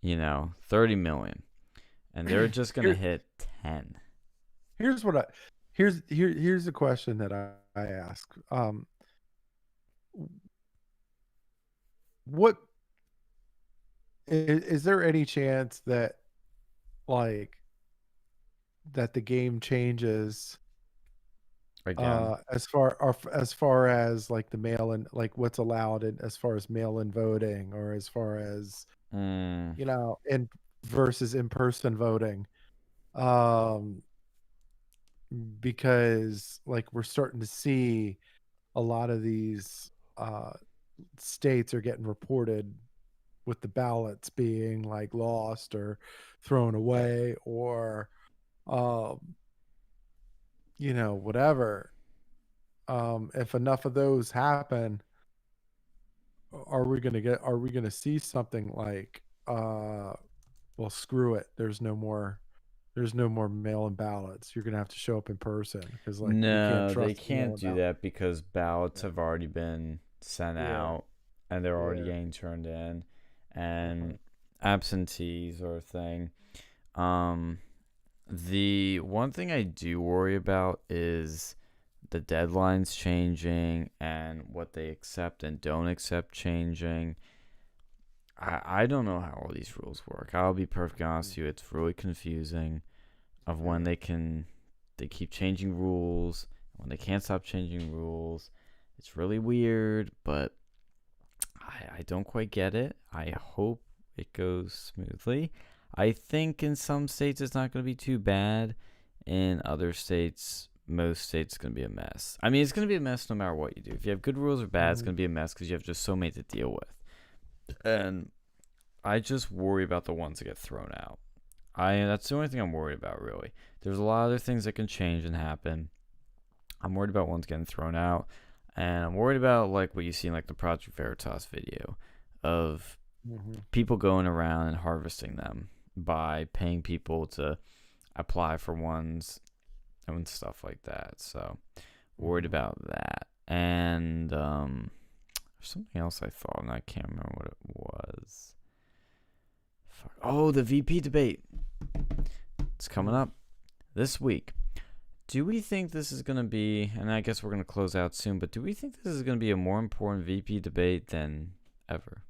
30 million. And they're just gonna hit 10. Here's a question that I ask. What is there any chance that that the game changes again as far as like the mail-in, like what's allowed as far as mail-in voting, or as far as in versus in-person voting, because like we're starting to see a lot of these states are getting reported with the ballots being like lost or thrown away, or whatever. If enough of those happen, are we gonna see something like, well, screw it. There's no more mail-in ballots. You're gonna have to show up in person because like you can't No, they trust can't mail-in do ballot. that because ballots have already been sent out and they're already getting turned in, and absentees are a thing. The one thing I do worry about is the deadlines changing and what they accept and don't accept changing. I don't know how all these rules work. I'll be perfectly honest with you. It's really confusing of when they keep changing rules, when they can't stop changing rules. It's really weird, but I don't quite get it. I hope it goes smoothly. I think in some states it's not going to be too bad. In other states, most states, it's going to be a mess. I mean, it's going to be a mess no matter what you do. If you have good rules or bad, it's going to be a mess because you have just so many to deal with. And I just worry about the ones that get thrown out. That's the only thing I'm worried about, really. There's a lot of other things that can change and happen. I'm worried about ones getting thrown out. And I'm worried about like what you see in like the Project Veritas video of people going around and harvesting them by paying people to apply for ones and stuff like that. So worried about that. And there's something else I thought and I can't remember what it was. Oh, the VP debate. It's coming up this week. Do we think this is going to be, and I guess we're going to close out soon, but do we think this is going to be a more important VP debate than ever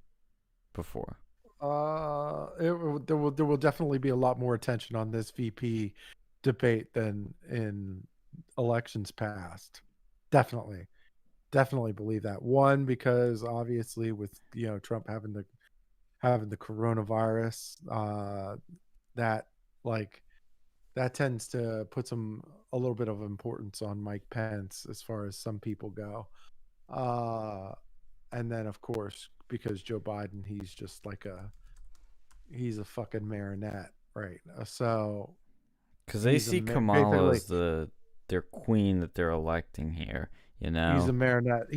before? There will definitely be a lot more attention on this VP debate than in elections past. Definitely believe that. One, because obviously with Trump having the coronavirus, that tends to put a little bit of importance on Mike Pence as far as some people go. And then of course, because Joe Biden, he's just like he's a fucking marionette, right? So because they see Kamala as their queen that they're electing here, He's a marionette.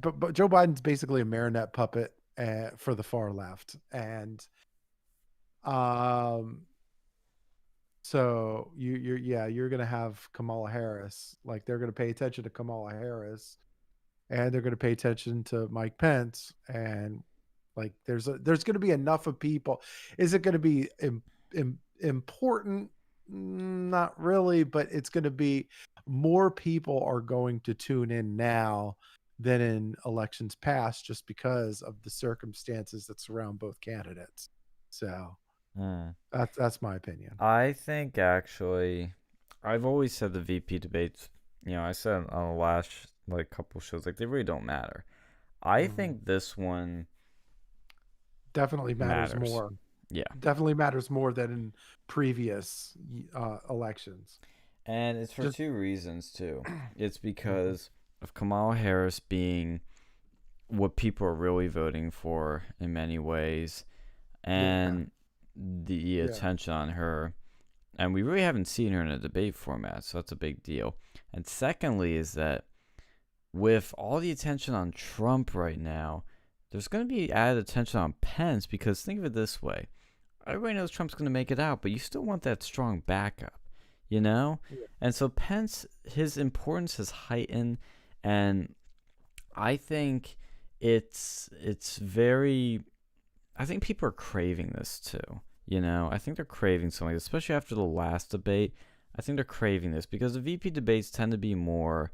But Joe Biden's basically a marionette puppet for the far left, and so you're gonna have Kamala Harris. Like they're gonna pay attention to Kamala Harris, and they're gonna pay attention to Mike Pence, and like there's gonna be enough of people. Is it gonna be important? Not really, but it's gonna be more people are going to tune in now than in elections past, just because of the circumstances that surround both candidates. So. That's my opinion. I think actually, I've always said the VP debates. I said on the last couple shows, like they really don't matter. I think this one definitely matters more. Yeah, definitely matters more than in previous elections. And it's for two reasons too. It's because of Kamala Harris being what people are really voting for in many ways, and the attention on her, and we really haven't seen her in a debate format, so that's a big deal. And secondly is that with all the attention on Trump right now, there's going to be added attention on Pence, because think of it this way, everybody knows Trump's going to make it out, but you still want that strong backup, and so Pence, his importance has heightened, and I think I think people are craving this too. I think they're craving something, especially after the last debate. I think they're craving this because the VP debates tend to be more,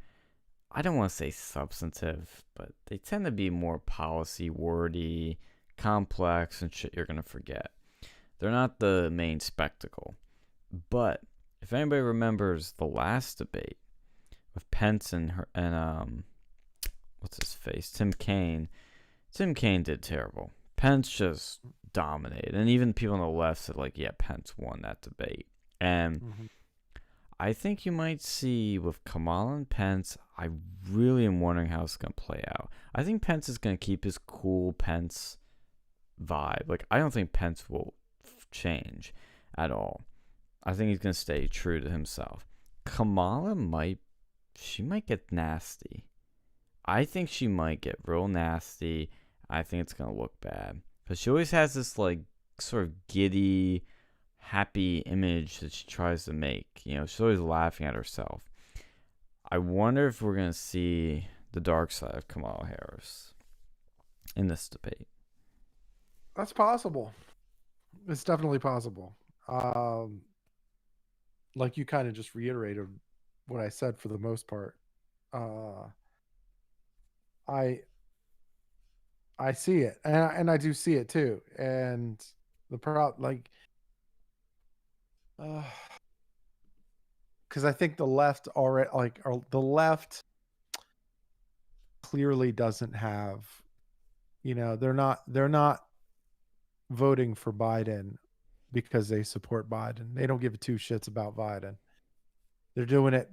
I don't want to say substantive, but they tend to be more policy wordy, complex, and shit you're going to forget. They're not the main spectacle. But if anybody remembers the last debate with Pence and what's his face, Tim Kaine did terrible. Pence just dominated, and even people on the left said Pence won that debate. And I think you might see with Kamala and Pence, I really am wondering how it's going to play out. I think Pence is going to keep his cool Pence vibe. I don't think Pence will change at all. I think he's going to stay true to himself. Kamala might get nasty. I think she might get real nasty. I think it's gonna look bad because she always has this like sort of giddy, happy image that she tries to make. You know, she's always laughing at herself. I wonder if we're gonna see the dark side of Kamala Harris in this debate. That's possible. It's definitely possible. Like you kind of just reiterated what I said for the most part. I see it, and I do see it too. And the like, because I think the left already the left clearly doesn't have, they're not voting for Biden because they support Biden. They don't give two shits about Biden. They're doing it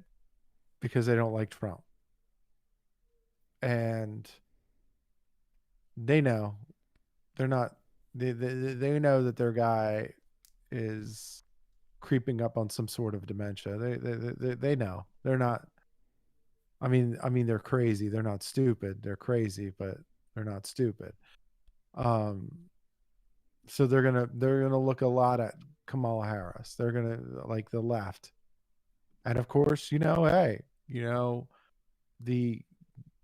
because they don't like Trump. And they know they're not, they know that their guy is creeping up on some sort of dementia. They know they're not. I mean, they're crazy. They're not stupid. They're crazy, but they're not stupid. So they're gonna look a lot at Kamala Harris. They're gonna like the left, and of course, hey, the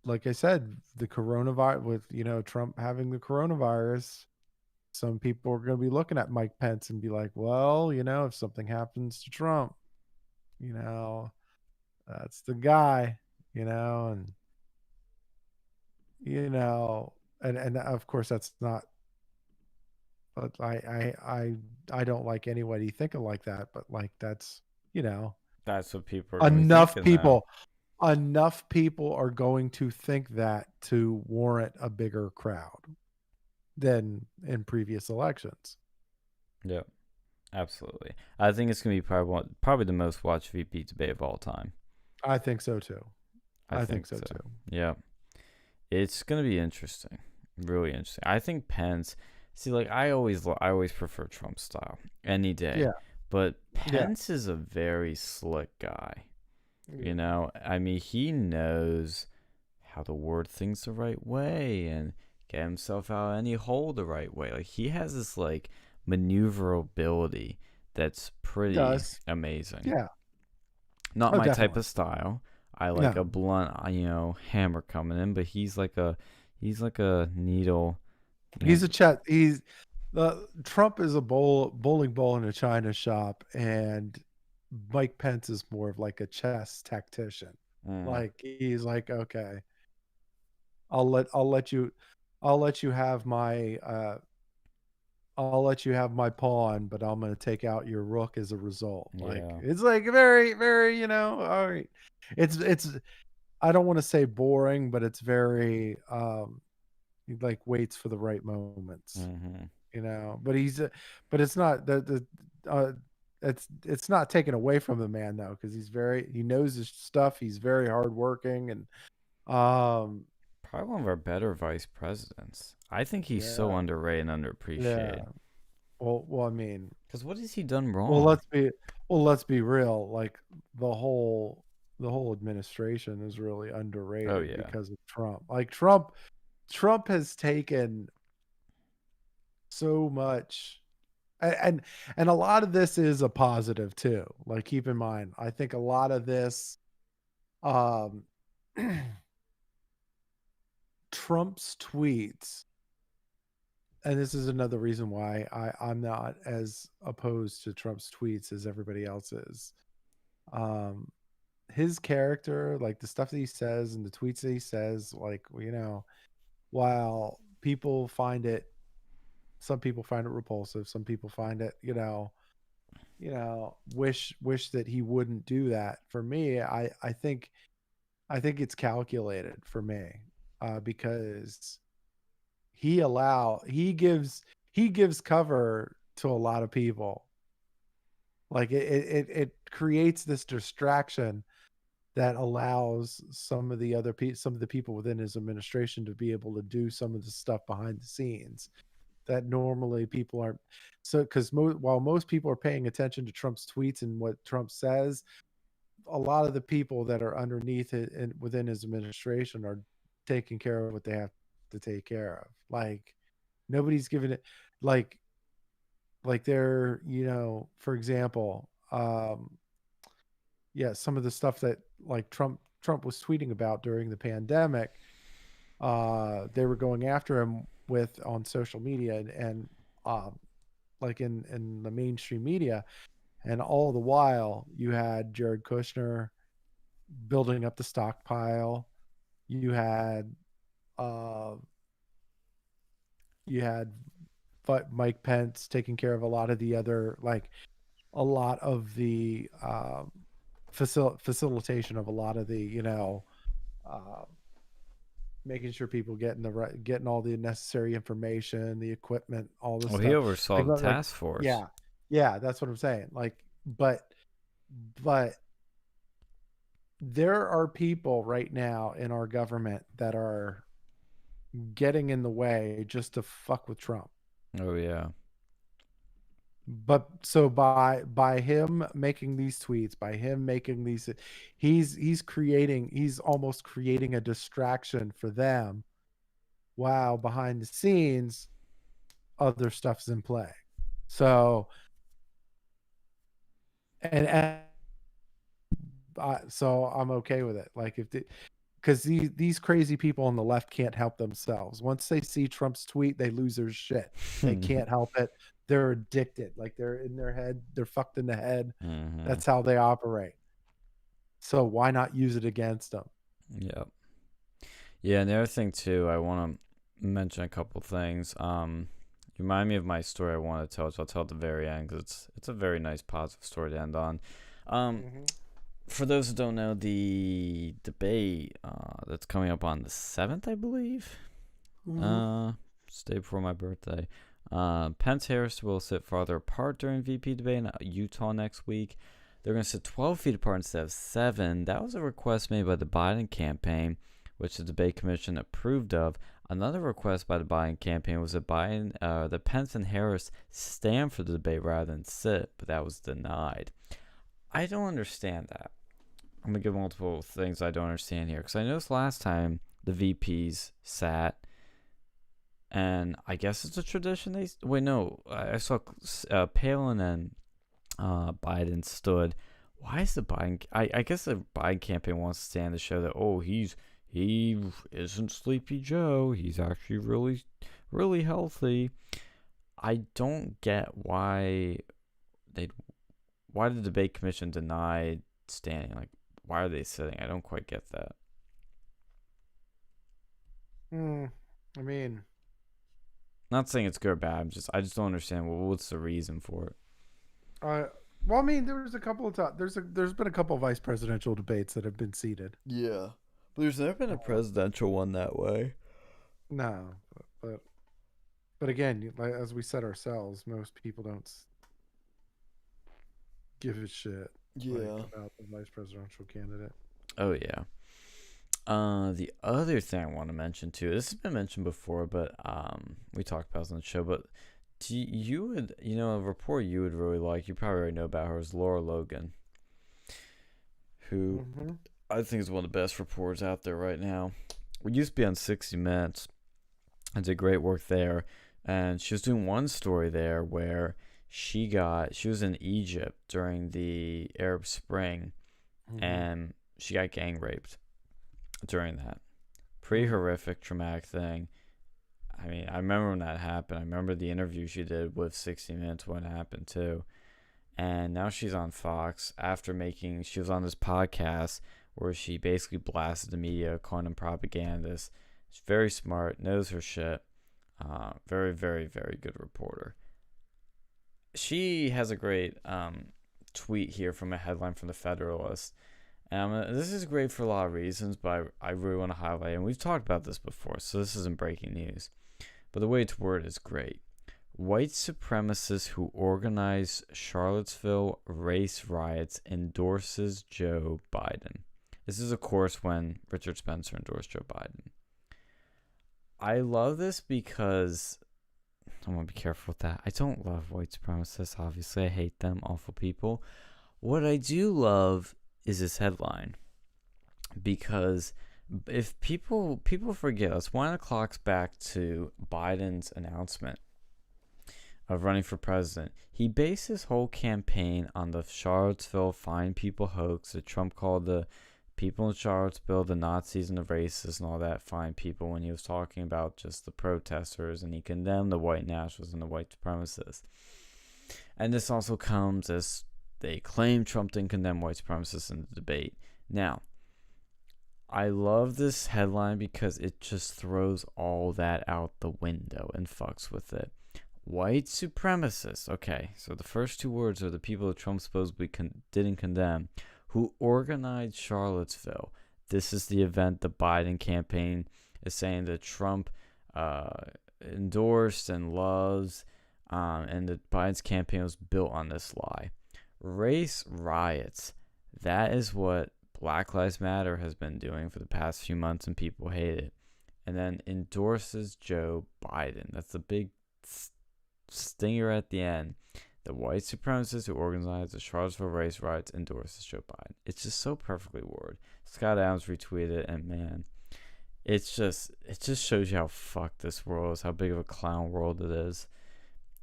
like I said, the coronavirus with Trump having the coronavirus. Some people are going to be looking at Mike Pence and be like, well, if something happens to Trump, that's the guy, and and of course that's not, but I don't like anybody thinking like that, but like that's That's what people are enough people now. Enough people are going to think that to warrant a bigger crowd than in previous elections. Yeah, absolutely. I think it's gonna be probably the most watched VP debate of all time. I think so too. I think so too. Yeah, it's gonna be interesting, really interesting. I think Pence. See, like I always prefer Trump style any day. Yeah. But Pence is a very slick guy. I mean, he knows how to word things the right way and get himself out of any hole the right way. Like he has this like maneuverability that's pretty amazing. Yeah. Not my type of style. I like a blunt, hammer coming in, but he's like a needle. He's a Trump is a bowling ball in a china shop, and Mike Pence is more of like a chess tactician. Like he's like, okay, I'll let you have my pawn, but I'm going to take out your rook as a result. Like it's like very, very, all right. It's I don't want to say boring, but it's very he like waits for the right moments. But it's not it's not taken away from the man though, because he knows his stuff. He's very hardworking, and probably one of our better vice presidents. I think he's so underrated and underappreciated. Yeah. Well, I mean, because what has he done wrong? Let's be real. Like the whole administration is really underrated because of Trump. Like Trump has taken so much, and a lot of this is a positive too. Like keep in mind, I think a lot of this, Trump's tweets, and this is another reason why I'm not as opposed to Trump's tweets as everybody else is. His character, like the stuff that he says and the tweets that he says, like, while some people find it repulsive, some people find it, wish that he wouldn't do that. For me, I think it's calculated for me, because he gives cover to a lot of people. Like it creates this distraction that allows some of the people within his administration to be able to do some of the stuff behind the scenes that normally people aren't. So because while most people are paying attention to Trump's tweets and what Trump says, a lot of the people that are underneath it and within his administration are taking care of what they have to take care of. Like nobody's giving it like they're, for example, some of the stuff that like Trump was tweeting about during the pandemic, they were going after him with on social media and like in the mainstream media, and all the while you had Jared Kushner building up the stockpile. You had Mike Pence taking care of a lot of the other, like a lot of the facilitation of a lot of the, making sure people getting all the necessary information, the equipment, all this Well, stuff. he oversaw the Like, task force. Yeah, that's what I'm saying. Like, but there are people right now in our government that are getting in the way just to fuck with Trump. Oh yeah. But so by him making these tweets, by him making these, he's almost creating a distraction for them. Wow, behind the scenes, other stuff's in play. So, so I'm okay with it. Like because these crazy people on the left can't help themselves. Once they see Trump's tweet, they lose their shit. They can't help it. They're addicted. Like they're in their head. They're fucked in the head. Mm-hmm. That's how they operate. So why not use it against them? Yep. Yeah, and the other thing too, I want to mention a couple things. You remind me of my story I want to tell, so I'll tell at the very end because it's a very nice positive story to end on. For those who don't know, the debate that's coming up on the 7th, I believe, it's the day before my birthday. Pence Harris will sit farther apart during VP debate in Utah next week. They're going to sit 12 feet apart instead of 7. That was a request made by the Biden campaign, which the debate commission approved of. Another request by the Biden campaign was that that Pence and Harris stand for the debate rather than sit, but that was denied. I don't understand that. I'm going to give multiple things I don't understand here, because I noticed last time the VPs sat, and I guess it's a tradition. I saw Palin and Biden stood. Why is the Biden? I guess the Biden campaign wants to stand to show that he isn't Sleepy Joe. He's actually really, really healthy. I don't get why the debate commission denied standing. Like, why are they sitting? I don't quite get that. I mean, not saying it's good or bad. I just don't understand. What's the reason for it? Well, I mean, there was a couple of times. There's been a couple of vice presidential debates that have been seated. Yeah, but there's never been a presidential one that way. No, but again, as we said ourselves, most people don't give a shit. About the vice presidential candidate. Oh yeah. The other thing I want to mention too, this has been mentioned before, but we talked about it on the show, but a report you would really like, you probably already know about her, is Laura Logan, who I think is one of the best reporters out there right now. We used to be on 60 Minutes and did great work there, and she was doing one story there where she was in Egypt during the Arab Spring, and she got gang raped during that. Pretty horrific, traumatic thing. I mean, I remember when that happened. I remember the interview she did with 60 Minutes when it happened too. And now she's on Fox she was on this podcast where she basically blasted the media, calling them propagandists. She's very smart, knows her shit. Very, very, very good reporter. She has a great tweet here from a headline from the Federalist. This is great for a lot of reasons, but I really want to highlight, and we've talked about this before, so this isn't breaking news. But the way it's worded is great. White supremacists who organize Charlottesville race riots endorses Joe Biden. This is, of course, when Richard Spencer endorsed Joe Biden. I love this because I want to be careful with that. I don't love white supremacists, obviously. I hate them, awful people. What I do love is this headline, because if people forget, let's wind the clocks back to Biden's announcement of running for president. He based his whole campaign on the Charlottesville Fine People hoax that Trump called the people in Charlottesville the Nazis and the racists and all that fine people when he was talking about just the protesters, and he condemned the white nationalists and the white supremacists. And this also comes as they claim Trump didn't condemn white supremacists in the debate. Now, I love this headline because it just throws all that out the window and fucks with it. White supremacists. Okay, so the first two words are the people that Trump supposedly didn't condemn, who organized Charlottesville. This is the event the Biden campaign is saying that Trump endorsed and loves, and that Biden's campaign was built on this lie. Race riots. That is what Black Lives Matter has been doing for the past few months, and people hate it. And then endorses Joe Biden. That's the big stinger at the end. The white supremacists who organized the Charlottesville race riots endorses Joe Biden. It's just so perfectly worded. Scott Adams retweeted it, and man, it just shows you how fucked this world is, how big of a clown world it is.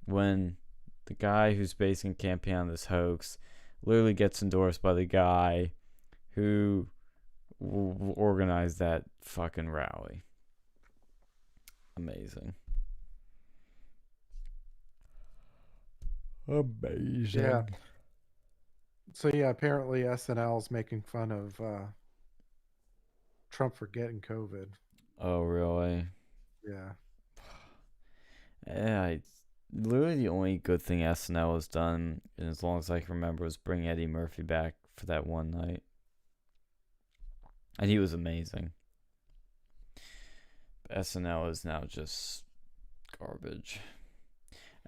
When the guy who's basing a campaign on this hoax literally gets endorsed by the guy who organized that fucking rally. Amazing. Amazing. Yeah. So yeah, apparently SNL's making fun of Trump for getting COVID. Oh really? Yeah. Yeah, literally the only good thing SNL has done, and as long as I can remember, was bring Eddie Murphy back for that one night. And he was amazing. But SNL is now just garbage.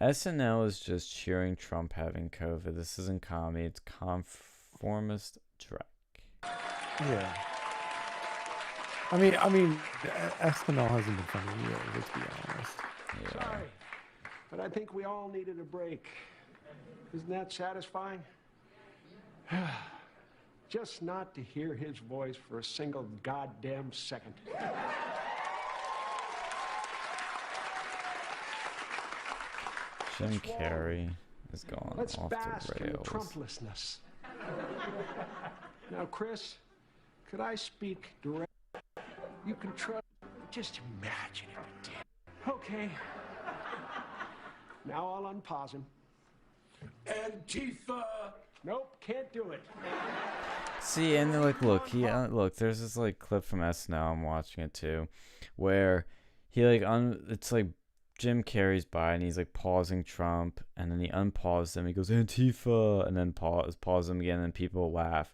SNL is just cheering Trump having COVID. This isn't comedy. It's conformist drag. Yeah. I mean, SNL hasn't been funny in years, let's be honest. Yeah. Sorry, but I think we all needed a break. Isn't that satisfying? Just not to hear his voice for a single goddamn second. Jim Carrey is gone Let's off bask the in the rails. Trumplessness. Now, Chris, could I speak direct? You can trust. Just imagine if it did. Okay. Now I'll unpause him. Antifa. Nope, can't do it. See, and like, look, there's this like clip from SNL. I'm watching it too, where he like it's like Jim Carrey's by, and he's like pausing Trump, and then he unpauses him. He goes Antifa, and then pause him again, and people laugh.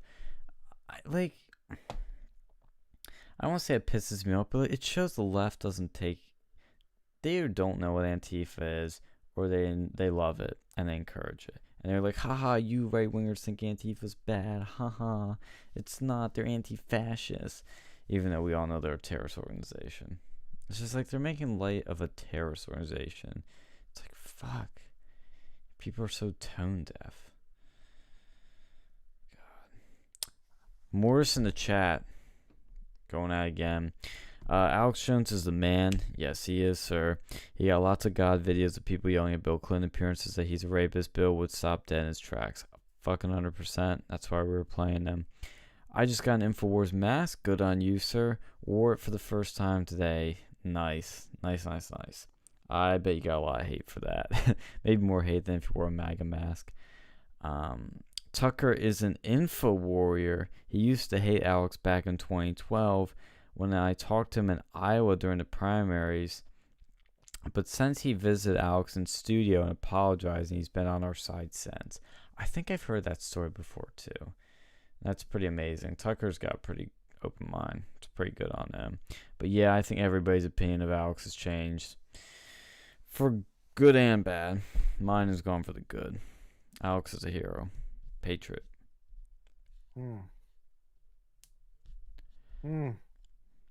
I don't want to say it pisses me off, but it shows the left doesn't take. They either don't know what Antifa is, or they love it and they encourage it. And they're like, haha, you right wingers think Antifa's bad. Haha. It's not. They're anti-fascist. Even though we all know they're a terrorist organization. It's just like they're making light of a terrorist organization. It's like, fuck. People are so tone deaf. God. Morris in the chat. Going out again. Alex Jones is the man. Yes, he is, sir. He got lots of God videos of people yelling at Bill Clinton appearances that he's a rapist. Bill would stop dead in his tracks. Fucking 100%. That's why we were playing them. I just got an InfoWars mask. Good on you, sir. Wore it for the first time today. Nice. Nice. I bet you got a lot of hate for that. Maybe more hate than if you wore a MAGA mask. Tucker is an info warrior. He used to hate Alex back in 2012 when I talked to him in Iowa during the primaries. But since he visited Alex in studio and apologized, he's been on our side since. I think I've heard that story before too. That's pretty amazing. Tucker's got a pretty open mind. It's pretty good on him. But yeah, I think everybody's opinion of Alex has changed. For good and bad. Mine has gone for the good. Alex is a hero. Patriot.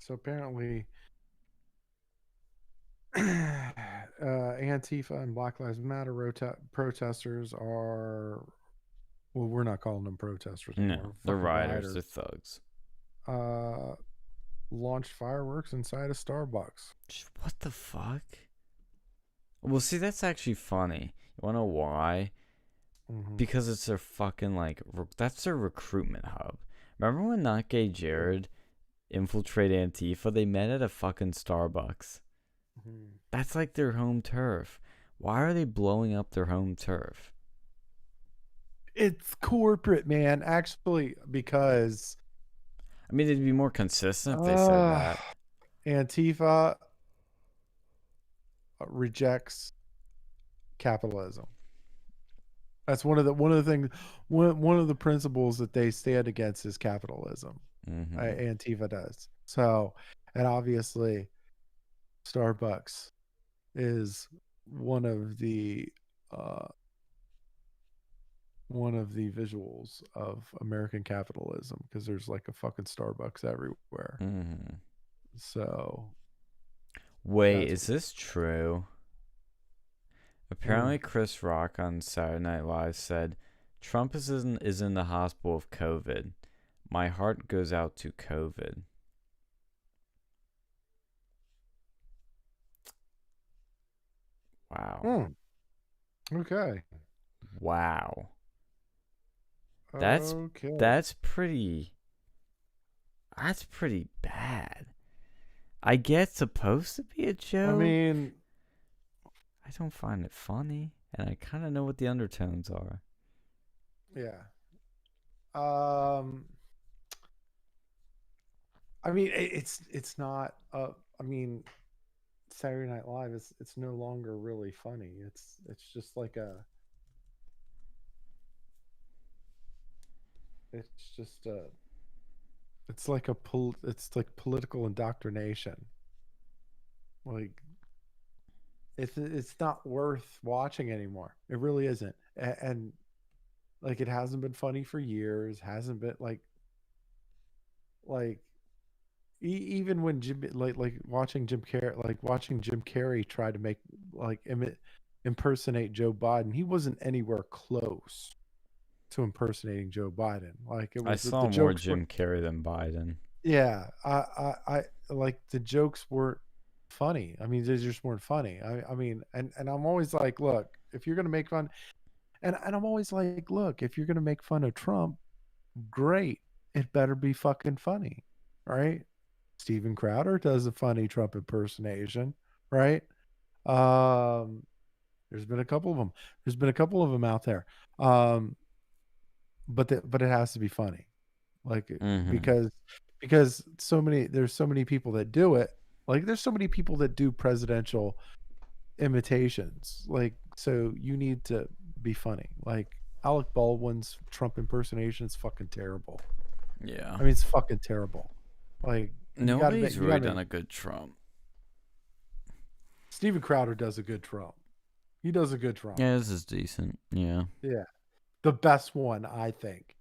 So apparently Antifa and Black Lives Matter protesters are, well, we're not calling them protesters anymore. No, they're rioters. They're thugs. launched fireworks inside a Starbucks. What the fuck? Well, see, that's actually funny. You wanna know why? Because it's their fucking, like, that's their recruitment hub. Remember when Not Gay Jared infiltrated Antifa? They met at a fucking Starbucks. That's like their home turf. Why are they blowing up their home turf? It's corporate, man. Actually, because I mean, it'd be more consistent if they said that. Antifa rejects capitalism. That's one of the things. One of the principles that they stand against is capitalism. Antifa does. So, and obviously, Starbucks is one of the visuals of American capitalism, because there's like a fucking Starbucks everywhere. So, wait, is this true? Apparently, Chris Rock on Saturday Night Live said, "Trump is in the hospital of COVID. My heart goes out to COVID." Wow. Okay. Wow. That's pretty bad. I get it's supposed to be a joke. I mean, I don't find it funny, and I kind of know what the undertones are. Yeah. I mean, it's not. I mean, Saturday Night Live it's no longer really funny. It's just like a. It's just a. It's like it's like political indoctrination. Like, it's not worth watching anymore. It really isn't. And like, it hasn't been funny for years. Hasn't been like even when watching Jim Carrey try to make impersonate Joe Biden, he wasn't anywhere close to impersonating Joe Biden. Like, it was, I saw more Jim Carrey than Biden. Yeah, I like, the jokes weren't funny. I mean, they just weren't funny. I mean, and I'm always like, look, if you're gonna make fun, and I'm always like, look, if you're gonna make fun of Trump, great, it better be fucking funny, right? Steven Crowder does a funny Trump impersonation, right? There's been a couple of them. There's been a couple of them out there, but it has to be funny, like, because there's so many people that do it. Like, there's so many people that do presidential imitations. Like, so you need to be funny. Like, Alec Baldwin's Trump impersonation is fucking terrible. Yeah. I mean, it's fucking terrible. Like, nobody's really done a good Trump. Steven Crowder does a good Trump. He does a good Trump. Yeah, this is decent. Yeah. Yeah. The best one, I think.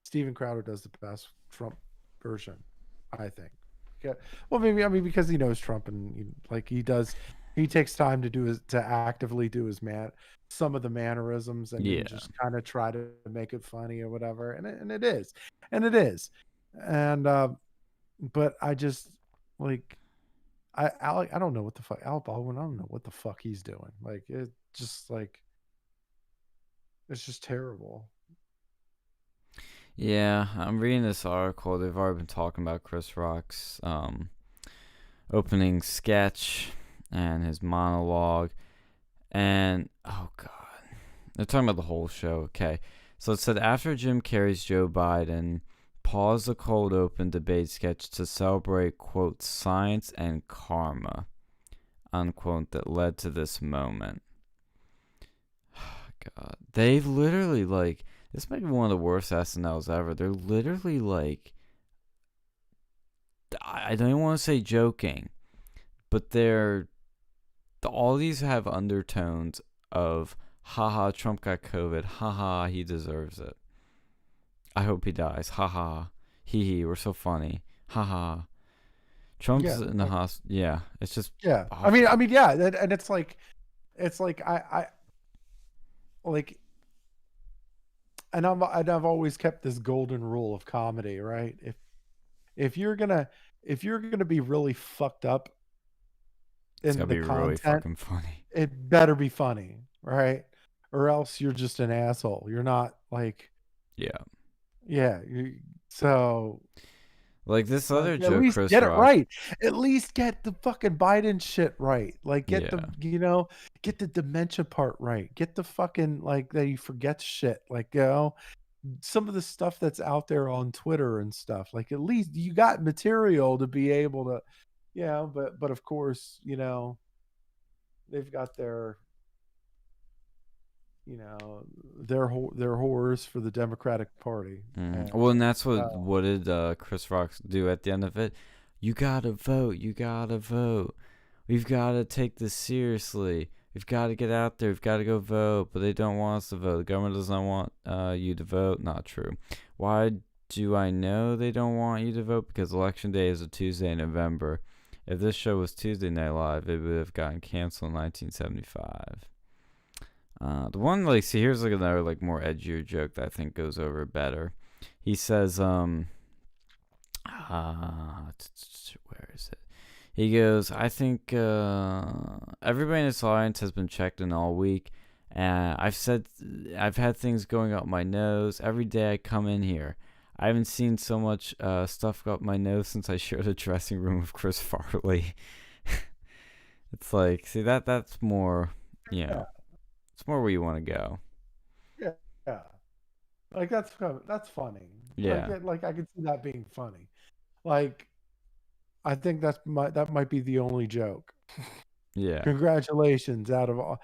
Steven Crowder does the best Trump version, I think. Yeah. Well, maybe, I mean, because he knows Trump, and he takes time to actively do some of the mannerisms, and just kind of try to make it funny or whatever. And it is. But I just, like, I don't know what the fuck Alec Baldwin. I don't know what the fuck he's doing. Like, it's just terrible. Yeah, I'm reading this article. They've already been talking about Chris Rock's opening sketch and his monologue, and oh god, they're talking about the whole show. Okay, so it said, after Jim Carrey's Joe Biden paused the cold open debate sketch to celebrate, quote, science and karma, unquote, that led to this moment. God, they've literally, like, this might be one of the worst SNLs ever. They're literally, like, I don't even want to say joking, but all these have undertones of, haha, Trump got COVID, haha, he deserves it. I hope he dies, haha, hee, we're so funny, haha. Trump's in the hospital. Yeah, it's just awful. I mean, yeah, and it's like I like, and I've always kept this golden rule of comedy, right? If you're gonna if you're gonna be really fucked up It's in gotta the be really content, fucking funny. it better be funny, right? Or else you're just an asshole. You're not like, Yeah. yeah. So Like this other at joke, least Chris get it Rock. right. At least get the fucking Biden shit right. Like get Yeah. the get the dementia part right. Get the fucking like that he forgets shit. Like some of the stuff that's out there on Twitter and stuff. Like at least you got material to be able to, but of course, they've got their their whores for the Democratic Party. Well, and that's what did Chris Rock do at the end of it? You gotta vote. You gotta vote. We've got to take this seriously. We've got to get out there. We've got to go vote. But they don't want us to vote. The government does not want you to vote. Not true. Why do I know they don't want you to vote? Because Election Day is a Tuesday in November. If this show was Tuesday Night Live, it would have gotten canceled in 1975. The one, like, see, here's like another, like, more edgier joke that I think goes over better. He says, where is it? He goes, I think everybody in this audience has been checked in all week. I've had things going up my nose. Every day I come in here. I haven't seen so much stuff up my nose since I shared a dressing room with Chris Farley. It's like, see, that's more, it's more where you want to go. Yeah. Like that's funny. Yeah. Like I could see that being funny. Like I think that might be the only joke. Yeah. Congratulations out of all,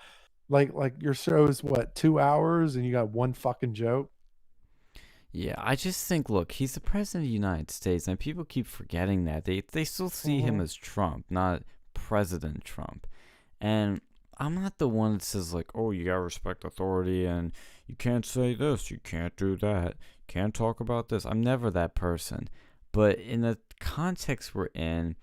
like your show's what, 2 hours and you got one fucking joke? Yeah, I just think, look, he's the president of the United States, and people keep forgetting that. They still see him as Trump, not President Trump. And I'm not the one that says, like, oh, you gotta respect authority, and you can't say this, you can't do that, can't talk about this. I'm never that person. But in the context we're in,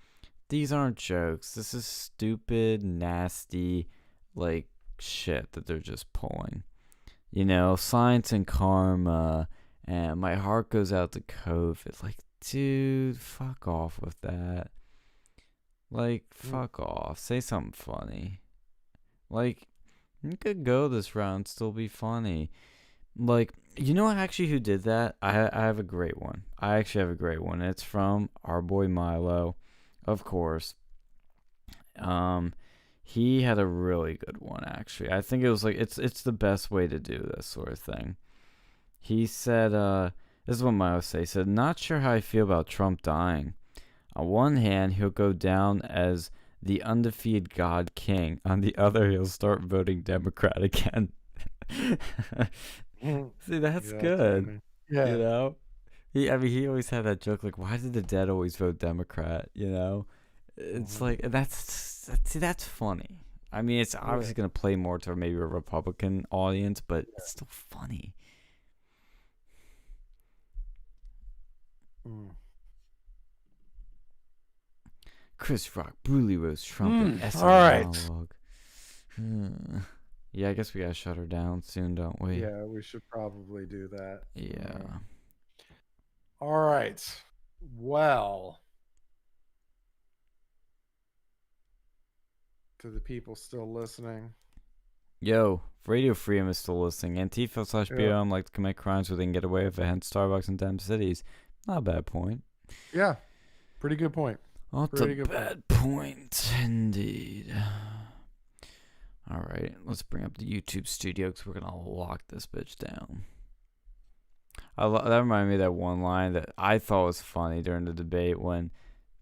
these aren't jokes. This is stupid, nasty, like, shit that they're just pulling. Science and karma, and my heart goes out to COVID. Like, dude, fuck off with that. Like, fuck off. Say something funny. Like, you could go this route and still be funny. Like, actually who did that? I have a great one. I actually have a great one. It's from our boy Milo, of course. He had a really good one, actually. I think it was like, it's the best way to do this sort of thing. He said, this is what Milo said. He said, not sure how I feel about Trump dying. On one hand, he'll go down as the undefeated God King. On the other, he'll start voting Democrat again. See, that's good. Yeah. He always had that joke, like, why did the dead always vote Democrat? It's like, that's funny. I mean, it's obviously going to play more to maybe a Republican audience, but it's still funny. Chris Rock brutally roast Trump in SNL monologue. Yeah, I guess we gotta shut her down soon, don't we? Yeah, we should probably do that. Yeah. All right. Well, to the people still listening. Yo, Radio Freedom is still listening. Antifa/BLM like to commit crimes where they can get away with it, hence Starbucks in damn cities. Not a bad point. Yeah. Pretty good point. Not a bad point, indeed. All right, let's bring up the YouTube studio because we're going to lock this bitch down. That reminded me of that one line that I thought was funny during the debate when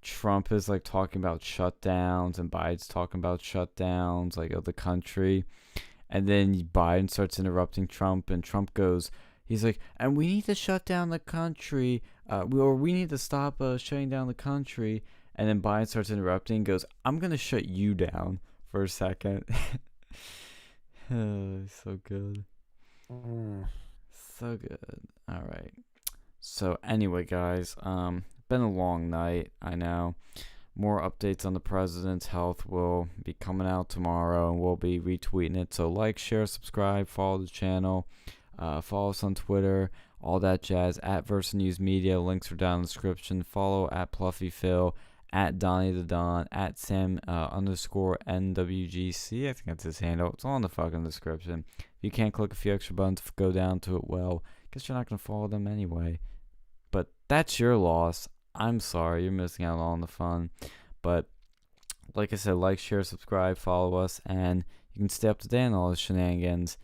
Trump is like talking about shutdowns and Biden's talking about shutdowns like of the country. And then Biden starts interrupting Trump and Trump goes, he's like, and we need to shut down the country, or we need to stop shutting down the country. And then Biden starts interrupting and goes, I'm going to shut you down for a second. So good. So good. All right. So anyway, guys, been a long night, I know. More updates on the president's health will be coming out tomorrow, and we'll be retweeting it. So like, share, subscribe, follow the channel, follow us on Twitter. all that jazz. At Versa News Media, links are down in the description. Follow at PLUFFYPhil, at Donnie the Don, at Sam _NWGC. I think that's his handle. It's all in the fucking description. If you can't click a few extra buttons to go down to it, well, guess you're not going to follow them anyway. But that's your loss. I'm sorry. You're missing out on all the fun. But like I said, like, share, subscribe, follow us, and you can stay up to date on all the shenanigans.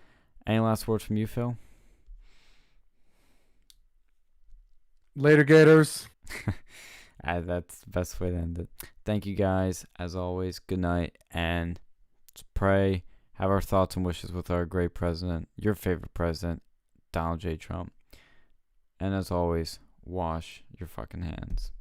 Any last words from you, Phil? Later, Gators. That's the best way to end it. Thank you guys. As always, good night, and pray, have our thoughts and wishes with our great president, your favorite president, Donald J. Trump. And as always, wash your fucking hands.